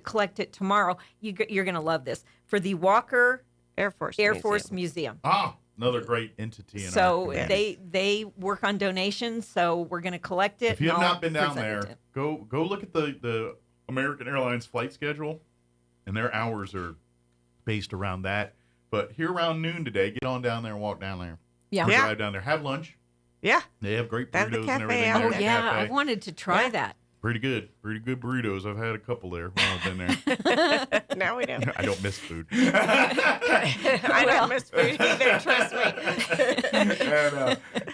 collect it tomorrow. You're going to love this for the Walker Air Force Museum. Ah, another great entity. So they work on donations. So we're going to collect it. If you have not been down there, go look at the American Airlines flight schedule, and their hours are based around that. But here around noon today, get on down there and walk down there. Yeah. Drive down there. Have lunch. Yeah. They have great Have the burritos cafe and everything out there. Oh, yeah. I wanted to try that. Pretty good burritos. I've had a couple there while I've been there. Now we don't. I don't miss food. I don't miss food either. Trust me.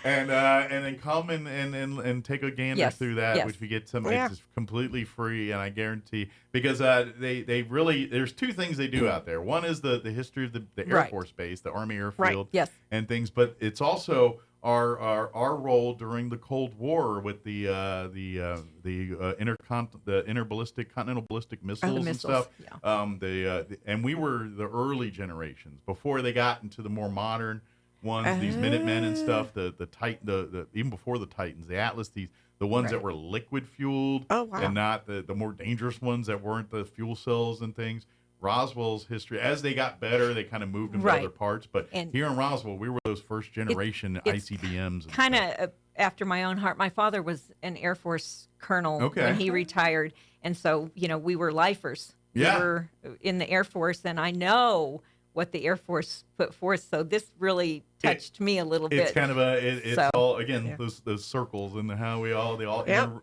And then come come and take a gander through that, which we get some. It's completely free, and I guarantee because they really there's two things they do out there. One is the history of the Air Force Base, the Army Airfield, and things, but it's also our role during the Cold War with the interballistic continental ballistic missiles and stuff. And we were the early generations before they got into the more modern ones, these Minutemen and stuff. The Titan, even before the Titans, the Atlas, the ones that were liquid fueled, and not the more dangerous ones that weren't the fuel cells and things. Roswell's history, as they got better, they kind of moved into other parts. But here in Roswell, we were those first generation ICBMs. Kind of after my own heart. My father was an Air Force colonel when he retired, and so we were lifers. We were in the Air Force, and I know what the Air Force put forth. So this really touched me a little bit. It's kind of it's all again those circles and how they all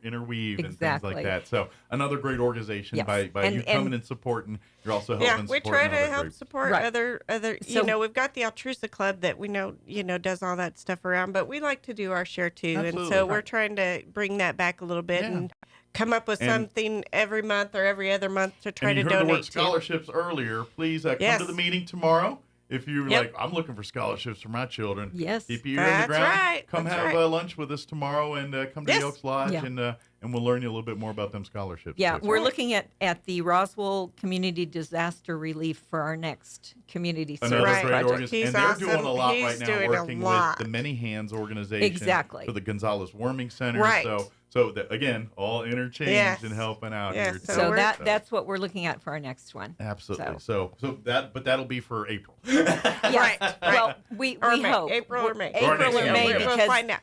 interweave and things like that. So another great organization by you coming and supporting. You're also helping. We try to help support other. So, we've got the Altrusa Club that we know does all that stuff around, but we like to do our share too, and so we're trying to bring that back a little bit and come up with something every month or every other month to try to donate the word scholarships earlier. Please come to the meeting tomorrow. If you're like, I'm looking for scholarships for my children, keep your ear in the ground. Come have lunch with us tomorrow and come to the Elks Lodge and we'll learn you a little bit more about them scholarships. Yeah, we're looking at the Roswell Community Disaster Relief for our next community service project. And they're doing a lot right now, working with the Many Hands organization for the Gonzalez Warming Center. So again, all interchanged and helping out here. So that's what we're looking at for our next one. Absolutely. So that'll be for April. Right. Well, we hope April or May. April or May because we'll find out.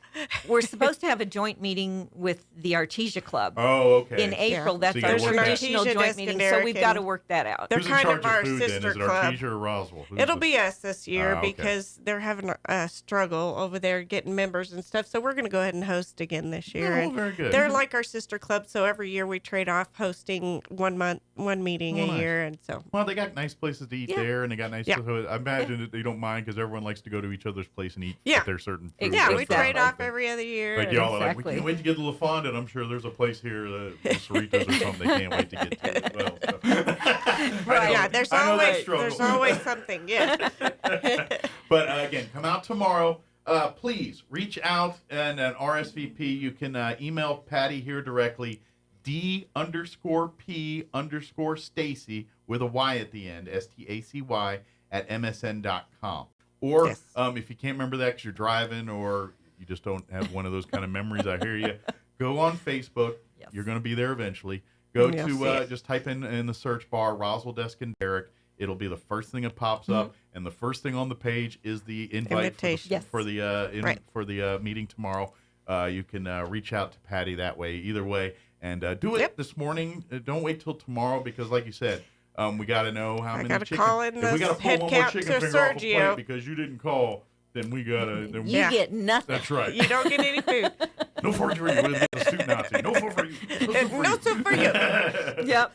We're supposed to have a joint meeting with the Artesia Club. Oh, okay. In April, that's our traditional joint meeting. So we've got to work that out. They're Who's kind in charge of our food, sister then? Is it club. Artesia or Roswell? It'll be us this year because they're having a struggle over there getting members and stuff. So we're going to go ahead and host again this year. Oh, very good. They're like our sister club, so every year we trade off hosting one meeting a year, and so. Well, they got nice places to eat there, and they got nice. So I imagine that they don't mind because everyon likes to go to each other's place and eat at their certain food. Yeah, we trade off every other year. Like y'all are like, we can't wait to get to LaFond, and I'm sure there's a place here, Cerritos or something they can't wait to get to as well. So. Yeah, there's always something. Yeah. But again, come out tomorrow. Please reach out and an RSVP. You can email Patty here directly, D_P_Stacy with a Y at the end, STACY at MSN.com. Or if you can't remember that because you're driving or you just don't have one of those kind of memories, I hear you. Go on Facebook. You're going to be there eventually. Go to just type in the search bar Roswell Desk and Derek. It'll be the first thing that pops up, and the first thing on the page is the invite for the meeting tomorrow. You can reach out to Patty that way, either way, and do it this morning. Don't wait till tomorrow because, like you said, we got to know how many chickens. If we got to pull one more chicken finger off the plate because you didn't call, then we got to. You get nothing. That's right. You don't get any food. No for you. The suit Nazi. No for you. No soup for you. Yep.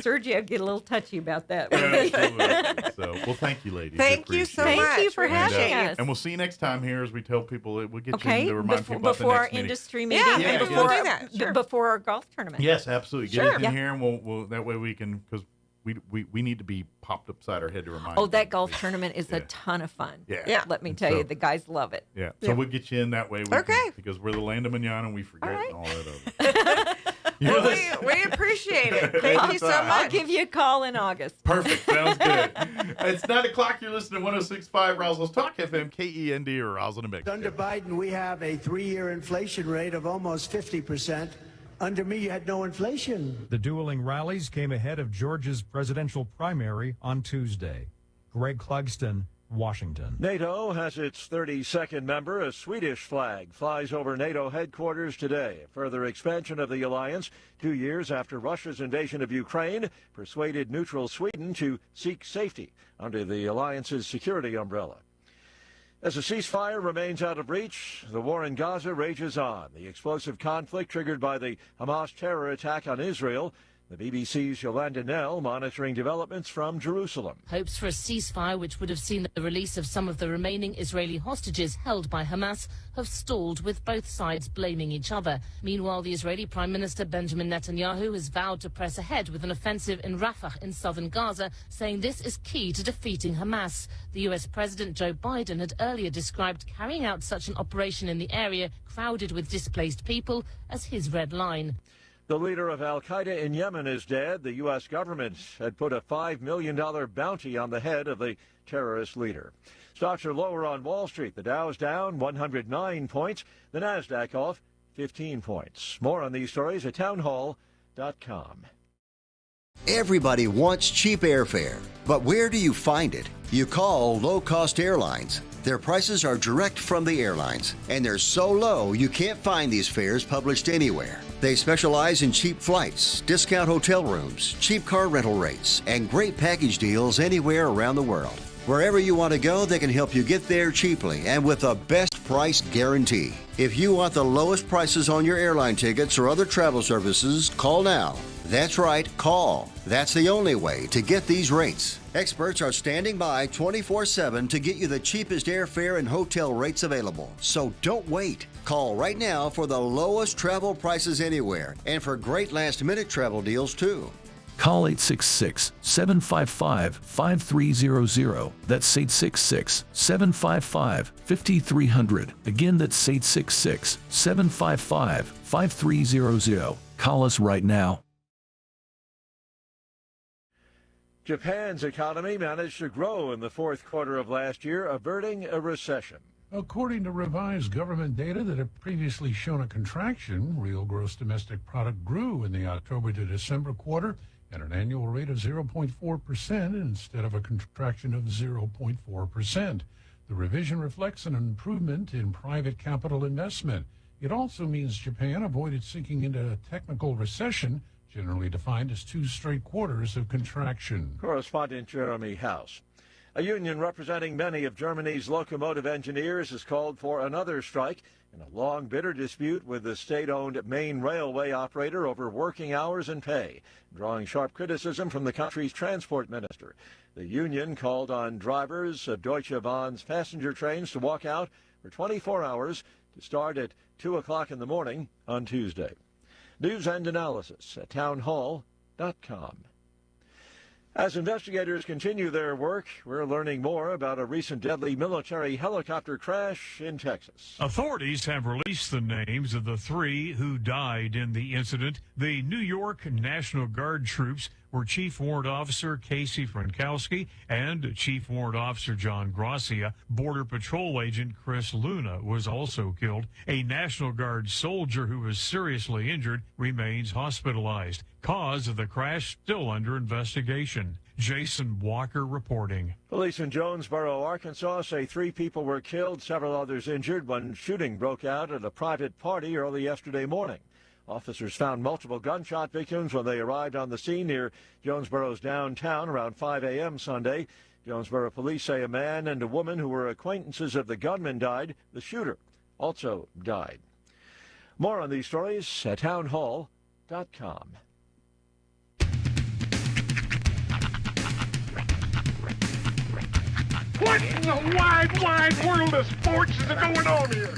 Sergio get a little touchy about that. Absolutely. So, well, thank you, ladies. Thank you so much. Thank you for having us. And we'll see you next time here as we tell people. We'll get you to remind people about the before our next meeting. industry meeting. Yeah, before we'll do that. Sure. Before our golf tournament. Yes, absolutely. Get it in here, and we'll that way we can because. We need to be popped upside our head to remind. Oh, that golf tournament is a ton of fun. Yeah. Let me tell you, the guys love it. Yeah. So we'll get you in that way. Because we're the land of manana and we forget all that other. We appreciate it. Thank you so much. I'll give you a call in August. Perfect. Sounds good. It's 9 o'clock. You're listening to 106.5 Roswell's Talk FM, KEND or Roswell, New Mexico. Under Biden, we have a 3-year inflation rate of almost 50%. Under me, you had no inflation. The dueling rallies came ahead of Georgia's presidential primary on Tuesday. Greg Clugston, Washington. NATO has its 32nd member. A Swedish flag flies over NATO headquarters today. A further expansion of the alliance 2 years after Russia's invasion of Ukraine persuaded neutral Sweden to seek safety under the alliance's security umbrella. As the ceasefire remains out of reach, the war in Gaza rages on. The explosive conflict triggered by the Hamas terror attack on Israel. The BBC's Yolanda Nell monitoring developments from Jerusalem. Hopes for a ceasefire, which would have seen the release of some of the remaining Israeli hostages held by Hamas, have stalled, with both sides blaming each other. Meanwhile, the Israeli Prime Minister Benjamin Netanyahu has vowed to press ahead with an offensive in Rafah in southern Gaza, saying this is key to defeating Hamas. The US President Joe Biden had earlier described carrying out such an operation in the area, crowded with displaced people, as his red line. The leader of al-Qaeda in Yemen is dead. The U.S. government had put a $5 million bounty on the head of the terrorist leader. Stocks are lower on Wall Street. The Dow's down 109 points. The Nasdaq off 15 points. More on these stories at townhall.com. Everybody wants cheap airfare, but where do you find it? You call low-cost airlines. Their prices are direct from the airlines, and they're so low you can't find these fares published anywhere. They specialize in cheap flights, discount hotel rooms, cheap car rental rates, and great package deals anywhere around the world. Wherever you want to go, they can help you get there cheaply and with a best price guarantee. If you want the lowest prices on your airline tickets or other travel services, call now. That's right, call. That's the only way to get these rates. Experts are standing by 24/7 to get you the cheapest airfare and hotel rates available. So don't wait. Call right now for the lowest travel prices anywhere and for great last-minute travel deals too. Call 866-755-5300. That's 866-755-5300. Again, that's 866-755-5300. Call us right now. Japan's economy managed to grow in the fourth quarter of last year, averting a recession. According to revised government data that had previously shown a contraction, real gross domestic product grew in the October to December quarter at an annual rate of 0.4% instead of a contraction of 0.4%. The revision reflects an improvement in private capital investment. It also means Japan avoided sinking into a technical recession, generally defined as 2 straight quarters of contraction. Correspondent Jeremy House. A union representing many of Germany's locomotive engineers has called for another strike in a long, bitter dispute with the state-owned main railway operator over working hours and pay, drawing sharp criticism from the country's transport minister. The union called on drivers of Deutsche Bahn's passenger trains to walk out for 24 hours to start at 2 o'clock in the morning on Tuesday. News and analysis at townhall.com. As investigators continue their work, we're learning more about a recent deadly military helicopter crash in Texas. Authorities have released the names of the 3 who died in the incident. The New York National Guard troops were Chief Warrant Officer Casey Frankowski and Chief Warrant Officer John Gracia. Border Patrol Agent Chris Luna was also killed. A National Guard soldier who was seriously injured remains hospitalized. Cause of the crash still under investigation. Jason Walker reporting. Police in Jonesboro, Arkansas say 3 people were killed, several others injured when shooting broke out at a private party early yesterday morning. Officers found multiple gunshot victims when they arrived on the scene near Jonesboro's downtown around 5 a.m. Sunday. Jonesboro police say a man and a woman who were acquaintances of the gunman died. The shooter also died. More on these stories at townhall.com. What in the wide, wide world of sports is going on here?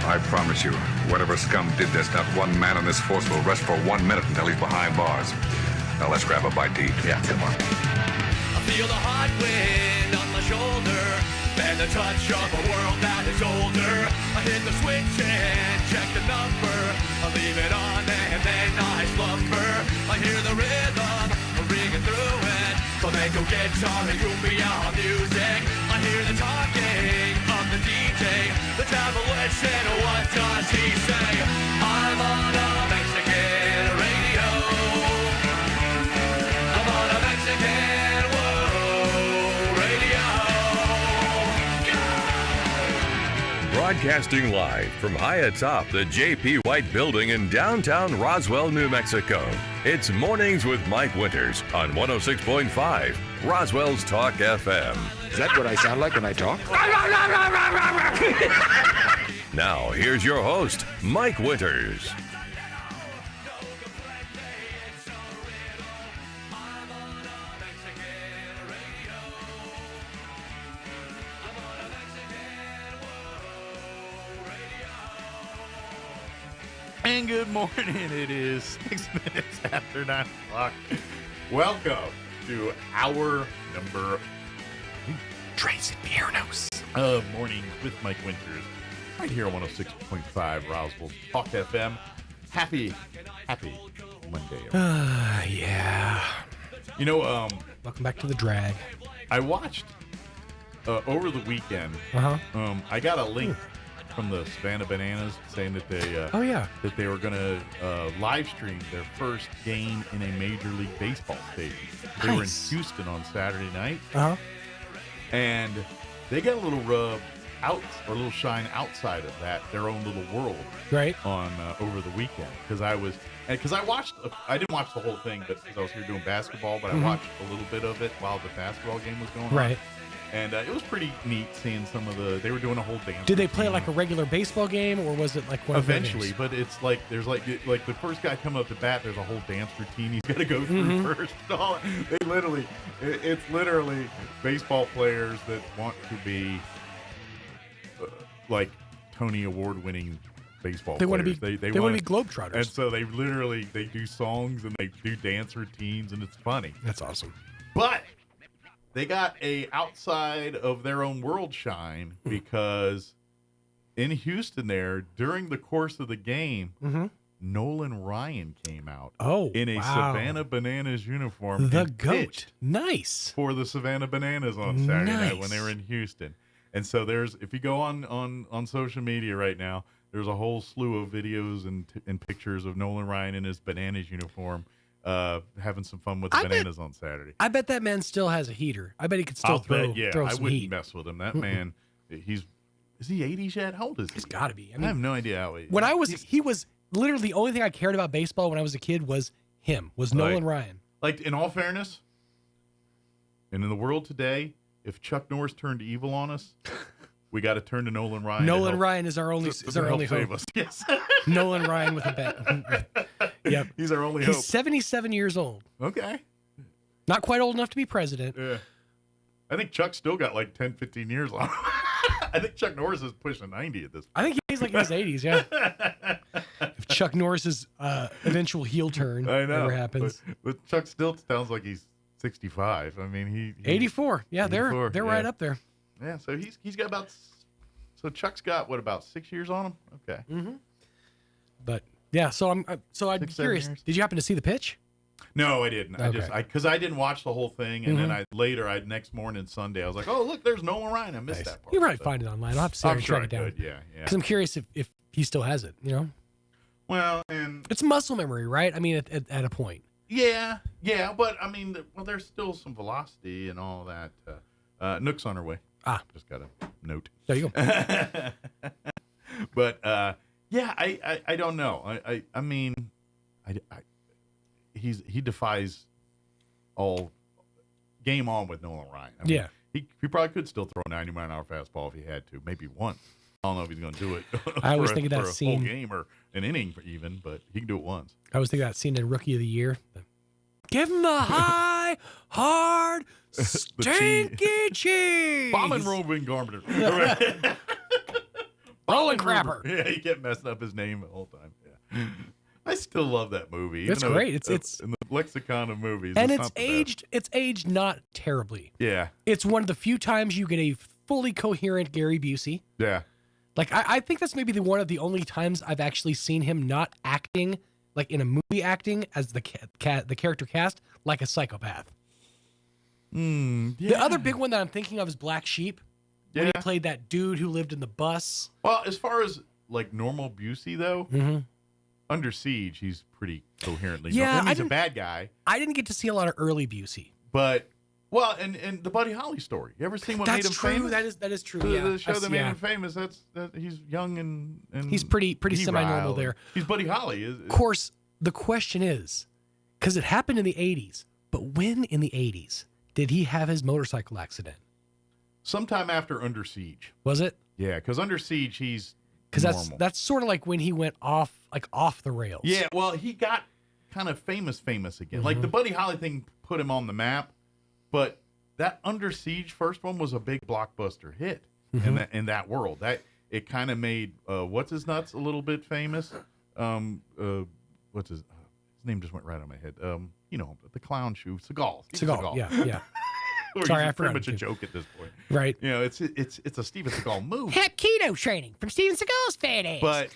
I promise you, whatever scum did this, not one man in this force will rest for 1 minute until he's behind bars. Now let's grab a bite to eat. Yeah, come on. I feel the hot wind on my shoulder and the touch of a world that is older. I hit the switch and check the number. I leave it on and then I slumber. I hear the rhythm ringing through it. Flamenco guitar and cumbia music. I hear the talking of the DJ. The demolition, what does he say? I'm on a Mexican radio. I'm on a Mexican radio. Broadcasting live from high atop the J.P. White Building in downtown Roswell, New Mexico. It's Mornings with Mike Winters on 106.5 Roswell's Talk FM. Is that what I sound like when I talk? Now, here's your host, Mike Winters. And good morning. It is 6 minutes after 9 o'clock. Welcome to our number Trace and Piernos of Mornings with Mike Winters. Right here on 106.5 Roswell Talk FM. Happy Monday. Yeah. You know, welcome back to the drag. I watched over the weekend. I got a link from the Savannah Bananas saying that they that they were going to live stream their first game in a Major League Baseball stadium. They were in Houston on Saturday night. And they got a little rub out or a little shine outside of that, their own little world, right? On over the weekend, because I watched. I didn't watch the whole thing, but because I was here doing basketball, but I watched a little bit of it while the basketball game was going on. Right. And it was pretty neat seeing some of the. They were doing a whole dance. Did they play like a regular baseball game, or was it like one eventually? Of but it's like there's like the first guy coming up to bat. There's a whole dance routine he's got to go through first. And all. They literally, it's literally baseball players that want to be like Tony Award-winning baseball. They want players. to be. They want to be globetrotters. And so they do songs and they do dance routines, and it's funny. That's awesome. But they got a outside of their own world shine because in Houston there, during the course of the game, Nolan Ryan came out in a Savannah Bananas uniform. The GOAT. Nice. For the Savannah Bananas on Saturday night when they were in Houston. And so if you go on social media right now, there's a whole slew of videos and pictures of Nolan Ryan in his Bananas uniform. Having some fun with the Bananas on Saturday. I bet that man still has a heater. I bet he could still throw some heat. I wouldn't mess with him. That man, is he 80s yet? How old is he? He's got to be. I have no idea how he is. When he was literally the only thing I cared about baseball when I was a kid was Nolan Ryan. Like, in all fairness, and in the world today, if Chuck Norris turned evil on us, we got to turn to Nolan Ryan. Nolan Ryan is our only hope. Us. Yes. Nolan Ryan with a bat. Yep. He's our only hope. He's 77 years old. Okay. Not quite old enough to be president. Yeah. I think Chuck's still got like 10, 15 years on him. I think Chuck Norris is pushing 90 at this point. I think he's like in his 80s, yeah. If Chuck Norris's eventual heel turn ever happens. But Chuck still sounds like he's 65. I mean, he 84. Yeah, 84, they're right up there. Yeah, so he's got about. So Chuck's got about 6 years on him. Okay. But yeah, so I'm be curious. Did you happen to see the pitch? No, I didn't. Okay. Because I didn't watch the whole thing, and then next morning Sunday I was like, oh look, there's Nolan Ryan. I missed that part. You probably find it online. I'll have to see and track it down. Yeah. Because I'm curious if he still has it. You know. Well, and it's muscle memory, right? I mean, at a point. Yeah, but I mean, there's still some velocity and all that. Nook's on her way. Just got a note. There you go. But yeah, I don't know. I mean, he defies all game on with Nolan Ryan. I mean, yeah, he probably could still throw a 90-mile-an-hour fastball if he had to, maybe once. I don't know if he's going to do it. I was thinking that scene, whole game or an inning even, but he can do it once. I was thinking that scene in Rookie of the Year. Give him the high, hard, stinky cheese. Bombing roving Garmenter. Rolling Crapper. Yeah, he kept messing up his name the whole time. Yeah. I still love that movie. It's great. It's in the lexicon of movies. And it's aged not terribly. Yeah. It's one of the few times you get a fully coherent Gary Busey. Yeah. Like I think that's maybe one of the only times I've actually seen him not acting like in a movie acting as the character cast like a psychopath. Yeah. The other big one that I'm thinking of is Black Sheep. When he played that dude who lived in the bus. Well, as far as like normal Busey though, Under Siege, he's pretty coherently. Yeah, he's a bad guy. I didn't get to see a lot of early Busey, but and the Buddy Holly story. You ever seen what made him famous? That is true. The show that made him famous. That he's young and he's pretty semi-normal there. He's Buddy Holly. Of course, the question is, because it happened in the 80s, but when in the 80s did he have his motorcycle accident? Sometime after Under Siege. Was it? Yeah, because Under Siege, he's because that's sort of like when he went off the rails. Yeah, well, he got kind of famous again. Like the Buddy Holly thing put him on the map, but that Under Siege first one was a big blockbuster hit in that world. That it kind of made what's his nuts a little bit famous. What's his name just went right on my head. You know, the clown shoe, Seagal. Seagal, yeah. Sorry, I forgot. Pretty much a joke at this point. Right. You know, it's a Steven Seagal movie. Hep keto training from Steven Seagal's fat ass. But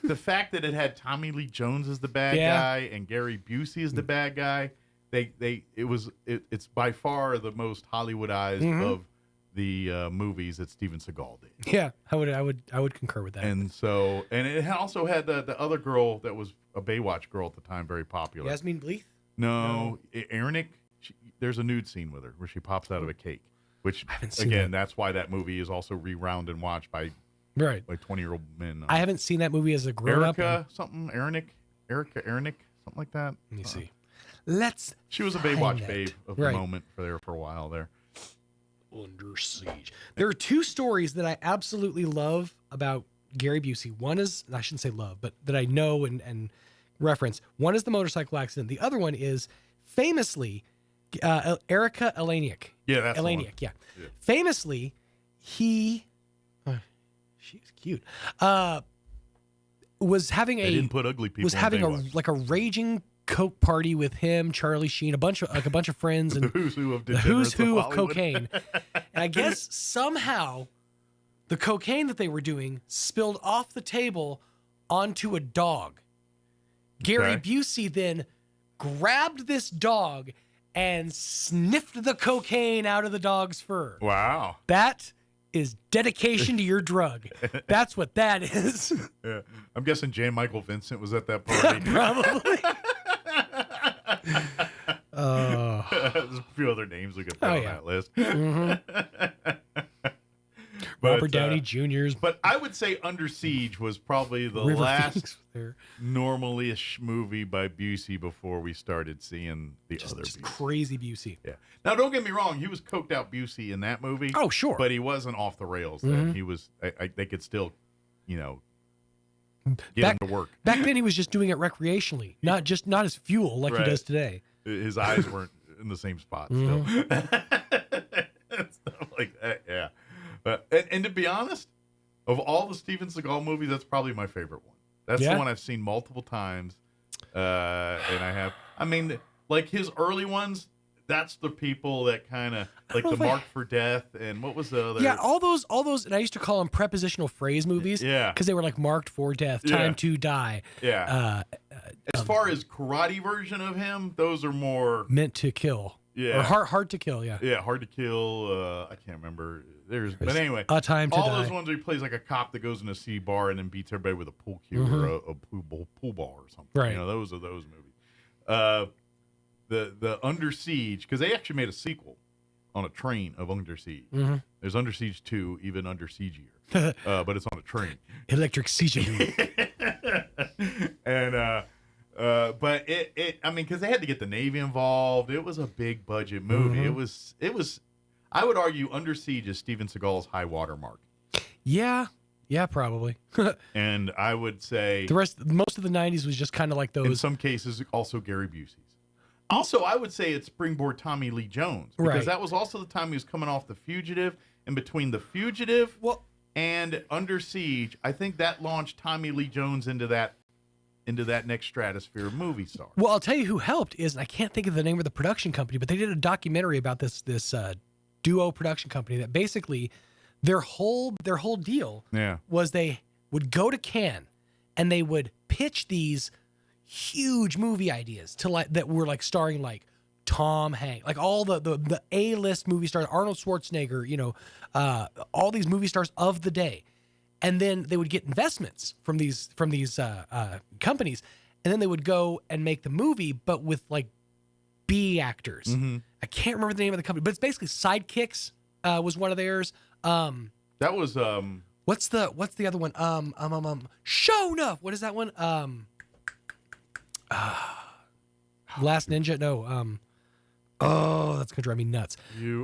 the fact that it had Tommy Lee Jones as the bad guy and Gary Busey as the bad guy, it's by far the most Hollywoodized of the movies that Steven Seagal did. Yeah, I would concur with that. And so, and it also had the other girl that was a Baywatch girl at the time, very popular. Yasmin Bleeth? No. Aaronic. There's a nude scene with her where she pops out of a cake, which that's why that movie is also rewound and watched by 20-year-old men. I haven't seen that movie as a grown up. Erica, something like that. Let me see. She was a Baywatch babe of the moment for a while there. Under Siege. There are two stories that I absolutely love about Gary Busey. One is, I shouldn't say love, but that I know and reference. One is the motorcycle accident. The other one is famously Erica Eleniak. Yeah, that's Eleniak. Yeah. Famously, she's cute. Was having they didn't put ugly people. Was having a raging coke party with him, Charlie Sheen, a bunch of friends, and the who's who of cocaine. And I guess somehow the cocaine that they were doing spilled off the table onto a dog. Gary Busey then grabbed this dog and sniffed the cocaine out of the dog's fur. Wow. That is dedication to your drug. That's what that is. Yeah. I'm guessing Jan Michael Vincent was at that party. Probably. There's a few other names we could put on that list. Robert Downey Jr.'s. But I would say Under Siege was probably the last normally-ish movie by Busey before we started seeing the other Busey. Crazy Busey. Yeah. Now, don't get me wrong. He was coked out Busey in that movie. Oh, sure. But he wasn't off the rails then. He was, they could still, get him to work. Back then, he was just doing it recreationally, not as fuel like he does today. His eyes weren't in the same spot still. Stuff like that, yeah. And to be honest, of all the Steven Seagal movies, that's probably my favorite one. That's the one I've seen multiple times. And like his early ones, that's the people that kind of, like the Marked for Death, and what was the other? Yeah, all those, and I used to call them prepositional phrase movies. Yeah. Because they were like Marked for Death, Time to Die. Yeah. As far as karate version of him, those are more Meant to Kill. Yeah. Or hard to Kill, yeah. Yeah, Hard to Kill. I can't remember. But anyway, A Time to all Die. those ones where he plays like a cop that goes in a C bar and then beats everybody with a pool cue or a pool ball or something. Right. Those are those movies. The Under Siege, because they actually made a sequel on a train of Under Siege. There's Under Siege 2, even Under Siege-ier. But it's on a train. Electric Siege. And but because they had to get the Navy involved. It was a big budget movie. It was. I would argue Under Siege is Steven Seagal's high water mark. Yeah, probably. And I would say most of the 90s was just kind of like those. In some cases, also Gary Busey's. Also, I would say it's springboard Tommy Lee Jones, because that was also the time he was coming off The Fugitive, and between The Fugitive and Under Siege, I think that launched Tommy Lee Jones into that next stratosphere of movie star. Well, I'll tell you who helped is, and I can't think of the name of the production company, but they did a documentary about this duo production company that basically their whole deal was they would go to Cannes and they would pitch these huge movie ideas to that were like starring like Tom Hanks, like all the A-list movie stars, Arnold Schwarzenegger, all these movie stars of the day. And then they would get investments from these companies, and then they would go and make the movie, but with like B actors. I can't remember the name of the company, but it's basically Sidekicks was one of theirs. That was what's the other one? Show Enough. What is that one? Last Ninja. No. Oh, that's gonna drive me nuts.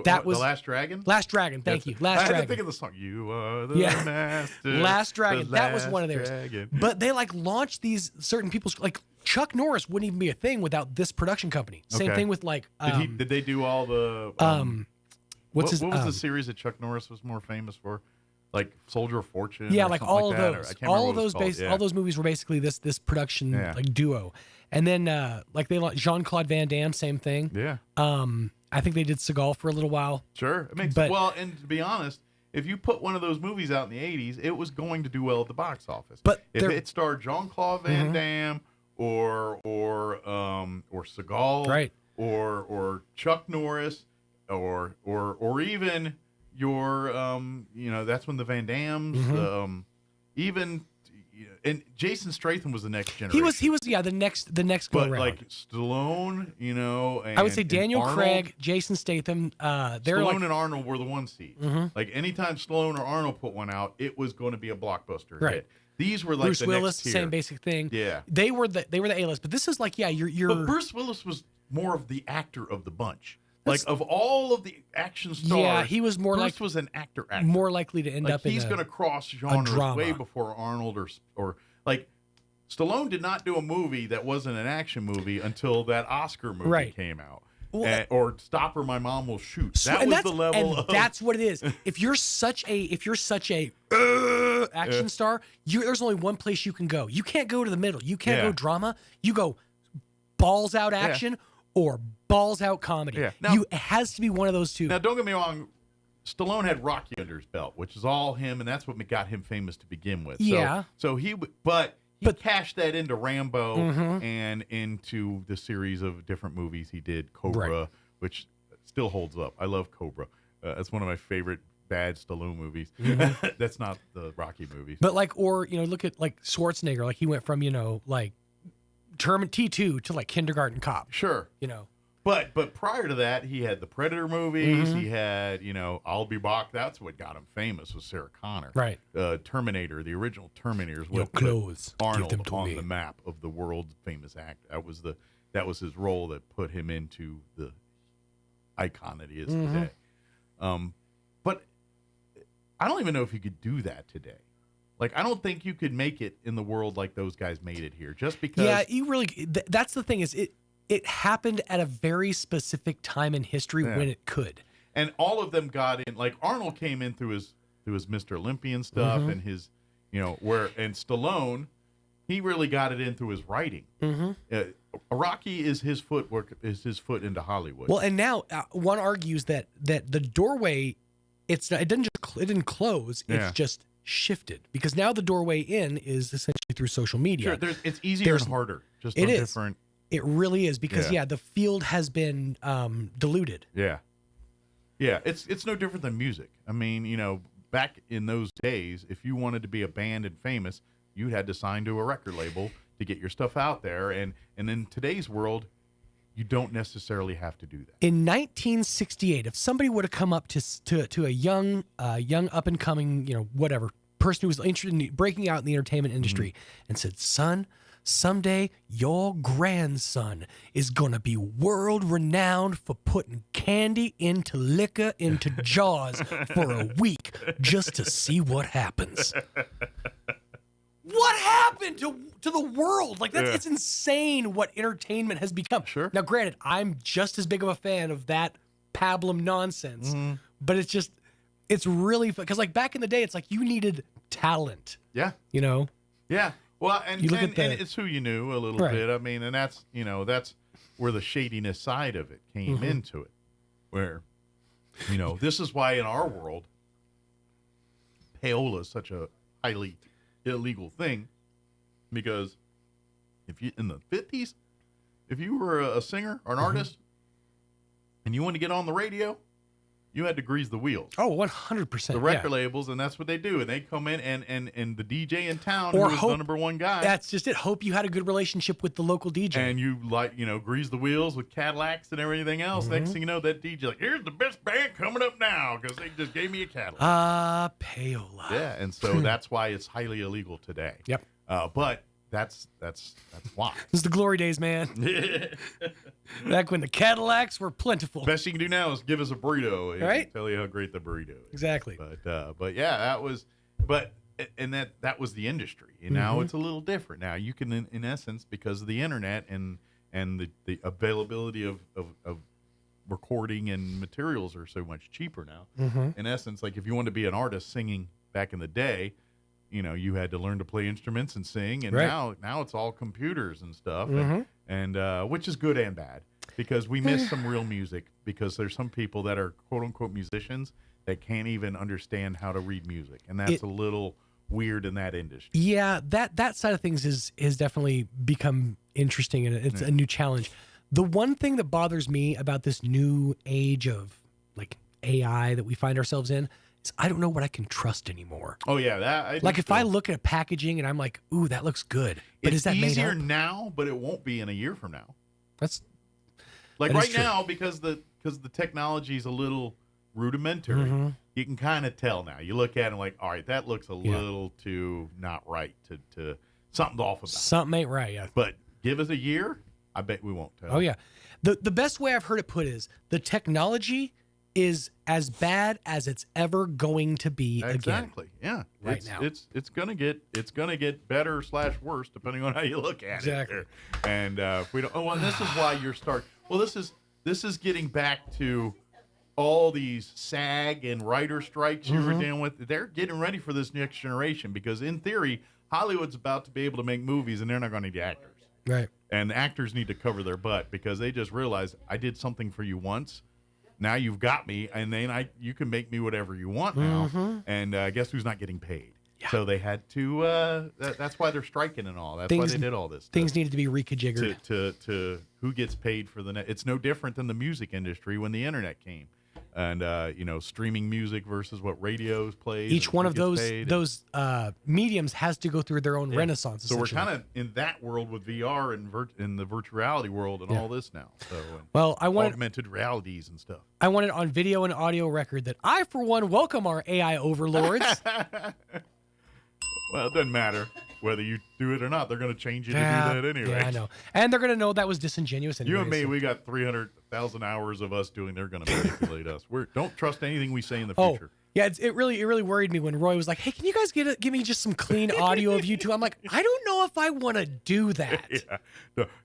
That was The Last Dragon. Last Dragon. Thank you. Last Dragon. I had to think of the song. You are the master. Last Dragon. That was one of theirs. Dragon. But they like launched these certain people's, like Chuck Norris wouldn't even be a thing without this production company. Same thing with like. Did they do all the? What was the series that Chuck Norris was more famous for? like Soldier of Fortune. Yeah, or like something all like of that, those. I can't remember All what of those it's called. Yeah. all those movies were basically this production like duo. And then like they Jean-Claude Van Damme, same thing. Yeah. I think they did Seagal for a little while. Sure. It makes But- well, and to be honest, if you put one of those movies out in the 80s, it was going to do well at the box office. But if they're- it starred Jean-Claude Van Damme or Seagal, Right. or Chuck Norris or even your that's when the Van Dammes even and Jason Statham was the next generation. He was the next go but around. like Stallone, and, I would say Daniel Arnold, Craig, Jason Statham, they're Stallone like and Arnold were the one seed. Like anytime Stallone or Arnold put one out, it was going to be a blockbuster Right. hit. These were like Bruce the Willis, next tier. same basic thing. Yeah. They were the A-list, but this is like you're But Bruce Willis was more of the actor of the bunch. Like of all of the action stars, Yeah, he was more Bruce like was an actor. more likely to end Like up in he's a- going to cross a genres drama. way before Arnold or like Stallone did not do a movie that wasn't an action movie until that Oscar movie Right. came out. Well, Or Stop or My Mom Will Shoot. That and was that's, the level and of that's what it is. If you're such a action star, there's only one place you can go. You can't go to the middle. You can't Yeah. go drama. You go balls out action or balls out comedy. Yeah. Now- It has to be one of those two. Now, don't get me wrong. Stallone had Rocky under his belt, which is all him, and that's what got him famous to begin with. Yeah. So he cashed that into Rambo and into the series of different movies he did, Cobra, Right. which still holds up. I love Cobra. That's one of my favorite bad Stallone movies. That's not the Rocky movies. But look at like Schwarzenegger. Like he went from like Term T2 to like Kindergarten Cop. Sure. But prior to that, he had the Predator movies. He had, I'll Be Back. That's what got him famous was Sarah Connor. Right. Terminator, the original Terminator is Your what put clothes, give Arnold them to on me. the map of the world's famous actor. That was his role that put him into the icon that he is today. But I don't even know if you could do that today. Like, I don't think you could make it in the world like those guys made it here, just because. Yeah, you really. That's the thing is it happened at a very specific time in history when it could. And all of them got in. Like Arnold came in through his Mr. Olympian stuff and his, and Stallone, he really got it in through his writing. Rocky is his footwork into Hollywood. Well, and now one argues that the doorway, it didn't close. It's just shifted because now the doorway in is essentially through social media. Sure, it's easier and harder. Just on different. It really is because the field has been diluted. Yeah, it's no different than music. I mean, back in those days, if you wanted to be a band and famous, you had to sign to a record label to get your stuff out there. And in today's world, you don't necessarily have to do that. In 1968, if somebody would have come up to a young up and coming, whatever person who was interested in breaking out in the entertainment industry and said, "Son, someday your grandson is gonna be world renowned for putting candy into liquor into jars for a week just to see what happens." What happened to the world? Like it's insane what entertainment has become. Sure. Now, granted, I'm just as big of a fan of that pablum nonsense, but it's really fun because like back in the day, it's like you needed talent. Yeah. Yeah. Well, and it's who you knew a little bit. I mean, and that's where the shadiness side of it came into it. Where, this is why in our world, payola is such a highly illegal thing, because if you in the 50s, if you were a singer or an artist and you wanted to get on the radio, you had to grease the wheels. Oh, 100%. The record labels, and that's what they do. And they come in and the DJ in town Or who's the number one guy. That's just it. Hope you had a good relationship with the local DJ. And you grease the wheels with Cadillacs and everything else. Next thing you know, that DJ like, here's the best band coming up now because they just gave me a Cadillac. Payola. Yeah, and so that's why it's highly illegal today. Yep. But that's why. This is the glory days, man. Back when the Cadillacs were plentiful. Best you can do now is give us a burrito. And Right. Tell you how great the burrito is. Exactly. But yeah, that was the industry. And now it's a little different. Now you can, in essence, because of the internet and the availability of recording and materials are so much cheaper now. In essence, like if you want to be an artist singing back in the day, you had to learn to play instruments and sing, and now it's all computers and stuff, and which is good and bad, because we miss some real music, because there's some people that are quote unquote musicians that can't even understand how to read music, and that's a little weird in that industry. Yeah, that side of things is definitely become interesting, and it's a new challenge. The one thing that bothers me about this new age of like AI that we find ourselves in is I don't know what I can trust anymore. Oh yeah, if I look at packaging and I'm like, ooh, that looks good, but is that easier made up? now? But it won't be in a year from now. That's like that right now, because the technology is a little rudimentary. You can kind of tell now. You look at it and like, all right, that looks a little too not right. To something's off about it. Something ain't right. Yeah. But give us a year, I bet we won't tell. Oh yeah, the best way I've heard it put is the technology is as bad as it's ever going to be again. Exactly. Yeah. Right now, it's gonna get better / worse depending on how you look at it. Exactly. And if we don't. Oh, and this is why you're Well, this is getting back to all these SAG and writer strikes you were dealing with. They're getting ready for this next generation, because in theory, Hollywood's about to be able to make movies, and they're not going to need actors. Right. And actors need to cover their butt, because they just realize, I did something for you once. Now you've got me, and then you can make me whatever you want now. And guess who's not getting paid? Yeah. So they had to. That's why they're striking and all. That's why they did all this. Things needed to be rejiggered. To who gets paid for the net. It's no different than the music industry when the internet came. And streaming music versus what radios play. Each one of those mediums has to go through their own renaissance. So we're kind of in that world with VR and in the virtual reality world and all this now. So I wanted augmented realities and stuff. I want it on video and audio record that I, for one, welcome our AI overlords. Well, it doesn't matter whether you do it or not. They're going to change you to do that anyway. Yeah, I know. And they're going to know that was disingenuous anyway. You and me, we got 300,000 hours of us doing. They're going to manipulate us. Don't trust anything we say in the future. Yeah, it really worried me when Roy was like, "Hey, can you guys give me just some clean audio of you two?" I'm like, I don't know if I want to do that.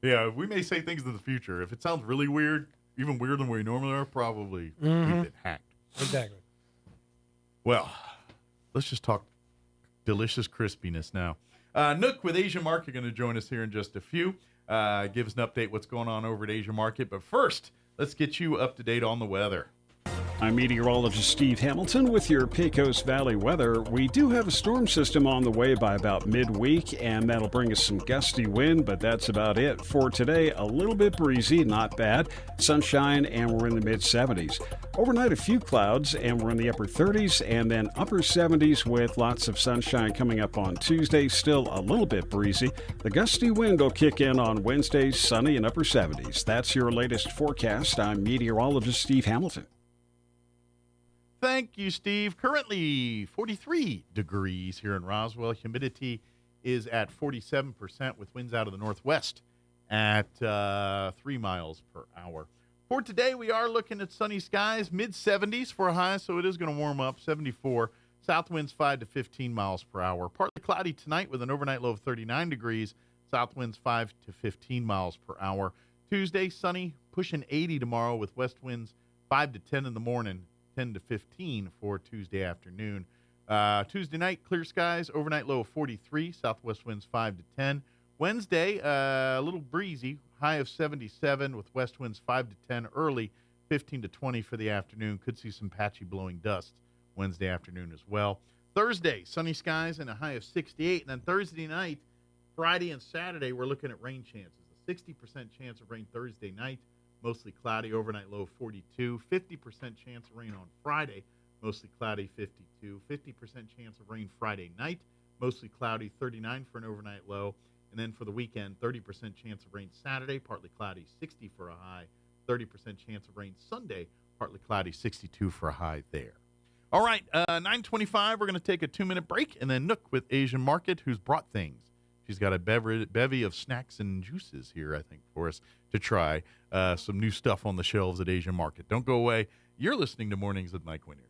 Yeah, we may say things in the future. If it sounds really weird, even weirder than we normally are, probably we've been hacked. Exactly. Well, let's just talk delicious crispiness now. Nook with Asia Market going to join us here in just a few. Give us an update what's going on over at Asia Market. But first, let's get you up to date on the weather. I'm meteorologist Steve Hamilton with your Pecos Valley weather. We do have a storm system on the way by about midweek, and that'll bring us some gusty wind, but that's about it. For today, a little bit breezy, not bad. Sunshine, and we're in the mid-70s. Overnight, a few clouds, and we're in the upper 30s, and then upper 70s with lots of sunshine coming up on Tuesday. Still a little bit breezy. The gusty wind will kick in on Wednesday, sunny and upper 70s. That's your latest forecast. I'm meteorologist Steve Hamilton. Thank you, Steve. Currently 43 degrees here in Roswell. Humidity is at 47% with winds out of the northwest at 3 miles per hour. For today, we are looking at sunny skies, mid-70s for a high, so it is going to warm up, 74. South winds 5 to 15 miles per hour. Partly cloudy tonight with an overnight low of 39 degrees. South winds 5 to 15 miles per hour. Tuesday, sunny, pushing 80 tomorrow with west winds 5 to 10 in the morning. 10 to 15 for Tuesday afternoon. Tuesday night, clear skies, overnight low of 43, southwest winds 5 to 10. Wednesday, a little breezy, high of 77 with west winds 5 to 10 early, 15 to 20 for the afternoon. Could see some patchy blowing dust Wednesday afternoon as well. Thursday, sunny skies and a high of 68. And then Thursday night, Friday and Saturday, we're looking at rain chances. A 60% chance of rain Thursday night. Mostly cloudy, overnight low of 42. 50% chance of rain on Friday, mostly cloudy, 52. 50% chance of rain Friday night, mostly cloudy, 39 for an overnight low. And then for the weekend, 30% chance of rain Saturday, partly cloudy, 60 for a high. 30% chance of rain Sunday, partly cloudy, 62 for a high there. All right, 9:25, we're going to take a 2-minute break, and then Nook with Asian Market, who's brought things. She's got a bevy of snacks and juices here, I think, for us to try. Some new stuff on the shelves at Asian Market. Don't go away. You're listening to Mornings with Mike Winters.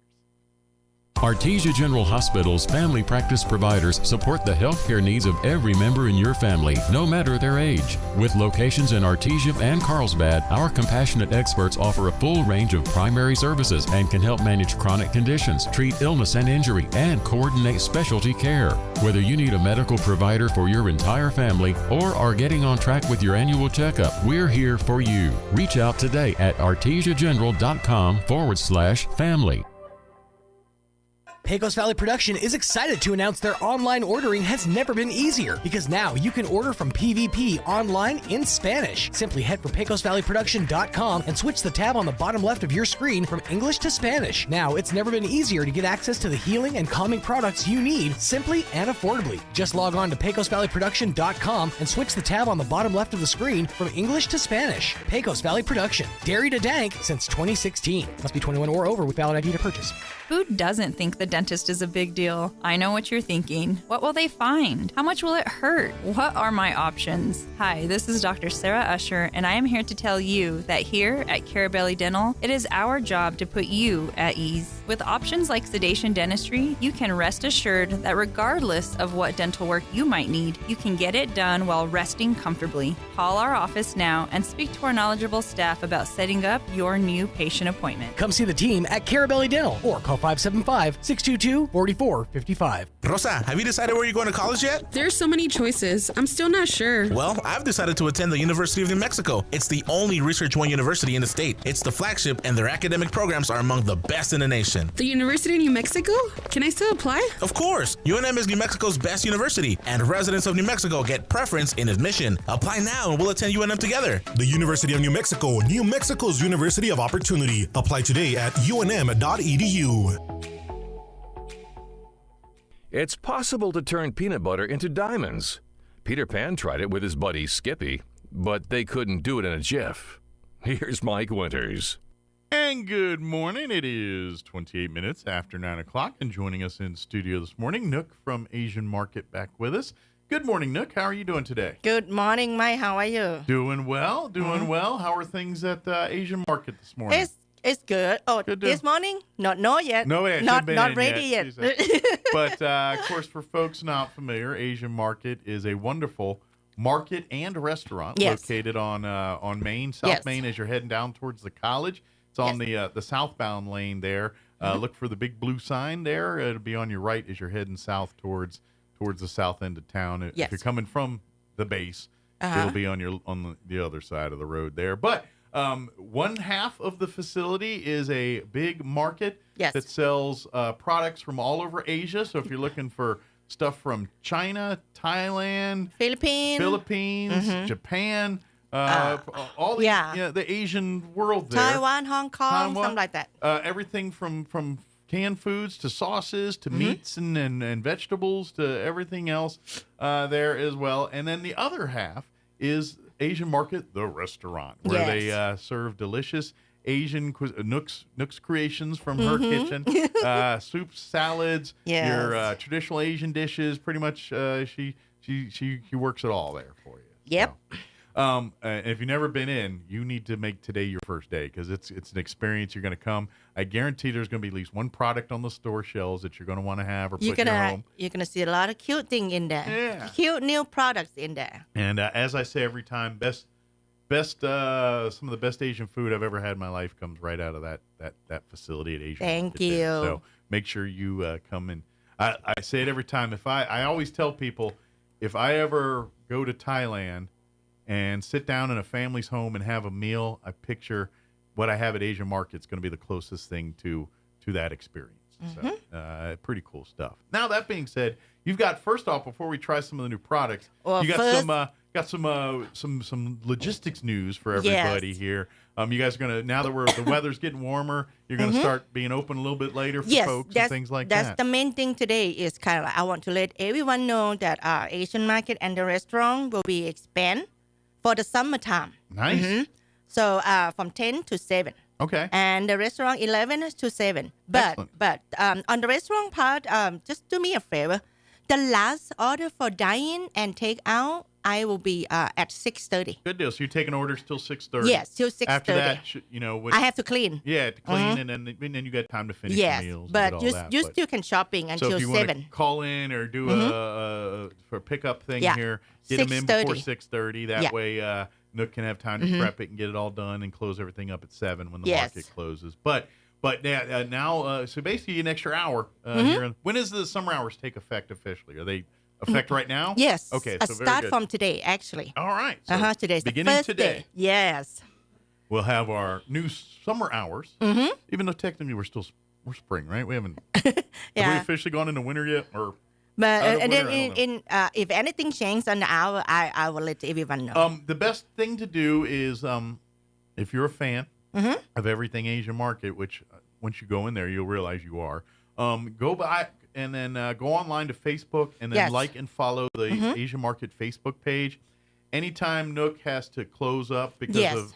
Artesia General Hospital's family practice providers support the healthcare needs of every member in your family, no matter their age. With locations in Artesia and Carlsbad, our compassionate experts offer a full range of primary services and can help manage chronic conditions, treat illness and injury, and coordinate specialty care. Whether you need a medical provider for your entire family or are getting on track with your annual checkup, we're here for you. Reach out today at artesiageneral.com/family. Pecos Valley Production is excited to announce their online ordering has never been easier because now you can order from PVP online in Spanish. Simply head for PecosValleyProduction.com and switch the tab on the bottom left of your screen from English to Spanish. Now, it's never been easier to get access to the healing and calming products you need simply and affordably. Just log on to PecosValleyProduction.com and switch the tab on the bottom left of the screen from English to Spanish. Pecos Valley Production. Dairy to dank since 2016. Must be 21 or over with valid ID to purchase. Who doesn't think the dentist is a big deal? I know what you're thinking. What will they find? How much will it hurt? What are my options? Hi, this is Dr. Sarah Usher, and I am here to tell you that here at Carabelli Dental, it is our job to put you at ease. With options like sedation dentistry, you can rest assured that regardless of what dental work you might need, you can get it done while resting comfortably. Call our office now and speak to our knowledgeable staff about setting up your new patient appointment. Come see the team at Carabelli Dental or call 575-622-4455. Rosa, have you decided where you're going to college yet? There's so many choices. I'm still not sure. Well, I've decided to attend the University of New Mexico. It's the only Research One university in the state. It's the flagship, and their academic programs are among the best in the nation. The University of New Mexico? Can I still apply? Of course. UNM is New Mexico's best university, and residents of New Mexico get preference in admission. Apply now, and we'll attend UNM together. The University of New Mexico, New Mexico's University of Opportunity. Apply today at unm.edu. It's possible to turn peanut butter into diamonds. Peter Pan tried it with his buddy Skippy, but they couldn't do it in a jiff. Here's Mike Winters. And good morning. It is 28 minutes after 9 o'clock, and joining us in studio this morning, Nook from Asian Market back with us. Good morning, Nook. How are you doing today? Good morning, Mike. How are you? Doing well, well. How are things at Asian Market this morning? It's good. Oh, good this morning? Not yet. No, it not ready yet. But of course, for folks not familiar, Asian Market is a wonderful market and restaurant located on Main, South Main, as you're heading down towards the college. It's on the southbound lane there. Look for the big blue sign there. It'll be on your right as you're heading south towards the south end of town. If you're coming from the base, it'll be on the other side of the road there. But one half of the facility is a big market that sells products from all over Asia. So if you're looking for stuff from China, Thailand, Philippines, Japan, all the Asian world there. Taiwan, Hong Kong, something like that. Everything from canned foods to sauces to meats and vegetables to everything else there as well. And then the other half is Asian Market, the restaurant, where they serve delicious Asian Nook's creations from her kitchen, soups, salads, your traditional Asian dishes. Pretty much, she works it all there for you. Yep. So, if you've never been in, you need to make today your first day because it's an experience. You're going to come. I guarantee there's going to be at least one product on the store shelves that you're going to want to have or put in your home. You're going to see a lot of cute things in there. Yeah. Cute new products in there. And as I say every time, best some of the best Asian food I've ever had in my life comes right out of that facility at Asian Market. Thank you. There. So make sure you come in. I say it every time. I always tell people, if I ever go to Thailand and sit down in a family's home and have a meal, I picture what I have at Asian Market is going to be the closest thing to that experience. So, pretty cool stuff. Now, that being said, you've got, first off, before we try some of the new products, you got some logistics news for everybody here. You guys are going to, now that the weather's getting warmer, you're going to start being open a little bit later for folks and things like that. That's the main thing today is kind of like, I want to let everyone know that our Asian Market and the restaurant will be expand for the summertime. Nice. So from 10 to 7. Okay. And the restaurant 11 to 7. But on the restaurant part, just do me a favor. The last order for dine-in and take out I will be at 6:30. Good deal. So you're taking orders till 6:30. Yes, till 6:30. After that, I have to clean. Yeah, to clean, and then you got time to finish yes, the meals. But and you all that. you still can shopping until so if you 7. Want to call in or do a for a pickup thing here, get them in before 6:30. That way, Nook can have time to prep it and get it all done and close everything up at 7 when the market closes. But now, so basically an extra hour here. When does the summer hours take effect officially? Are they effect right now? Yes. Okay. So very start good. from today, actually. All right. So today's beginning the first today. day. Yes. We'll have our new summer hours. Even though technically we're spring, right? We haven't. Have we officially gone into winter yet? Or but and then if anything changes on the hour, I will let everyone know. The best thing to do is if you're a fan of Everything Asian Market, which once you go in there you'll realize you are. Go by and then go online to Facebook and then like and follow the Asian Market Facebook page. Anytime Nook has to close up because of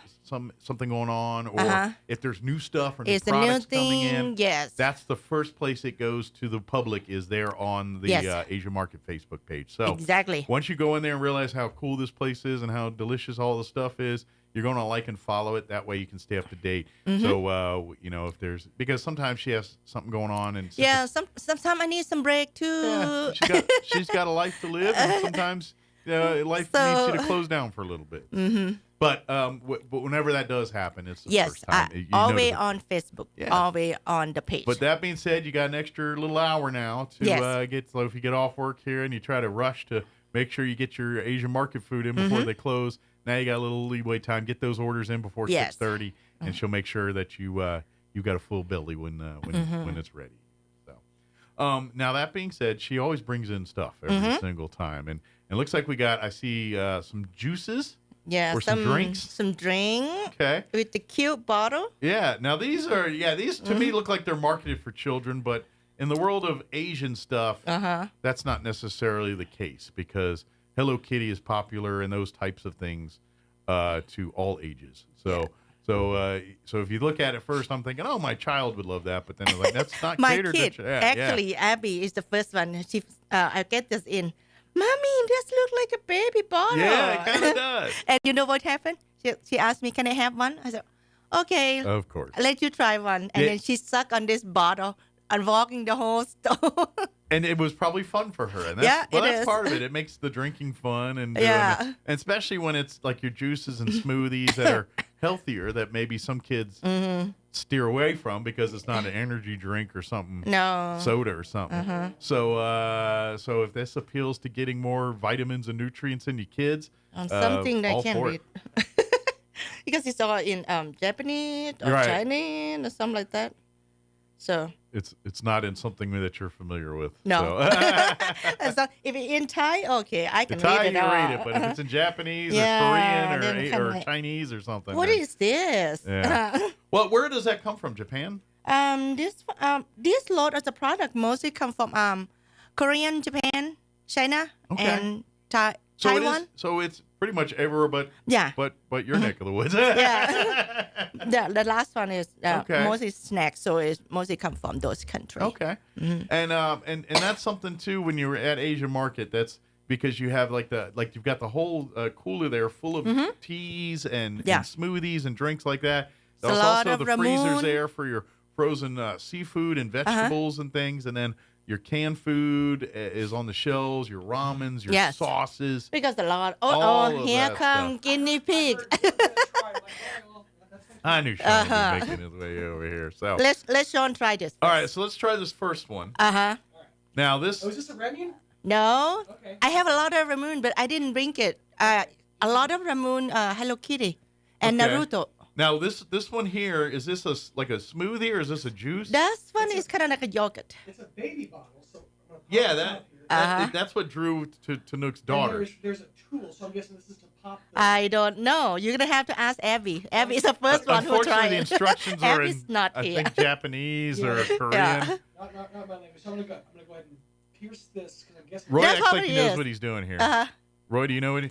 something going on, or if there's new stuff or new products coming in, that's the first place it goes to the public is there on the Asian Market Facebook page. So once you go in there and realize how cool this place is and how delicious all the stuff is, you're going to like and follow it. That way you can stay up to date. So, if there's, because sometimes she has something going on. And sometimes I need some break too. Yeah, she's got a life to live, and sometimes life needs you to close down for a little bit. But whenever that does happen, it's the first time. Always on Facebook, always on the page. But that being said, you got an extra little hour now to get, so if you get off work here and you try to rush to make sure you get your Asian Market food in before they close, now you got a little leeway time. Get those orders in before 6:30, and she'll make sure that you've got a full belly when it's ready. So, now that being said, she always brings in stuff every single time, and it looks like I see some juices. Yeah, or some drinks. Some drink. Okay. With the cute bottle. Yeah. Now these to me look like they're marketed for children, but in the world of Asian stuff, that's not necessarily the case because Hello Kitty is popular and those types of things to all ages. So if you look at it first, I'm thinking, oh, my child would love that, but then I'm like, that's not my catered kid. to. Actually, Abby is the first one. I get this in. Mommy, this looks like a baby bottle. Yeah, it kind of does. And you know what happened? She asked me, can I have one? I said, okay. Of course. I'll let you try one. And then she sucked on this bottle and walking the whole store. And it was probably fun for her. And that's part of it. It makes the drinking fun. And and especially when it's like your juices and smoothies that are healthier that maybe some kids steer away from because it's not an energy drink or something. No. Soda or something. So if this appeals to getting more vitamins and nutrients in your kids. Something they can read. Because it's all in Japanese or Chinese or something like that. So it's not in something that you're familiar with. No. So if it's in Thai, okay, I can Thai, read it. you read it, but if it's in Japanese or Korean or Chinese or something. What is this? Yeah. Well, where does that come from? Japan? This lot of the product mostly come from Korean, Japan, China, and Taiwan. So it's pretty much everywhere, but your neck of the woods. The last one is mostly snacks, so it's mostly come from those countries. Okay, and that's something too. When you're at Asian Market, that's because you have you've got the whole cooler there full of teas and smoothies and drinks like that. There's also the freezers there for your frozen seafood and vegetables and things, and then your canned food is on the shelves, your ramens, your sauces. Because a lot. Here comes guinea pig. I knew Sean would be making his way over here. So let's Sean try this. All right, so let's try this first one. Now this. Oh, is this a ramen? No. Okay. I have a lot of ramen, but I didn't bring it. A lot of ramen, Hello Kitty, and Naruto. Now this one here, is this like a smoothie or is this a juice? This one is kind of like a yogurt. It's a baby bottle. So that's what drew to Nook's daughter. There's a tool, so I'm guessing this is to pop. I don't know. You're gonna have to ask Abby. Abby is the first one who tried it. Unfortunately, the instructions are in not I here. think Japanese or Korean. Not my language. So I'm gonna go ahead and pierce this because I'm guessing. Roy acts like he knows what he's doing here. Roy, do you know what?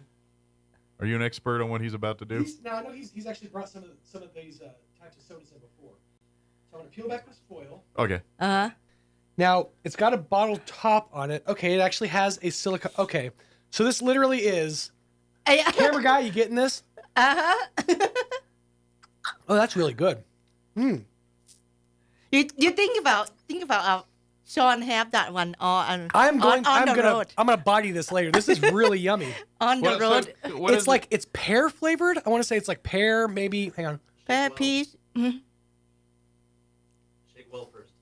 Are you an expert on what he's about to do? I know he's actually brought some of these types of sodas in before. So I'm gonna peel back this foil. Okay. Now it's got a bottle top on it. Okay, it actually has a silicone. Okay, so this literally is Camera guy, you getting this? Oh, that's really good. You think about Sean have that one on the road. I'm gonna body this later. This is really yummy. On the road. It's like it's pear flavored. I want to say it's like pear, maybe. Hang on. Pear peach. Mm-hmm. Shake well first.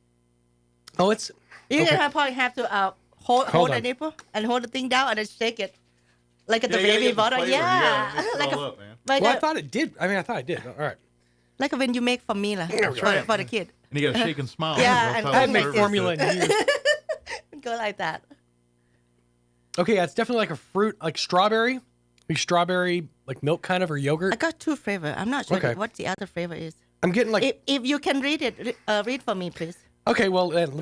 Oh, it's. You're gonna probably have to hold the nipple and hold the thing down and then shake it, like at the baby bottle. Yeah. Well, I thought it did. I thought it did. All right. Like when you make formula for the kid. And you got to shake and smile. Yeah, I haven't made formula in years. Go like that. Okay, yeah, it's definitely like a fruit, like strawberry, like milk kind of, or yogurt. I got 2 flavors. I'm not sure what the other flavor is. I'm getting like. If you can read it, read for me, please. Okay, well, give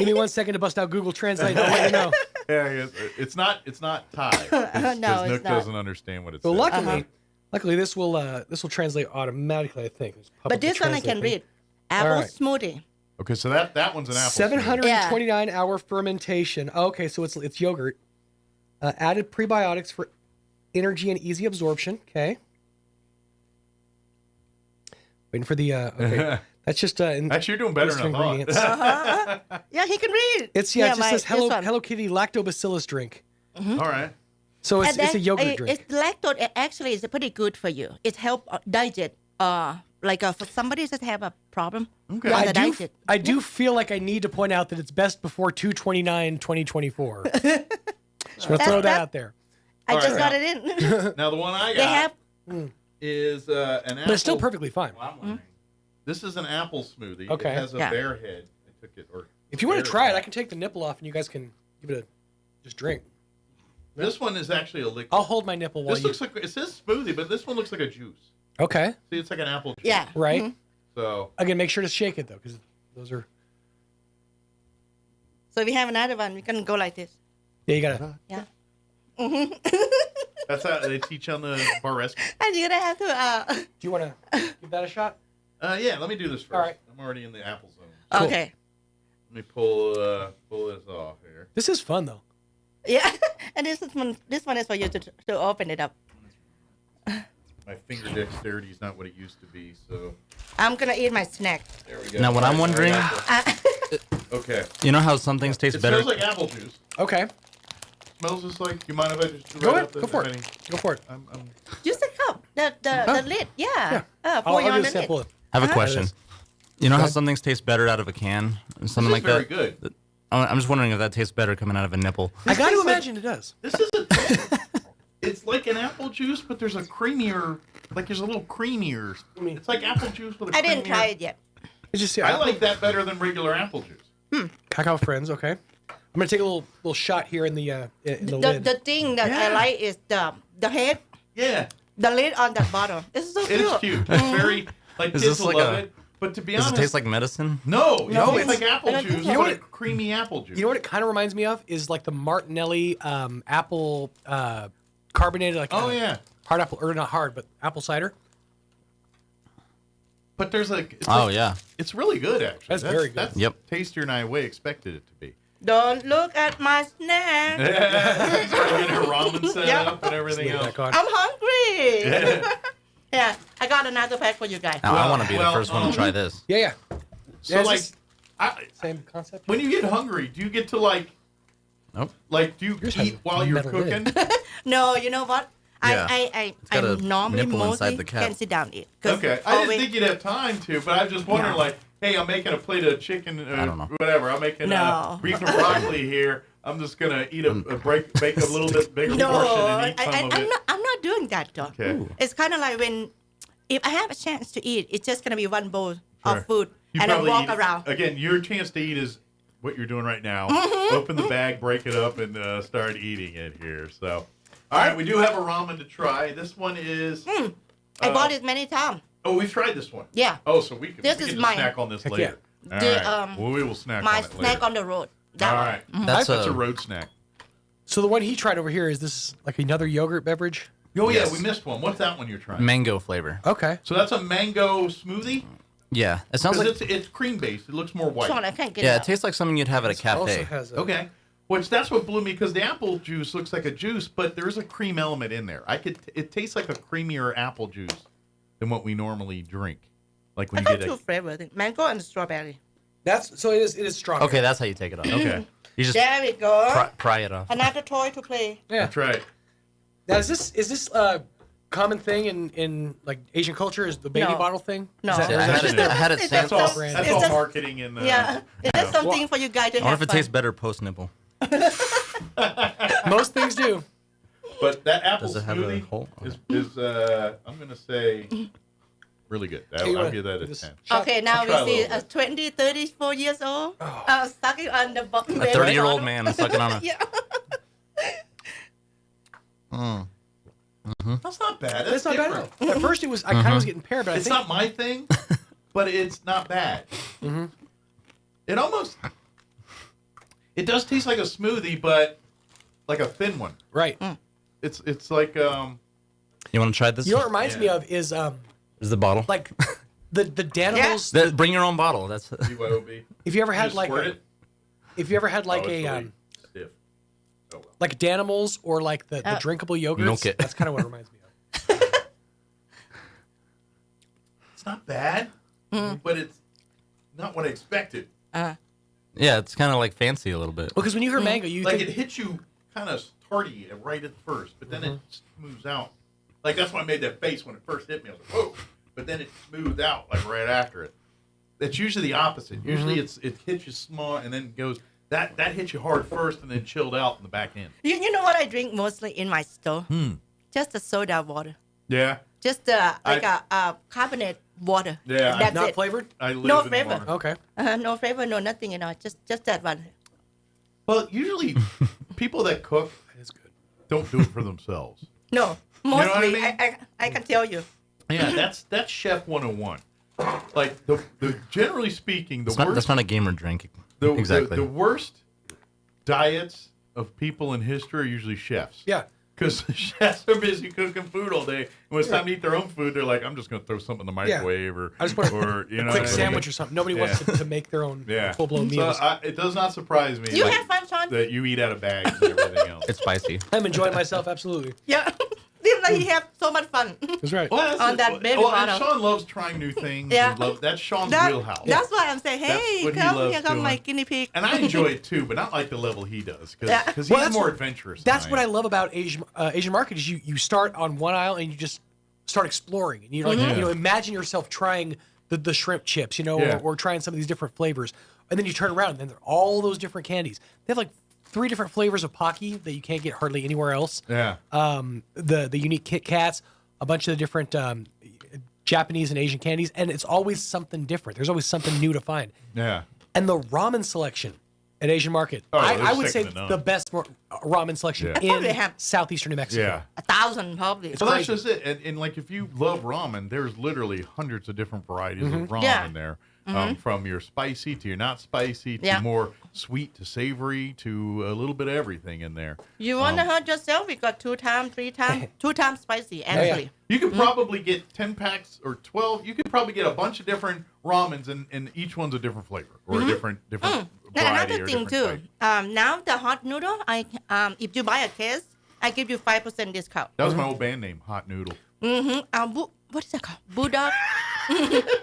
me 1 second to bust out Google Translate. I'll let you know. Yeah, it's not Thai. No, Nook it's not. doesn't understand what it Well, says. luckily, this will translate automatically. I think. But this one I can read. Apple smoothie. Okay, so that one's an apple. 729-hour fermentation. Okay, so it's yogurt. Added prebiotics for energy and easy absorption. Okay. Waiting for the. Okay. That's just Actually, you're doing better than I thought. Yeah, he can read. It just says Hello Kitty lactobacillus drink. Mm-hmm. All right. So it's a yogurt drink. It's lactose actually is pretty good for you. It helps digest. For somebody that have a problem. Okay. I do feel like I need to point out that it's best before 2/29/2024. Just want to throw that out there. I just got it in. Now the one I got is an apple. But it's still perfectly fine. This is an apple smoothie. Okay. It has a bear head. I took it. If you want to try it, I can take the nipple off and you guys can give it just drink. This one is actually a liquid. I'll hold my nipple while looks like it says smoothie, but this one looks like a juice. Okay. See, it's like an apple juice. Yeah. Right. Mm-hmm. So again, make sure to shake it though, because those are. So if you have another one, we can go like this. Yeah, you gotta. Yeah. Mm-hmm. That's how they teach on the bar rescue. And you're gonna have to. Do you want to give that a shot? Yeah. Let me do this first. All right. I'm already in the apple zone. Cool. Okay. Let me pull this off here. This is fun though. Yeah, and this one is for you to open it up. My finger dexterity is not what it used to be, so. I'm gonna eat my snack. There we go. Now, what I'm wondering. Okay. You know how some things taste better? It smells like apple juice. Okay. Smells just like. You mind if I just go ahead? Go for it. Go for it. Just a cup. The lid. Yeah. I'll just sample it. I have a question. You know how some things taste better out of a can, something like that. Very good. I'm just wondering if that tastes better coming out of a nipple. I got to imagine it does. This is it's like an apple juice, but there's a creamier. There's a little creamier. It's like apple juice with a. I didn't try it yet. I like that better than regular apple juice. Cacao Friends. Okay. I'm gonna take a little shot here in the lid. The thing that I like is the head. Yeah. The lid on that bottle. It's so cute. It is cute. It's very kids will love it. But to be honest, does it taste like medicine? No, it's like apple juice. Creamy apple juice. You know what it kind of reminds me of is like the Martinelli apple carbonated hard apple, or not hard, but apple cider. But there's it's really good actually. That's very good. That's tastier than I expected it to be. Don't look at my snack. Getting her ramen set up and everything else. I'm hungry. Yeah, I got another pack for you guys. Now, I want to be the first one to try this. Yeah. So same concept. When you get hungry, do you get to Nope. Do you eat while you're cooking? No, you know what? Yeah. I got a normally nipple inside mostly the cap. can sit down and eat. Okay, I didn't think you'd have time to, but I'm just wondering, hey, I'm making a plate of chicken, I don't know. whatever. I'm making beef and broccoli here. I'm just gonna eat bake a little bit bigger portion and eat some of it. I'm not doing that, though. Okay. It's kind of like if I have a chance to eat, it's just gonna be one bowl of food, You and I probably walk eat it. around. Again, your chance to eat is what you're doing right now. Mm-hmm. Open the bag, break it up, and start eating it here. So, all right, we do have a ramen to try. This one is. I bought it many times. Oh, we've tried this one. Yeah. Oh, so we can This is mine. snack on this Heck later. yeah. All right. Well, we will snack My on it later. snack on the road. That All one. right. Mhm. That's a road snack. So the one he tried over here, is this like another yogurt beverage? Oh, yeah, we missed one. What's that one you're trying? Mango flavor. Okay. So that's a mango smoothie? Yeah, it sounds like it's cream based. It looks more white. Sean, I can't get it out. tastes like something you'd have at a cafe. Okay. Which that's what blew me, because the apple juice looks like a juice, but there's a cream element in there. It tastes like a creamier apple juice than what we normally drink. Like when I you got get two flavors, mango and strawberry. So it is strong. Okay, that's how you take it off. Okay. You just There we go. pry it off. Another toy to play. Yeah. That's right. Now, is this a common thing in like Asian culture? Is the baby No. bottle thing? No. Is that, Yeah, or is that just I had it That's sampled. all, that's all marketing in the... Yeah, it's just something for you guys to I wonder have if it fun. tastes better post nipple. Most things do. But that apple Does it have a smoothie hole? is I'm going to say, really good. I'll give that a 10. Okay, now I'll we try a see little a 20, 34 years old sucking on the bottom. A 30-year-old man sucking on a... Yeah. That's not bad. That's not bad at different. all. At first, I kind of was getting paired, but It's I think not my thing, but it's not bad. It almost... It does taste like a smoothie, but like a thin one. Right. It's like... You want to try this? You know what it reminds me of is Is the bottle? like the Danimals. Bring your own bottle. That's... BYOB. If you ever had You like squirt a, it? if you ever had like Oh, it's a really stiff. Oh, well. like Danimals or like the drinkable yogurts, Milk it. that's kind of what it reminds me of. It's not bad, but it's not what I expected. Yeah, it's kind of like fancy a little bit. Because when you hear mango, you Like think it hits you kind of tardy right at first, but then it moves out. Like that's why I made that face when it first hit me. I was like, whoa! But then it smoothed out like right after it. It's usually the opposite. Usually it hits you small and then goes. That hits you hard first and then chilled out in the back end. You know what I drink mostly in my store? Just a soda water. Yeah. Just a carbonate water. Yeah. That's not it. flavored. I live No in flavor. water. Okay. No flavor, no nothing, just that one. Well, usually people that cook don't do it for themselves. No, know what I mostly mean? I can tell you. Yeah, that's Chef 101. Like the generally speaking, That's not a gamer drink. The worst diets of people in history are usually chefs. Yeah. Because chefs are busy cooking food all day. And when it's time to eat their own food, they're like, I'm just going to throw something in the microwave or, I just want or you a know, quick what I mean? sandwich or something. Nobody wants to make their own full blown So meals. it does not surprise me You have fun, Sean? that you eat out of bags and everything else. It's spicy. I'm enjoying myself absolutely. Yeah. Seems like he have so much fun. That's right. Well, On that baby and bottle. Sean loves trying new things. Yeah. That's Sean's That- wheelhouse. That's why I'm saying, That's hey, what he come loves here, come my doing. guinea pig. And I enjoy it too, but not like the level he does, because Yeah. he's Well, that's more what- adventurous. That's than what I am. love about Asian market is you start on one aisle and you just start exploring and you like Mhm. imagine yourself trying the shrimp chips Yeah. or trying some of these different flavors and then you turn around and then there are all those different candies. They have like 3 different flavors of Pocky that you can't get hardly anywhere else. Yeah. The unique Kit Kats, a bunch of the different Japanese and Asian candies, and it's always something different. There's always something new to find. Yeah. And the ramen selection at Asian Market, Oh, I they're would say second to none. the best ramen selection Yeah. Probably in have- southeastern New Mexico. Yeah. 1,000 probably. It's So that's crazy. just it. And like if you love ramen, there's literally hundreds of different varieties of ramen Yeah. there. From your spicy to your not spicy to Yeah. more sweet to savory to a little bit of everything in there. You want to hurt yourself? We got 2 times, 3 times, 2 times spicy, actually. You could probably get 10 packs or 12. You could probably get a bunch of different ramens, and each one's a different flavor or a different variety Another or thing different too. type. Now the hot noodle, if you buy a case, I give you 5% discount. That was my old band name, Hot Noodle. What is that called? Bulldog.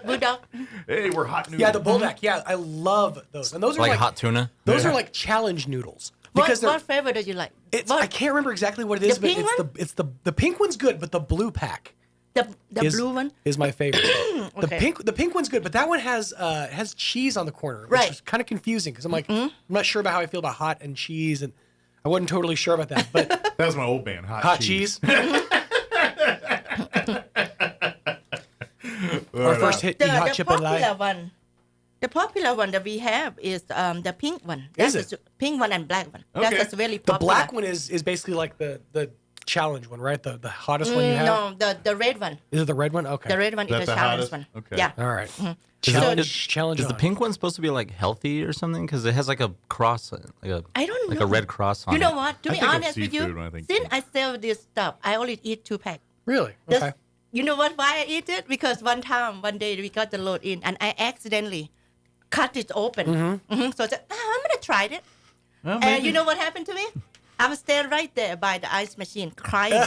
Bulldog. Hey, we're Hot Noodle. Yeah, the bulldog. Yeah, I love those. And those are Like like hot tuna. those Yeah. are like challenge noodles What, because they're what flavor do you like? I can't remember exactly what it is, The but pink one? it's the pink one's good, but the blue pack The is, blue one? is my favorite. Okay. The pink one's good, but that one has cheese on the corner, which Right. is kind of confusing because I'm like I'm not sure about how I feel about hot and cheese, and I wasn't totally sure about that. But That was my old band, Hot, hot cheese. Our first hit, eat hot chip and popular lye. one. The popular one that we have is the pink one. Is That's it? the pink one and black one. Okay. That's really The popular. black one is basically like the challenge one, right? The hottest one you have. No, the red one. Is it the red one? Okay. The red one Is that is the the challenge hottest? one. Okay. Yeah. All right. So- Is the pink one supposed to be like healthy or something? Because it has like a cross, I don't like know. a red cross on You it. know what? To I be think of honest with seafood you, when I think since pink. I sell this stuff, I only eat 2 packs. Really? Just- Okay. You know what? Why I eat it? Because one day we got the load in, and I accidentally cut it open. So I said, I'm gonna try it. Well, and you know what happened to me? I was standing right there by the ice machine crying.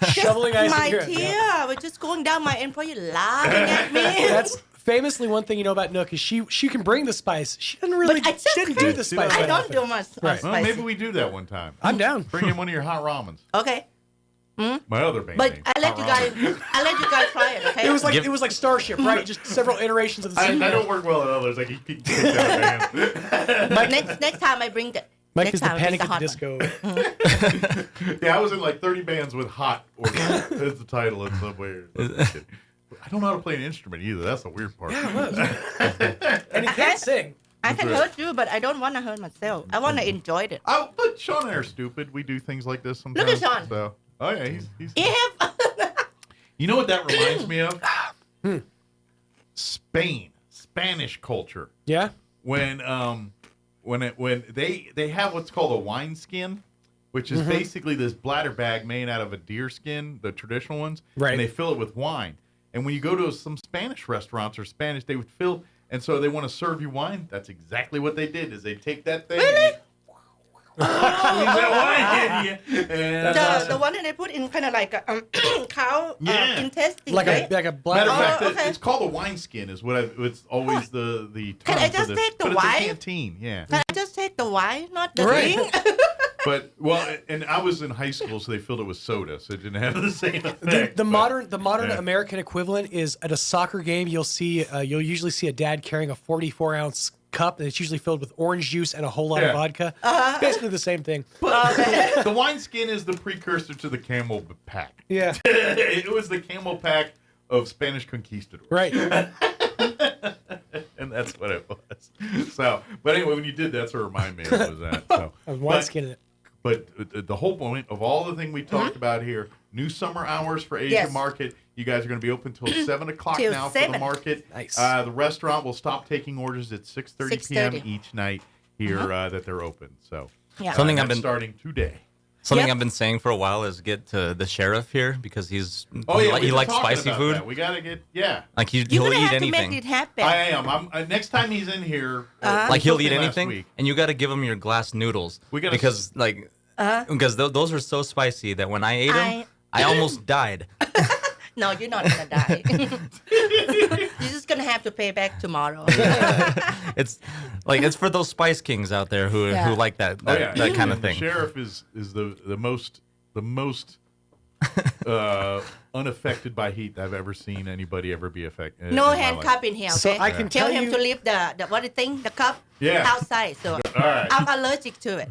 Shoveling ice. My tear was just going down my employee laughing at me. That's famously one thing you know about Nook is she can bring the spice. She doesn't really she didn't do the spice. I don't do much Right. spicy. Well, maybe we do that one time. I'm down. Bring in one of your hot ramens. Okay. My other band But name. I let you guys try it, okay? It was like Starship, right? Just several iterations of the same. I don't work well at others. I keep kicked out of bands. Next time I bring the Mike next is the time I bring Panic at the hot Disco. Yeah, I was in like 30 bands with hot order. That's the title in some way. I don't know how to play an instrument either. That's the weird part. Yeah, it was. And he can't sing. I can hurt you, but I don't want to hurt myself. I want to enjoy it. Oh, but Sean and I are stupid. We do things like this sometimes. Look at Sean. So, oh yeah, he's. Yeah. You know what that reminds me of? Spain, Spanish culture. Yeah. When they have what's called a wine skin, which is basically this bladder bag made out of a deer skin, the traditional ones, right? And they fill it with wine. And when you go to some Spanish restaurants or Spanish, they would fill, and so they want to serve you wine. That's exactly what they did. Is they take that thing. Really? And The one that they put in kind of like a cow intestine, like right? a bladder. Matter of fact, it's called a wine skin. Is what it's always the term Can I for just this. take the but wine? It's a canteen, yeah. Can I just take the wine, not the Right. drink? But and I was in high school, so they filled it with soda, so it didn't have the same effect. The modern yeah. American equivalent is at a soccer game. You'll usually see a dad carrying a 44-ounce cup, and it's usually filled with orange juice and a whole lot of vodka. It's basically the same thing. The wine skin is the precursor to the camel pack. Yeah. It was the camel pack of Spanish conquistadors. Right. And that's what it was. So, but anyway, when you did that, sort of remind me of that. So, Wine skin it. But the whole point of all the thing we talked about here, new summer hours for Asia Yes. Market. You guys are going to be open till 7 o'clock Till now for 7. the market. Nice. The restaurant will stop taking orders at 6:30 p.m. 6:30. each night here that they're open. So Yeah. Something that's I've been starting today. Something Yep. I've been saying for a while is get to the sheriff here because he we've likes been talking spicy about food. that. We got to get Like You're he'll gonna eat have to anything. make it happen. I am. I'm next time he's in here. Like he'll eat last anything, week. and you got to give him your glass noodles. We gotta because those are so spicy that when I ate them, I almost died. No, you're not gonna die. You're just gonna have to pay back tomorrow. It's for those spice kings out there who like that kind of thing. The sheriff is the most unaffected by heat I've ever seen anybody ever be affected. No handcuffing here, okay? So I can tell tell him you- to leave the what the thing, the cup outside. So right. I'm allergic to it.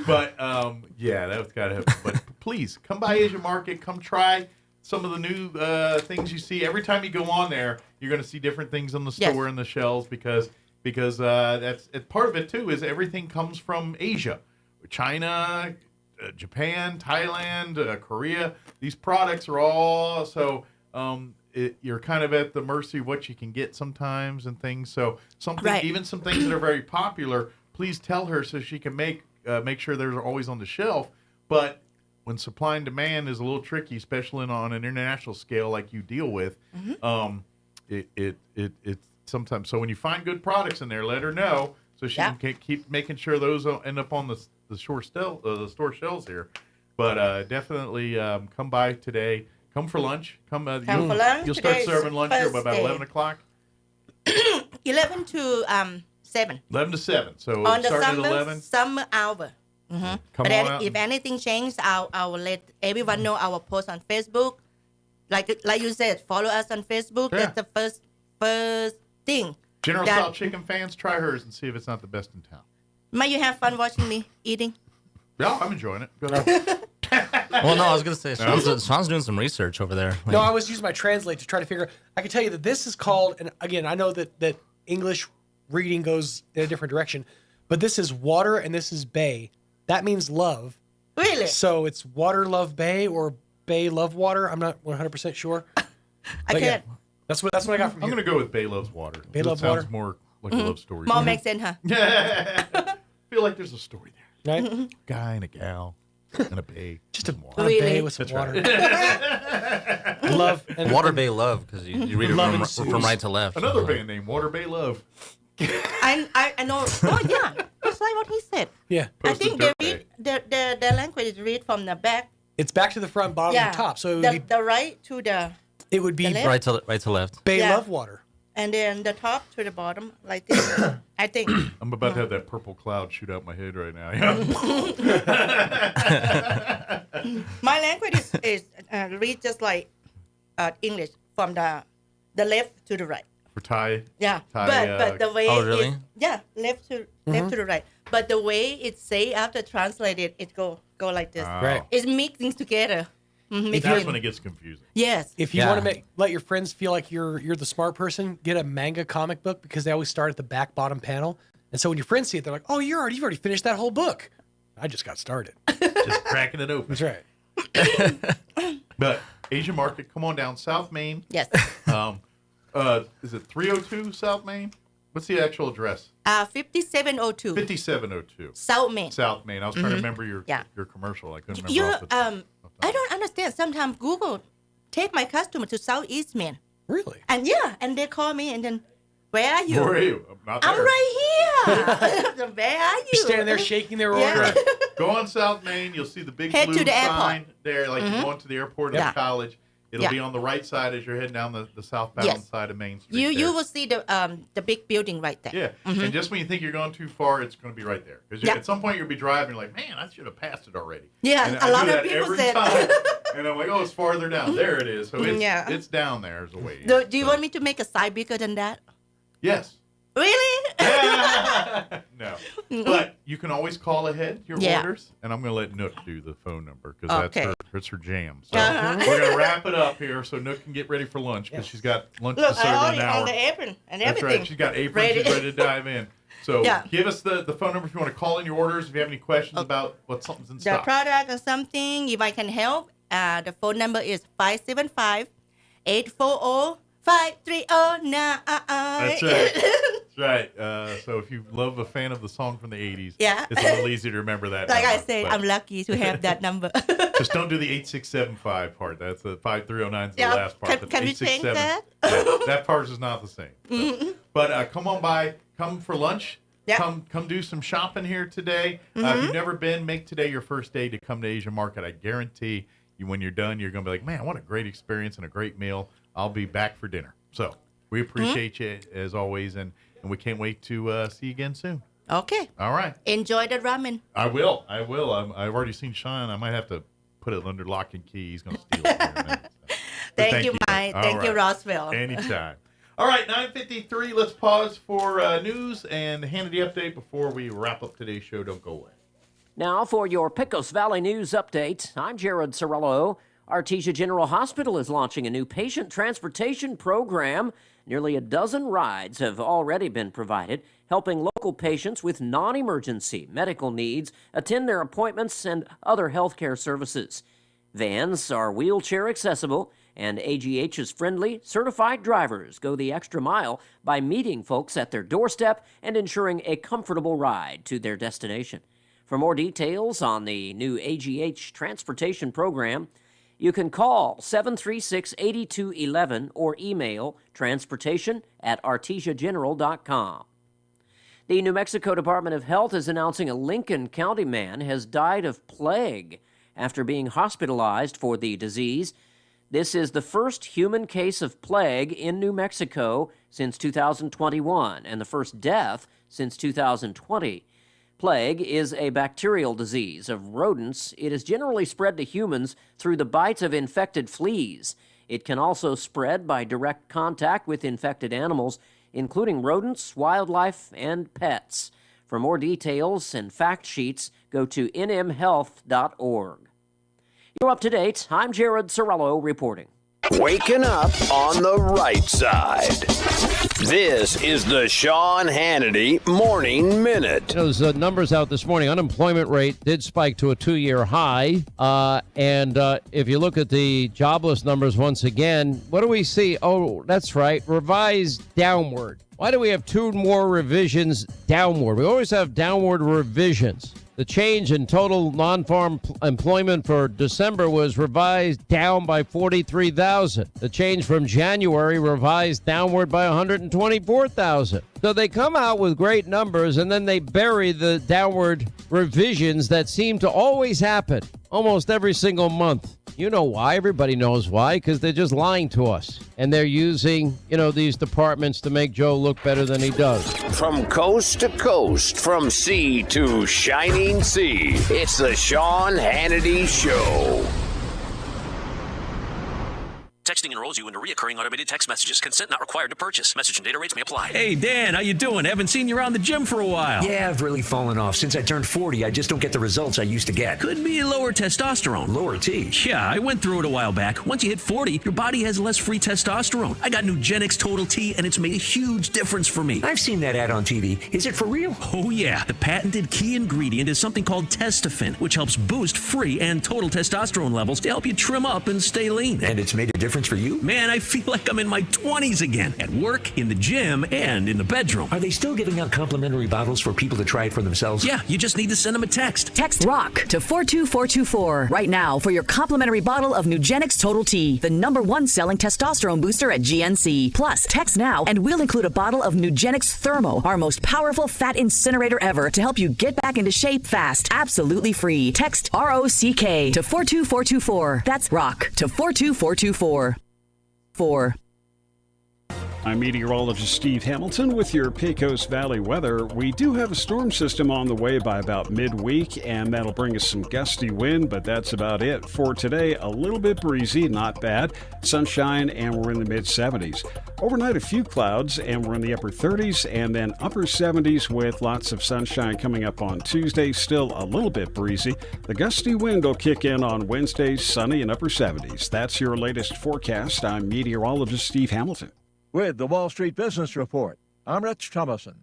But that's gotta happen. But please come by Asia Market. Come try some of the new things you see. Every time you go on there, you're going to see different things on the store and the shelves because that's part of it too. Is everything comes from Asia, China, Japan, Thailand, Korea. These products are all so. You're kind of at the mercy of what you can get sometimes and things. So even some things that are very popular, please tell her so she can make sure they're always on the shelf. But when supply and demand is a little tricky, especially on an international scale like you deal with, it sometimes. So when you find good products in there, let her know so she can keep making sure those end up on the store shelves here. But definitely come by today. Come for lunch. Come for lunch. You'll start Today is serving lunch here by about Thursday. 11 o'clock. 11 to 7. 11 to 7. So On the starting at 11. summer hour. Come But on out. if anything changes, I will let everyone know. I will post on Facebook. Like you said, follow us on Facebook. Yeah. That's the first thing. General that- Style Chicken fans, try hers and see if it's not the best in town. Might you have fun watching me eating? Yeah, I'm enjoying it. Go ahead. Well, no, I was gonna say Sean's doing some research over there. No, I was using my translate to try to figure. I can tell you that this is called, and again, I know that English reading goes in a different direction, but this is water and this is bay. That means love. Really? So it's water love bay or bay love water. I'm not 100% sure. I can't. That's what I got from I'm here. going to go with Bay Loves Water. Bay Loves sounds Water? more like a love story. More makes sense, huh? I feel like there's a story there. Right? Guy and a gal and a bay. Just a Really? bay with some That's water. right. Love and Water Bay Love because you read it Love from ensues. right to left. Another band name, Water Bay Love. I know. Oh yeah, just like what he said. Yeah. I think they read the language is read from the back. It's back to the front, bottom, and top. So the right to the. It would be right to left. Bay Love Water. And then the top to the bottom, like this. I think. I'm about to have that purple cloud shoot out my head right now. My language is read just like English from the left to the right. For Thai. Yeah, Thai, but the way really? left to the right. But the way it say after translated, it go like this. Right. It's mixing together. That's when it gets confusing. Yes. If you want to let your friends feel like you're the smart person, get a manga comic book because they always start at the back bottom panel. And so when your friends see it, they're like, "Oh, you've already finished that whole book." I just got started. Just cracking it open. That's right. But Asian Market, come on down, South Main. Yes. Is it 302 South Main? What's the actual address? 5702. 5702. South Main. South Main. I was trying to remember your commercial. I couldn't remember. You off the top. I don't understand. Sometimes Google take my customer to Southeast Main. Really? And and they call me and then, where are you? Where are you? I'm not there. I'm right here. Where are you? You're standing there shaking their order. Right. Go on South Main. You'll see the big Head blue to the sign airport. there, like you're going to the airport of college. It'll be on the right side as you're heading down the southbound side of Main Street. You will see the big building right there. Yeah, and just when you think you're going too far, it's going to be right there. Because at some point you'll be driving, you're like, man, I should have passed it already. Yeah, and a lot of people said. And I'm like, oh, it's farther down. There it is. So it's down there as a way. Do you want me to make a side bigger than that? Yes. Really? No. But you can always call ahead your orders, and I'm going to let Nook do the phone number because that's her jam. So we're going to wrap it up here so Nook can get ready for lunch because she's got lunch to serve in an hour. On the apron and everything. That's right. She's got aprons. She's ready to dive in. So give us the phone number if you want to call in your orders. If you have any questions about what something's in stock. The product or something, if I can help, the phone number is 575-840-5309. That's right. That's right. So if you love a fan of the song from the 80s, it's a little easier to remember that. Like number, I say, I'm lucky to have that number. Just don't do the 8675 part. That's the 5309 is the last part. Can we change that? That part is not the same. So. But come on by. Come for lunch. Come do some shopping here today. If you've never been, make today your first day to come to Asian Market. I guarantee you when you're done, you're going to be like, man, what a great experience and a great meal. I'll be back for dinner. So we appreciate you as always, and we can't wait to see you again soon. Okay. All right. Enjoy the ramen. I will. I've already seen Sean. I might have to put it under lock and key. He's going to steal it in a minute. So. Thank you, Mike. Thank you, Roswell. Anytime. All right, 9:53. Let's pause for news and Hannity update before we wrap up today's show. Don't go away. Now for your Pecos Valley News update, I'm Jared Cirillo. Artesia General Hospital is launching a new patient transportation program. Nearly a dozen rides have already been provided, helping local patients with non-emergency medical needs attend their appointments and other health care services. Vans are wheelchair accessible, and AGH's friendly, certified drivers go the extra mile by meeting folks at their doorstep and ensuring a comfortable ride to their destination. For more details on the new AGH transportation program, you can call 736-8211 or email transportation@artesiageneral.com. The New Mexico Department of Health is announcing a Lincoln County man has died of plague after being hospitalized for the disease. This is the first human case of plague in New Mexico since 2021 and the first death since 2020. Plague is a bacterial disease of rodents. It is generally spread to humans through the bites of infected fleas. It can also spread by direct contact with infected animals, including rodents, wildlife, and pets. For more details and fact sheets, go to nmhealth.org. You're up to date. I'm Jared Cirillo reporting. Waking up on the right side. This is the Sean Hannity Morning Minute. Those numbers out this morning, unemployment rate did spike to a 2-year high. And if you look at the jobless numbers once again, what do we see? Oh, that's right, revised downward. Why do we have 2 more revisions downward? We always have downward revisions. The change in total non-farm employment for December was revised down by 43,000. The change from January revised downward by 124,000. So they come out with great numbers, and then they bury the downward revisions that seem to always happen almost every single month. You know why. Everybody knows why, because they're just lying to us. And they're using, these departments to make Joe look better than he does. From coast to coast, from sea to shining sea, it's the Sean Hannity Show. Texting enrolls you into reoccurring automated text messages. Consent not required to purchase. Message and data rates may apply. Hey, Dan, how you doing? Haven't seen you around the gym for a while. Yeah, I've really fallen off. Since I turned 40, I just don't get the results I used to get. Could be lower testosterone. Lower T? Yeah, I went through it a while back. Once you hit 40, your body has less free testosterone. I got Nugenix Total T, and it's made a huge difference for me. I've seen that ad on TV. Is it for real? Oh, yeah. The patented key ingredient is something called Testofen, which helps boost free and total testosterone levels to help you trim up and stay lean. And it's made a difference for you? Man, I feel like I'm in my 20s again, at work, in the gym, and in the bedroom. Are they still giving out complimentary bottles for people to try it for themselves? Yeah, you just need to send them a text. Text ROCK to 42424 right now for your complimentary bottle of Nugenix Total T, the #1 selling testosterone booster at GNC. Plus, text now and we'll include a bottle of Nugenix Thermo, our most powerful fat incinerator ever, to help you get back into shape fast. Absolutely free. Text ROCK to 42424. That's ROCK to 42424. I'm meteorologist Steve Hamilton with your Pecos Valley weather. We do have a storm system on the way by about midweek, and that'll bring us some gusty wind, but that's about it. For today, a little bit breezy, not bad. Sunshine, and we're in the mid-70s. Overnight, a few clouds, and we're in the upper 30s, and then upper 70s with lots of sunshine coming up on Tuesday. Still a little bit breezy. The gusty wind will kick in on Wednesday, sunny and upper 70s. That's your latest forecast. I'm meteorologist Steve Hamilton. With the Wall Street Business Report, I'm Rich Thomason.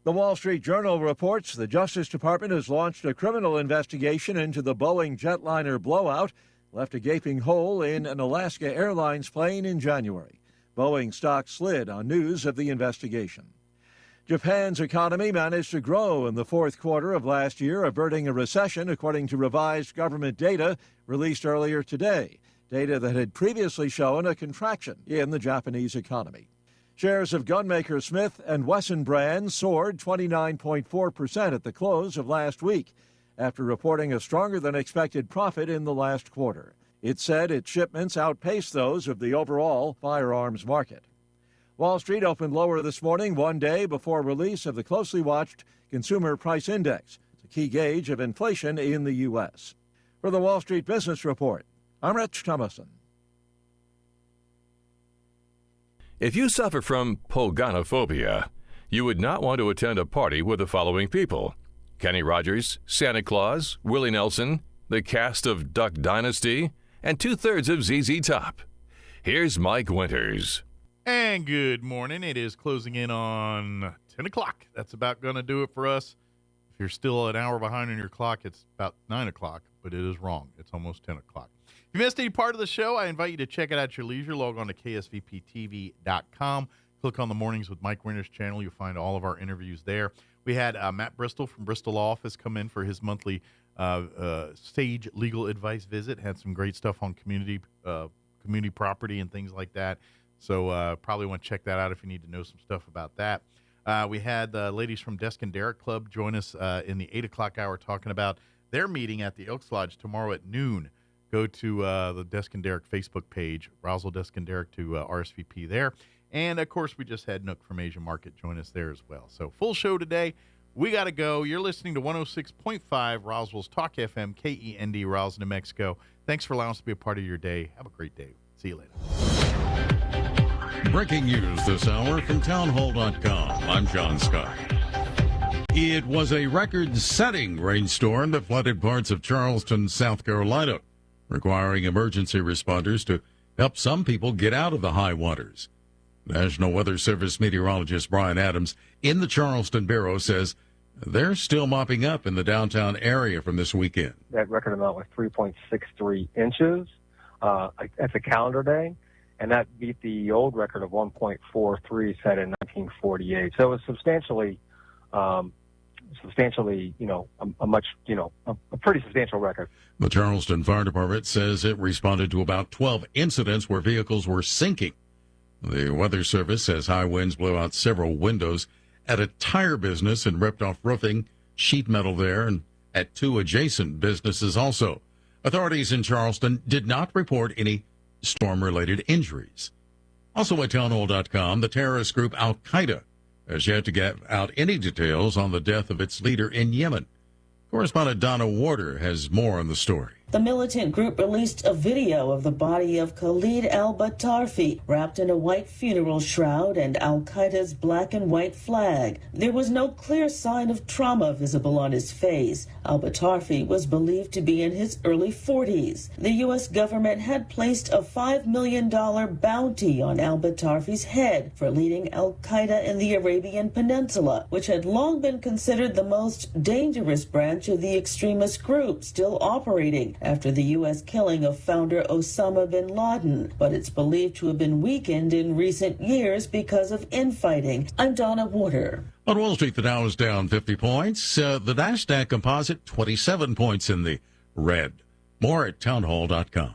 The Wall Street Journal reports the Justice Department has launched a criminal investigation into the Boeing jetliner blowout, left a gaping hole in an Alaska Airlines plane in January. Boeing stock slid on news of the investigation. Japan's economy managed to grow in the fourth quarter of last year, averting a recession, according to revised government data released earlier today. Data that had previously shown a contraction in the Japanese economy. Shares of gunmaker Smith & Wesson brands soared 29.4% at the close of last week after reporting a stronger than expected profit in the last quarter. It said its shipments outpaced those of the overall firearms market. Wall Street opened lower this morning, one day before release of the closely watched Consumer Price Index, a key gauge of inflation in the U.S. For the Wall Street Business Report, I'm Rich Thomason. If you suffer from pogonophobia, you would not want to attend a party with the following people: Kenny Rogers, Santa Claus, Willie Nelson, the cast of Duck Dynasty, and 2/3 of ZZ Top. Here's Mike Winters. And good morning. It is closing in on 10 o'clock. That's about going to do it for us. If you're still an hour behind on your clock, it's about 9 o'clock, but it is wrong. It's almost 10 o'clock. If you missed any part of the show, I invite you to check it out at your leisure. Log on to ksvptv.com. Click on the Mornings with Mike Winters channel. You'll find all of our interviews there. We had Matt Bristol from Bristol Law Office come in for his monthly Sage legal advice visit. Had some great stuff on community property and things like that. So probably want to check that out if you need to know some stuff about that. We had the ladies from Desk and Derrick Club join us in the 8 o'clock hour talking about their meeting at the Elks Lodge tomorrow at noon. Go to the Desk and Derrick Facebook page, Roswell Desk and Derrick, to RSVP there. And, of course, we just had Nook from Asia Market join us there as well. So full show today. We got to go. You're listening to 106.5 Roswell's Talk FM, KEND, Roswell, New Mexico. Thanks for allowing us to be a part of your day. Have a great day. See you later. Breaking news this hour from townhall.com. I'm John Scott. It was a record-setting rainstorm that flooded parts of Charleston, South Carolina, requiring emergency responders to help some people get out of the high waters. National Weather Service meteorologist Brian Adams in the Charleston Bureau says they're still mopping up in the downtown area from this weekend. That record amount was 3.63 inches at the calendar day, and that beat the old record of 1.43 set in 1948. So it was substantially substantially, a pretty substantial record. The Charleston Fire Department says it responded to about 12 incidents where vehicles were sinking. The Weather Service says high winds blew out several windows at a tire business and ripped off roofing, sheet metal there, and at 2 adjacent businesses also. Authorities in Charleston did not report any storm-related injuries. Also at townhall.com, the terrorist group Al-Qaeda has yet to get out any details on the death of its leader in Yemen. Correspondent Donna Warder has more on the story. The militant group released a video of the body of Khalid al-Batarfi wrapped in a white funeral shroud and al-Qaeda's black and white flag. There was no clear sign of trauma visible on his face. Al-Batarfi was believed to be in his early 40s. The U.S. government had placed a $5 million bounty on al-Batarfi's head for leading al-Qaeda in the Arabian Peninsula, which had long been considered the most dangerous branch of the extremist group still operating after the U.S. killing of founder Osama bin Laden, but it's believed to have been weakened in recent years because of infighting. I'm Donna Warder. On Wall Street, the Dow is down 50 points. The NASDAQ Composite, 27 points in the red. More at townhall.com.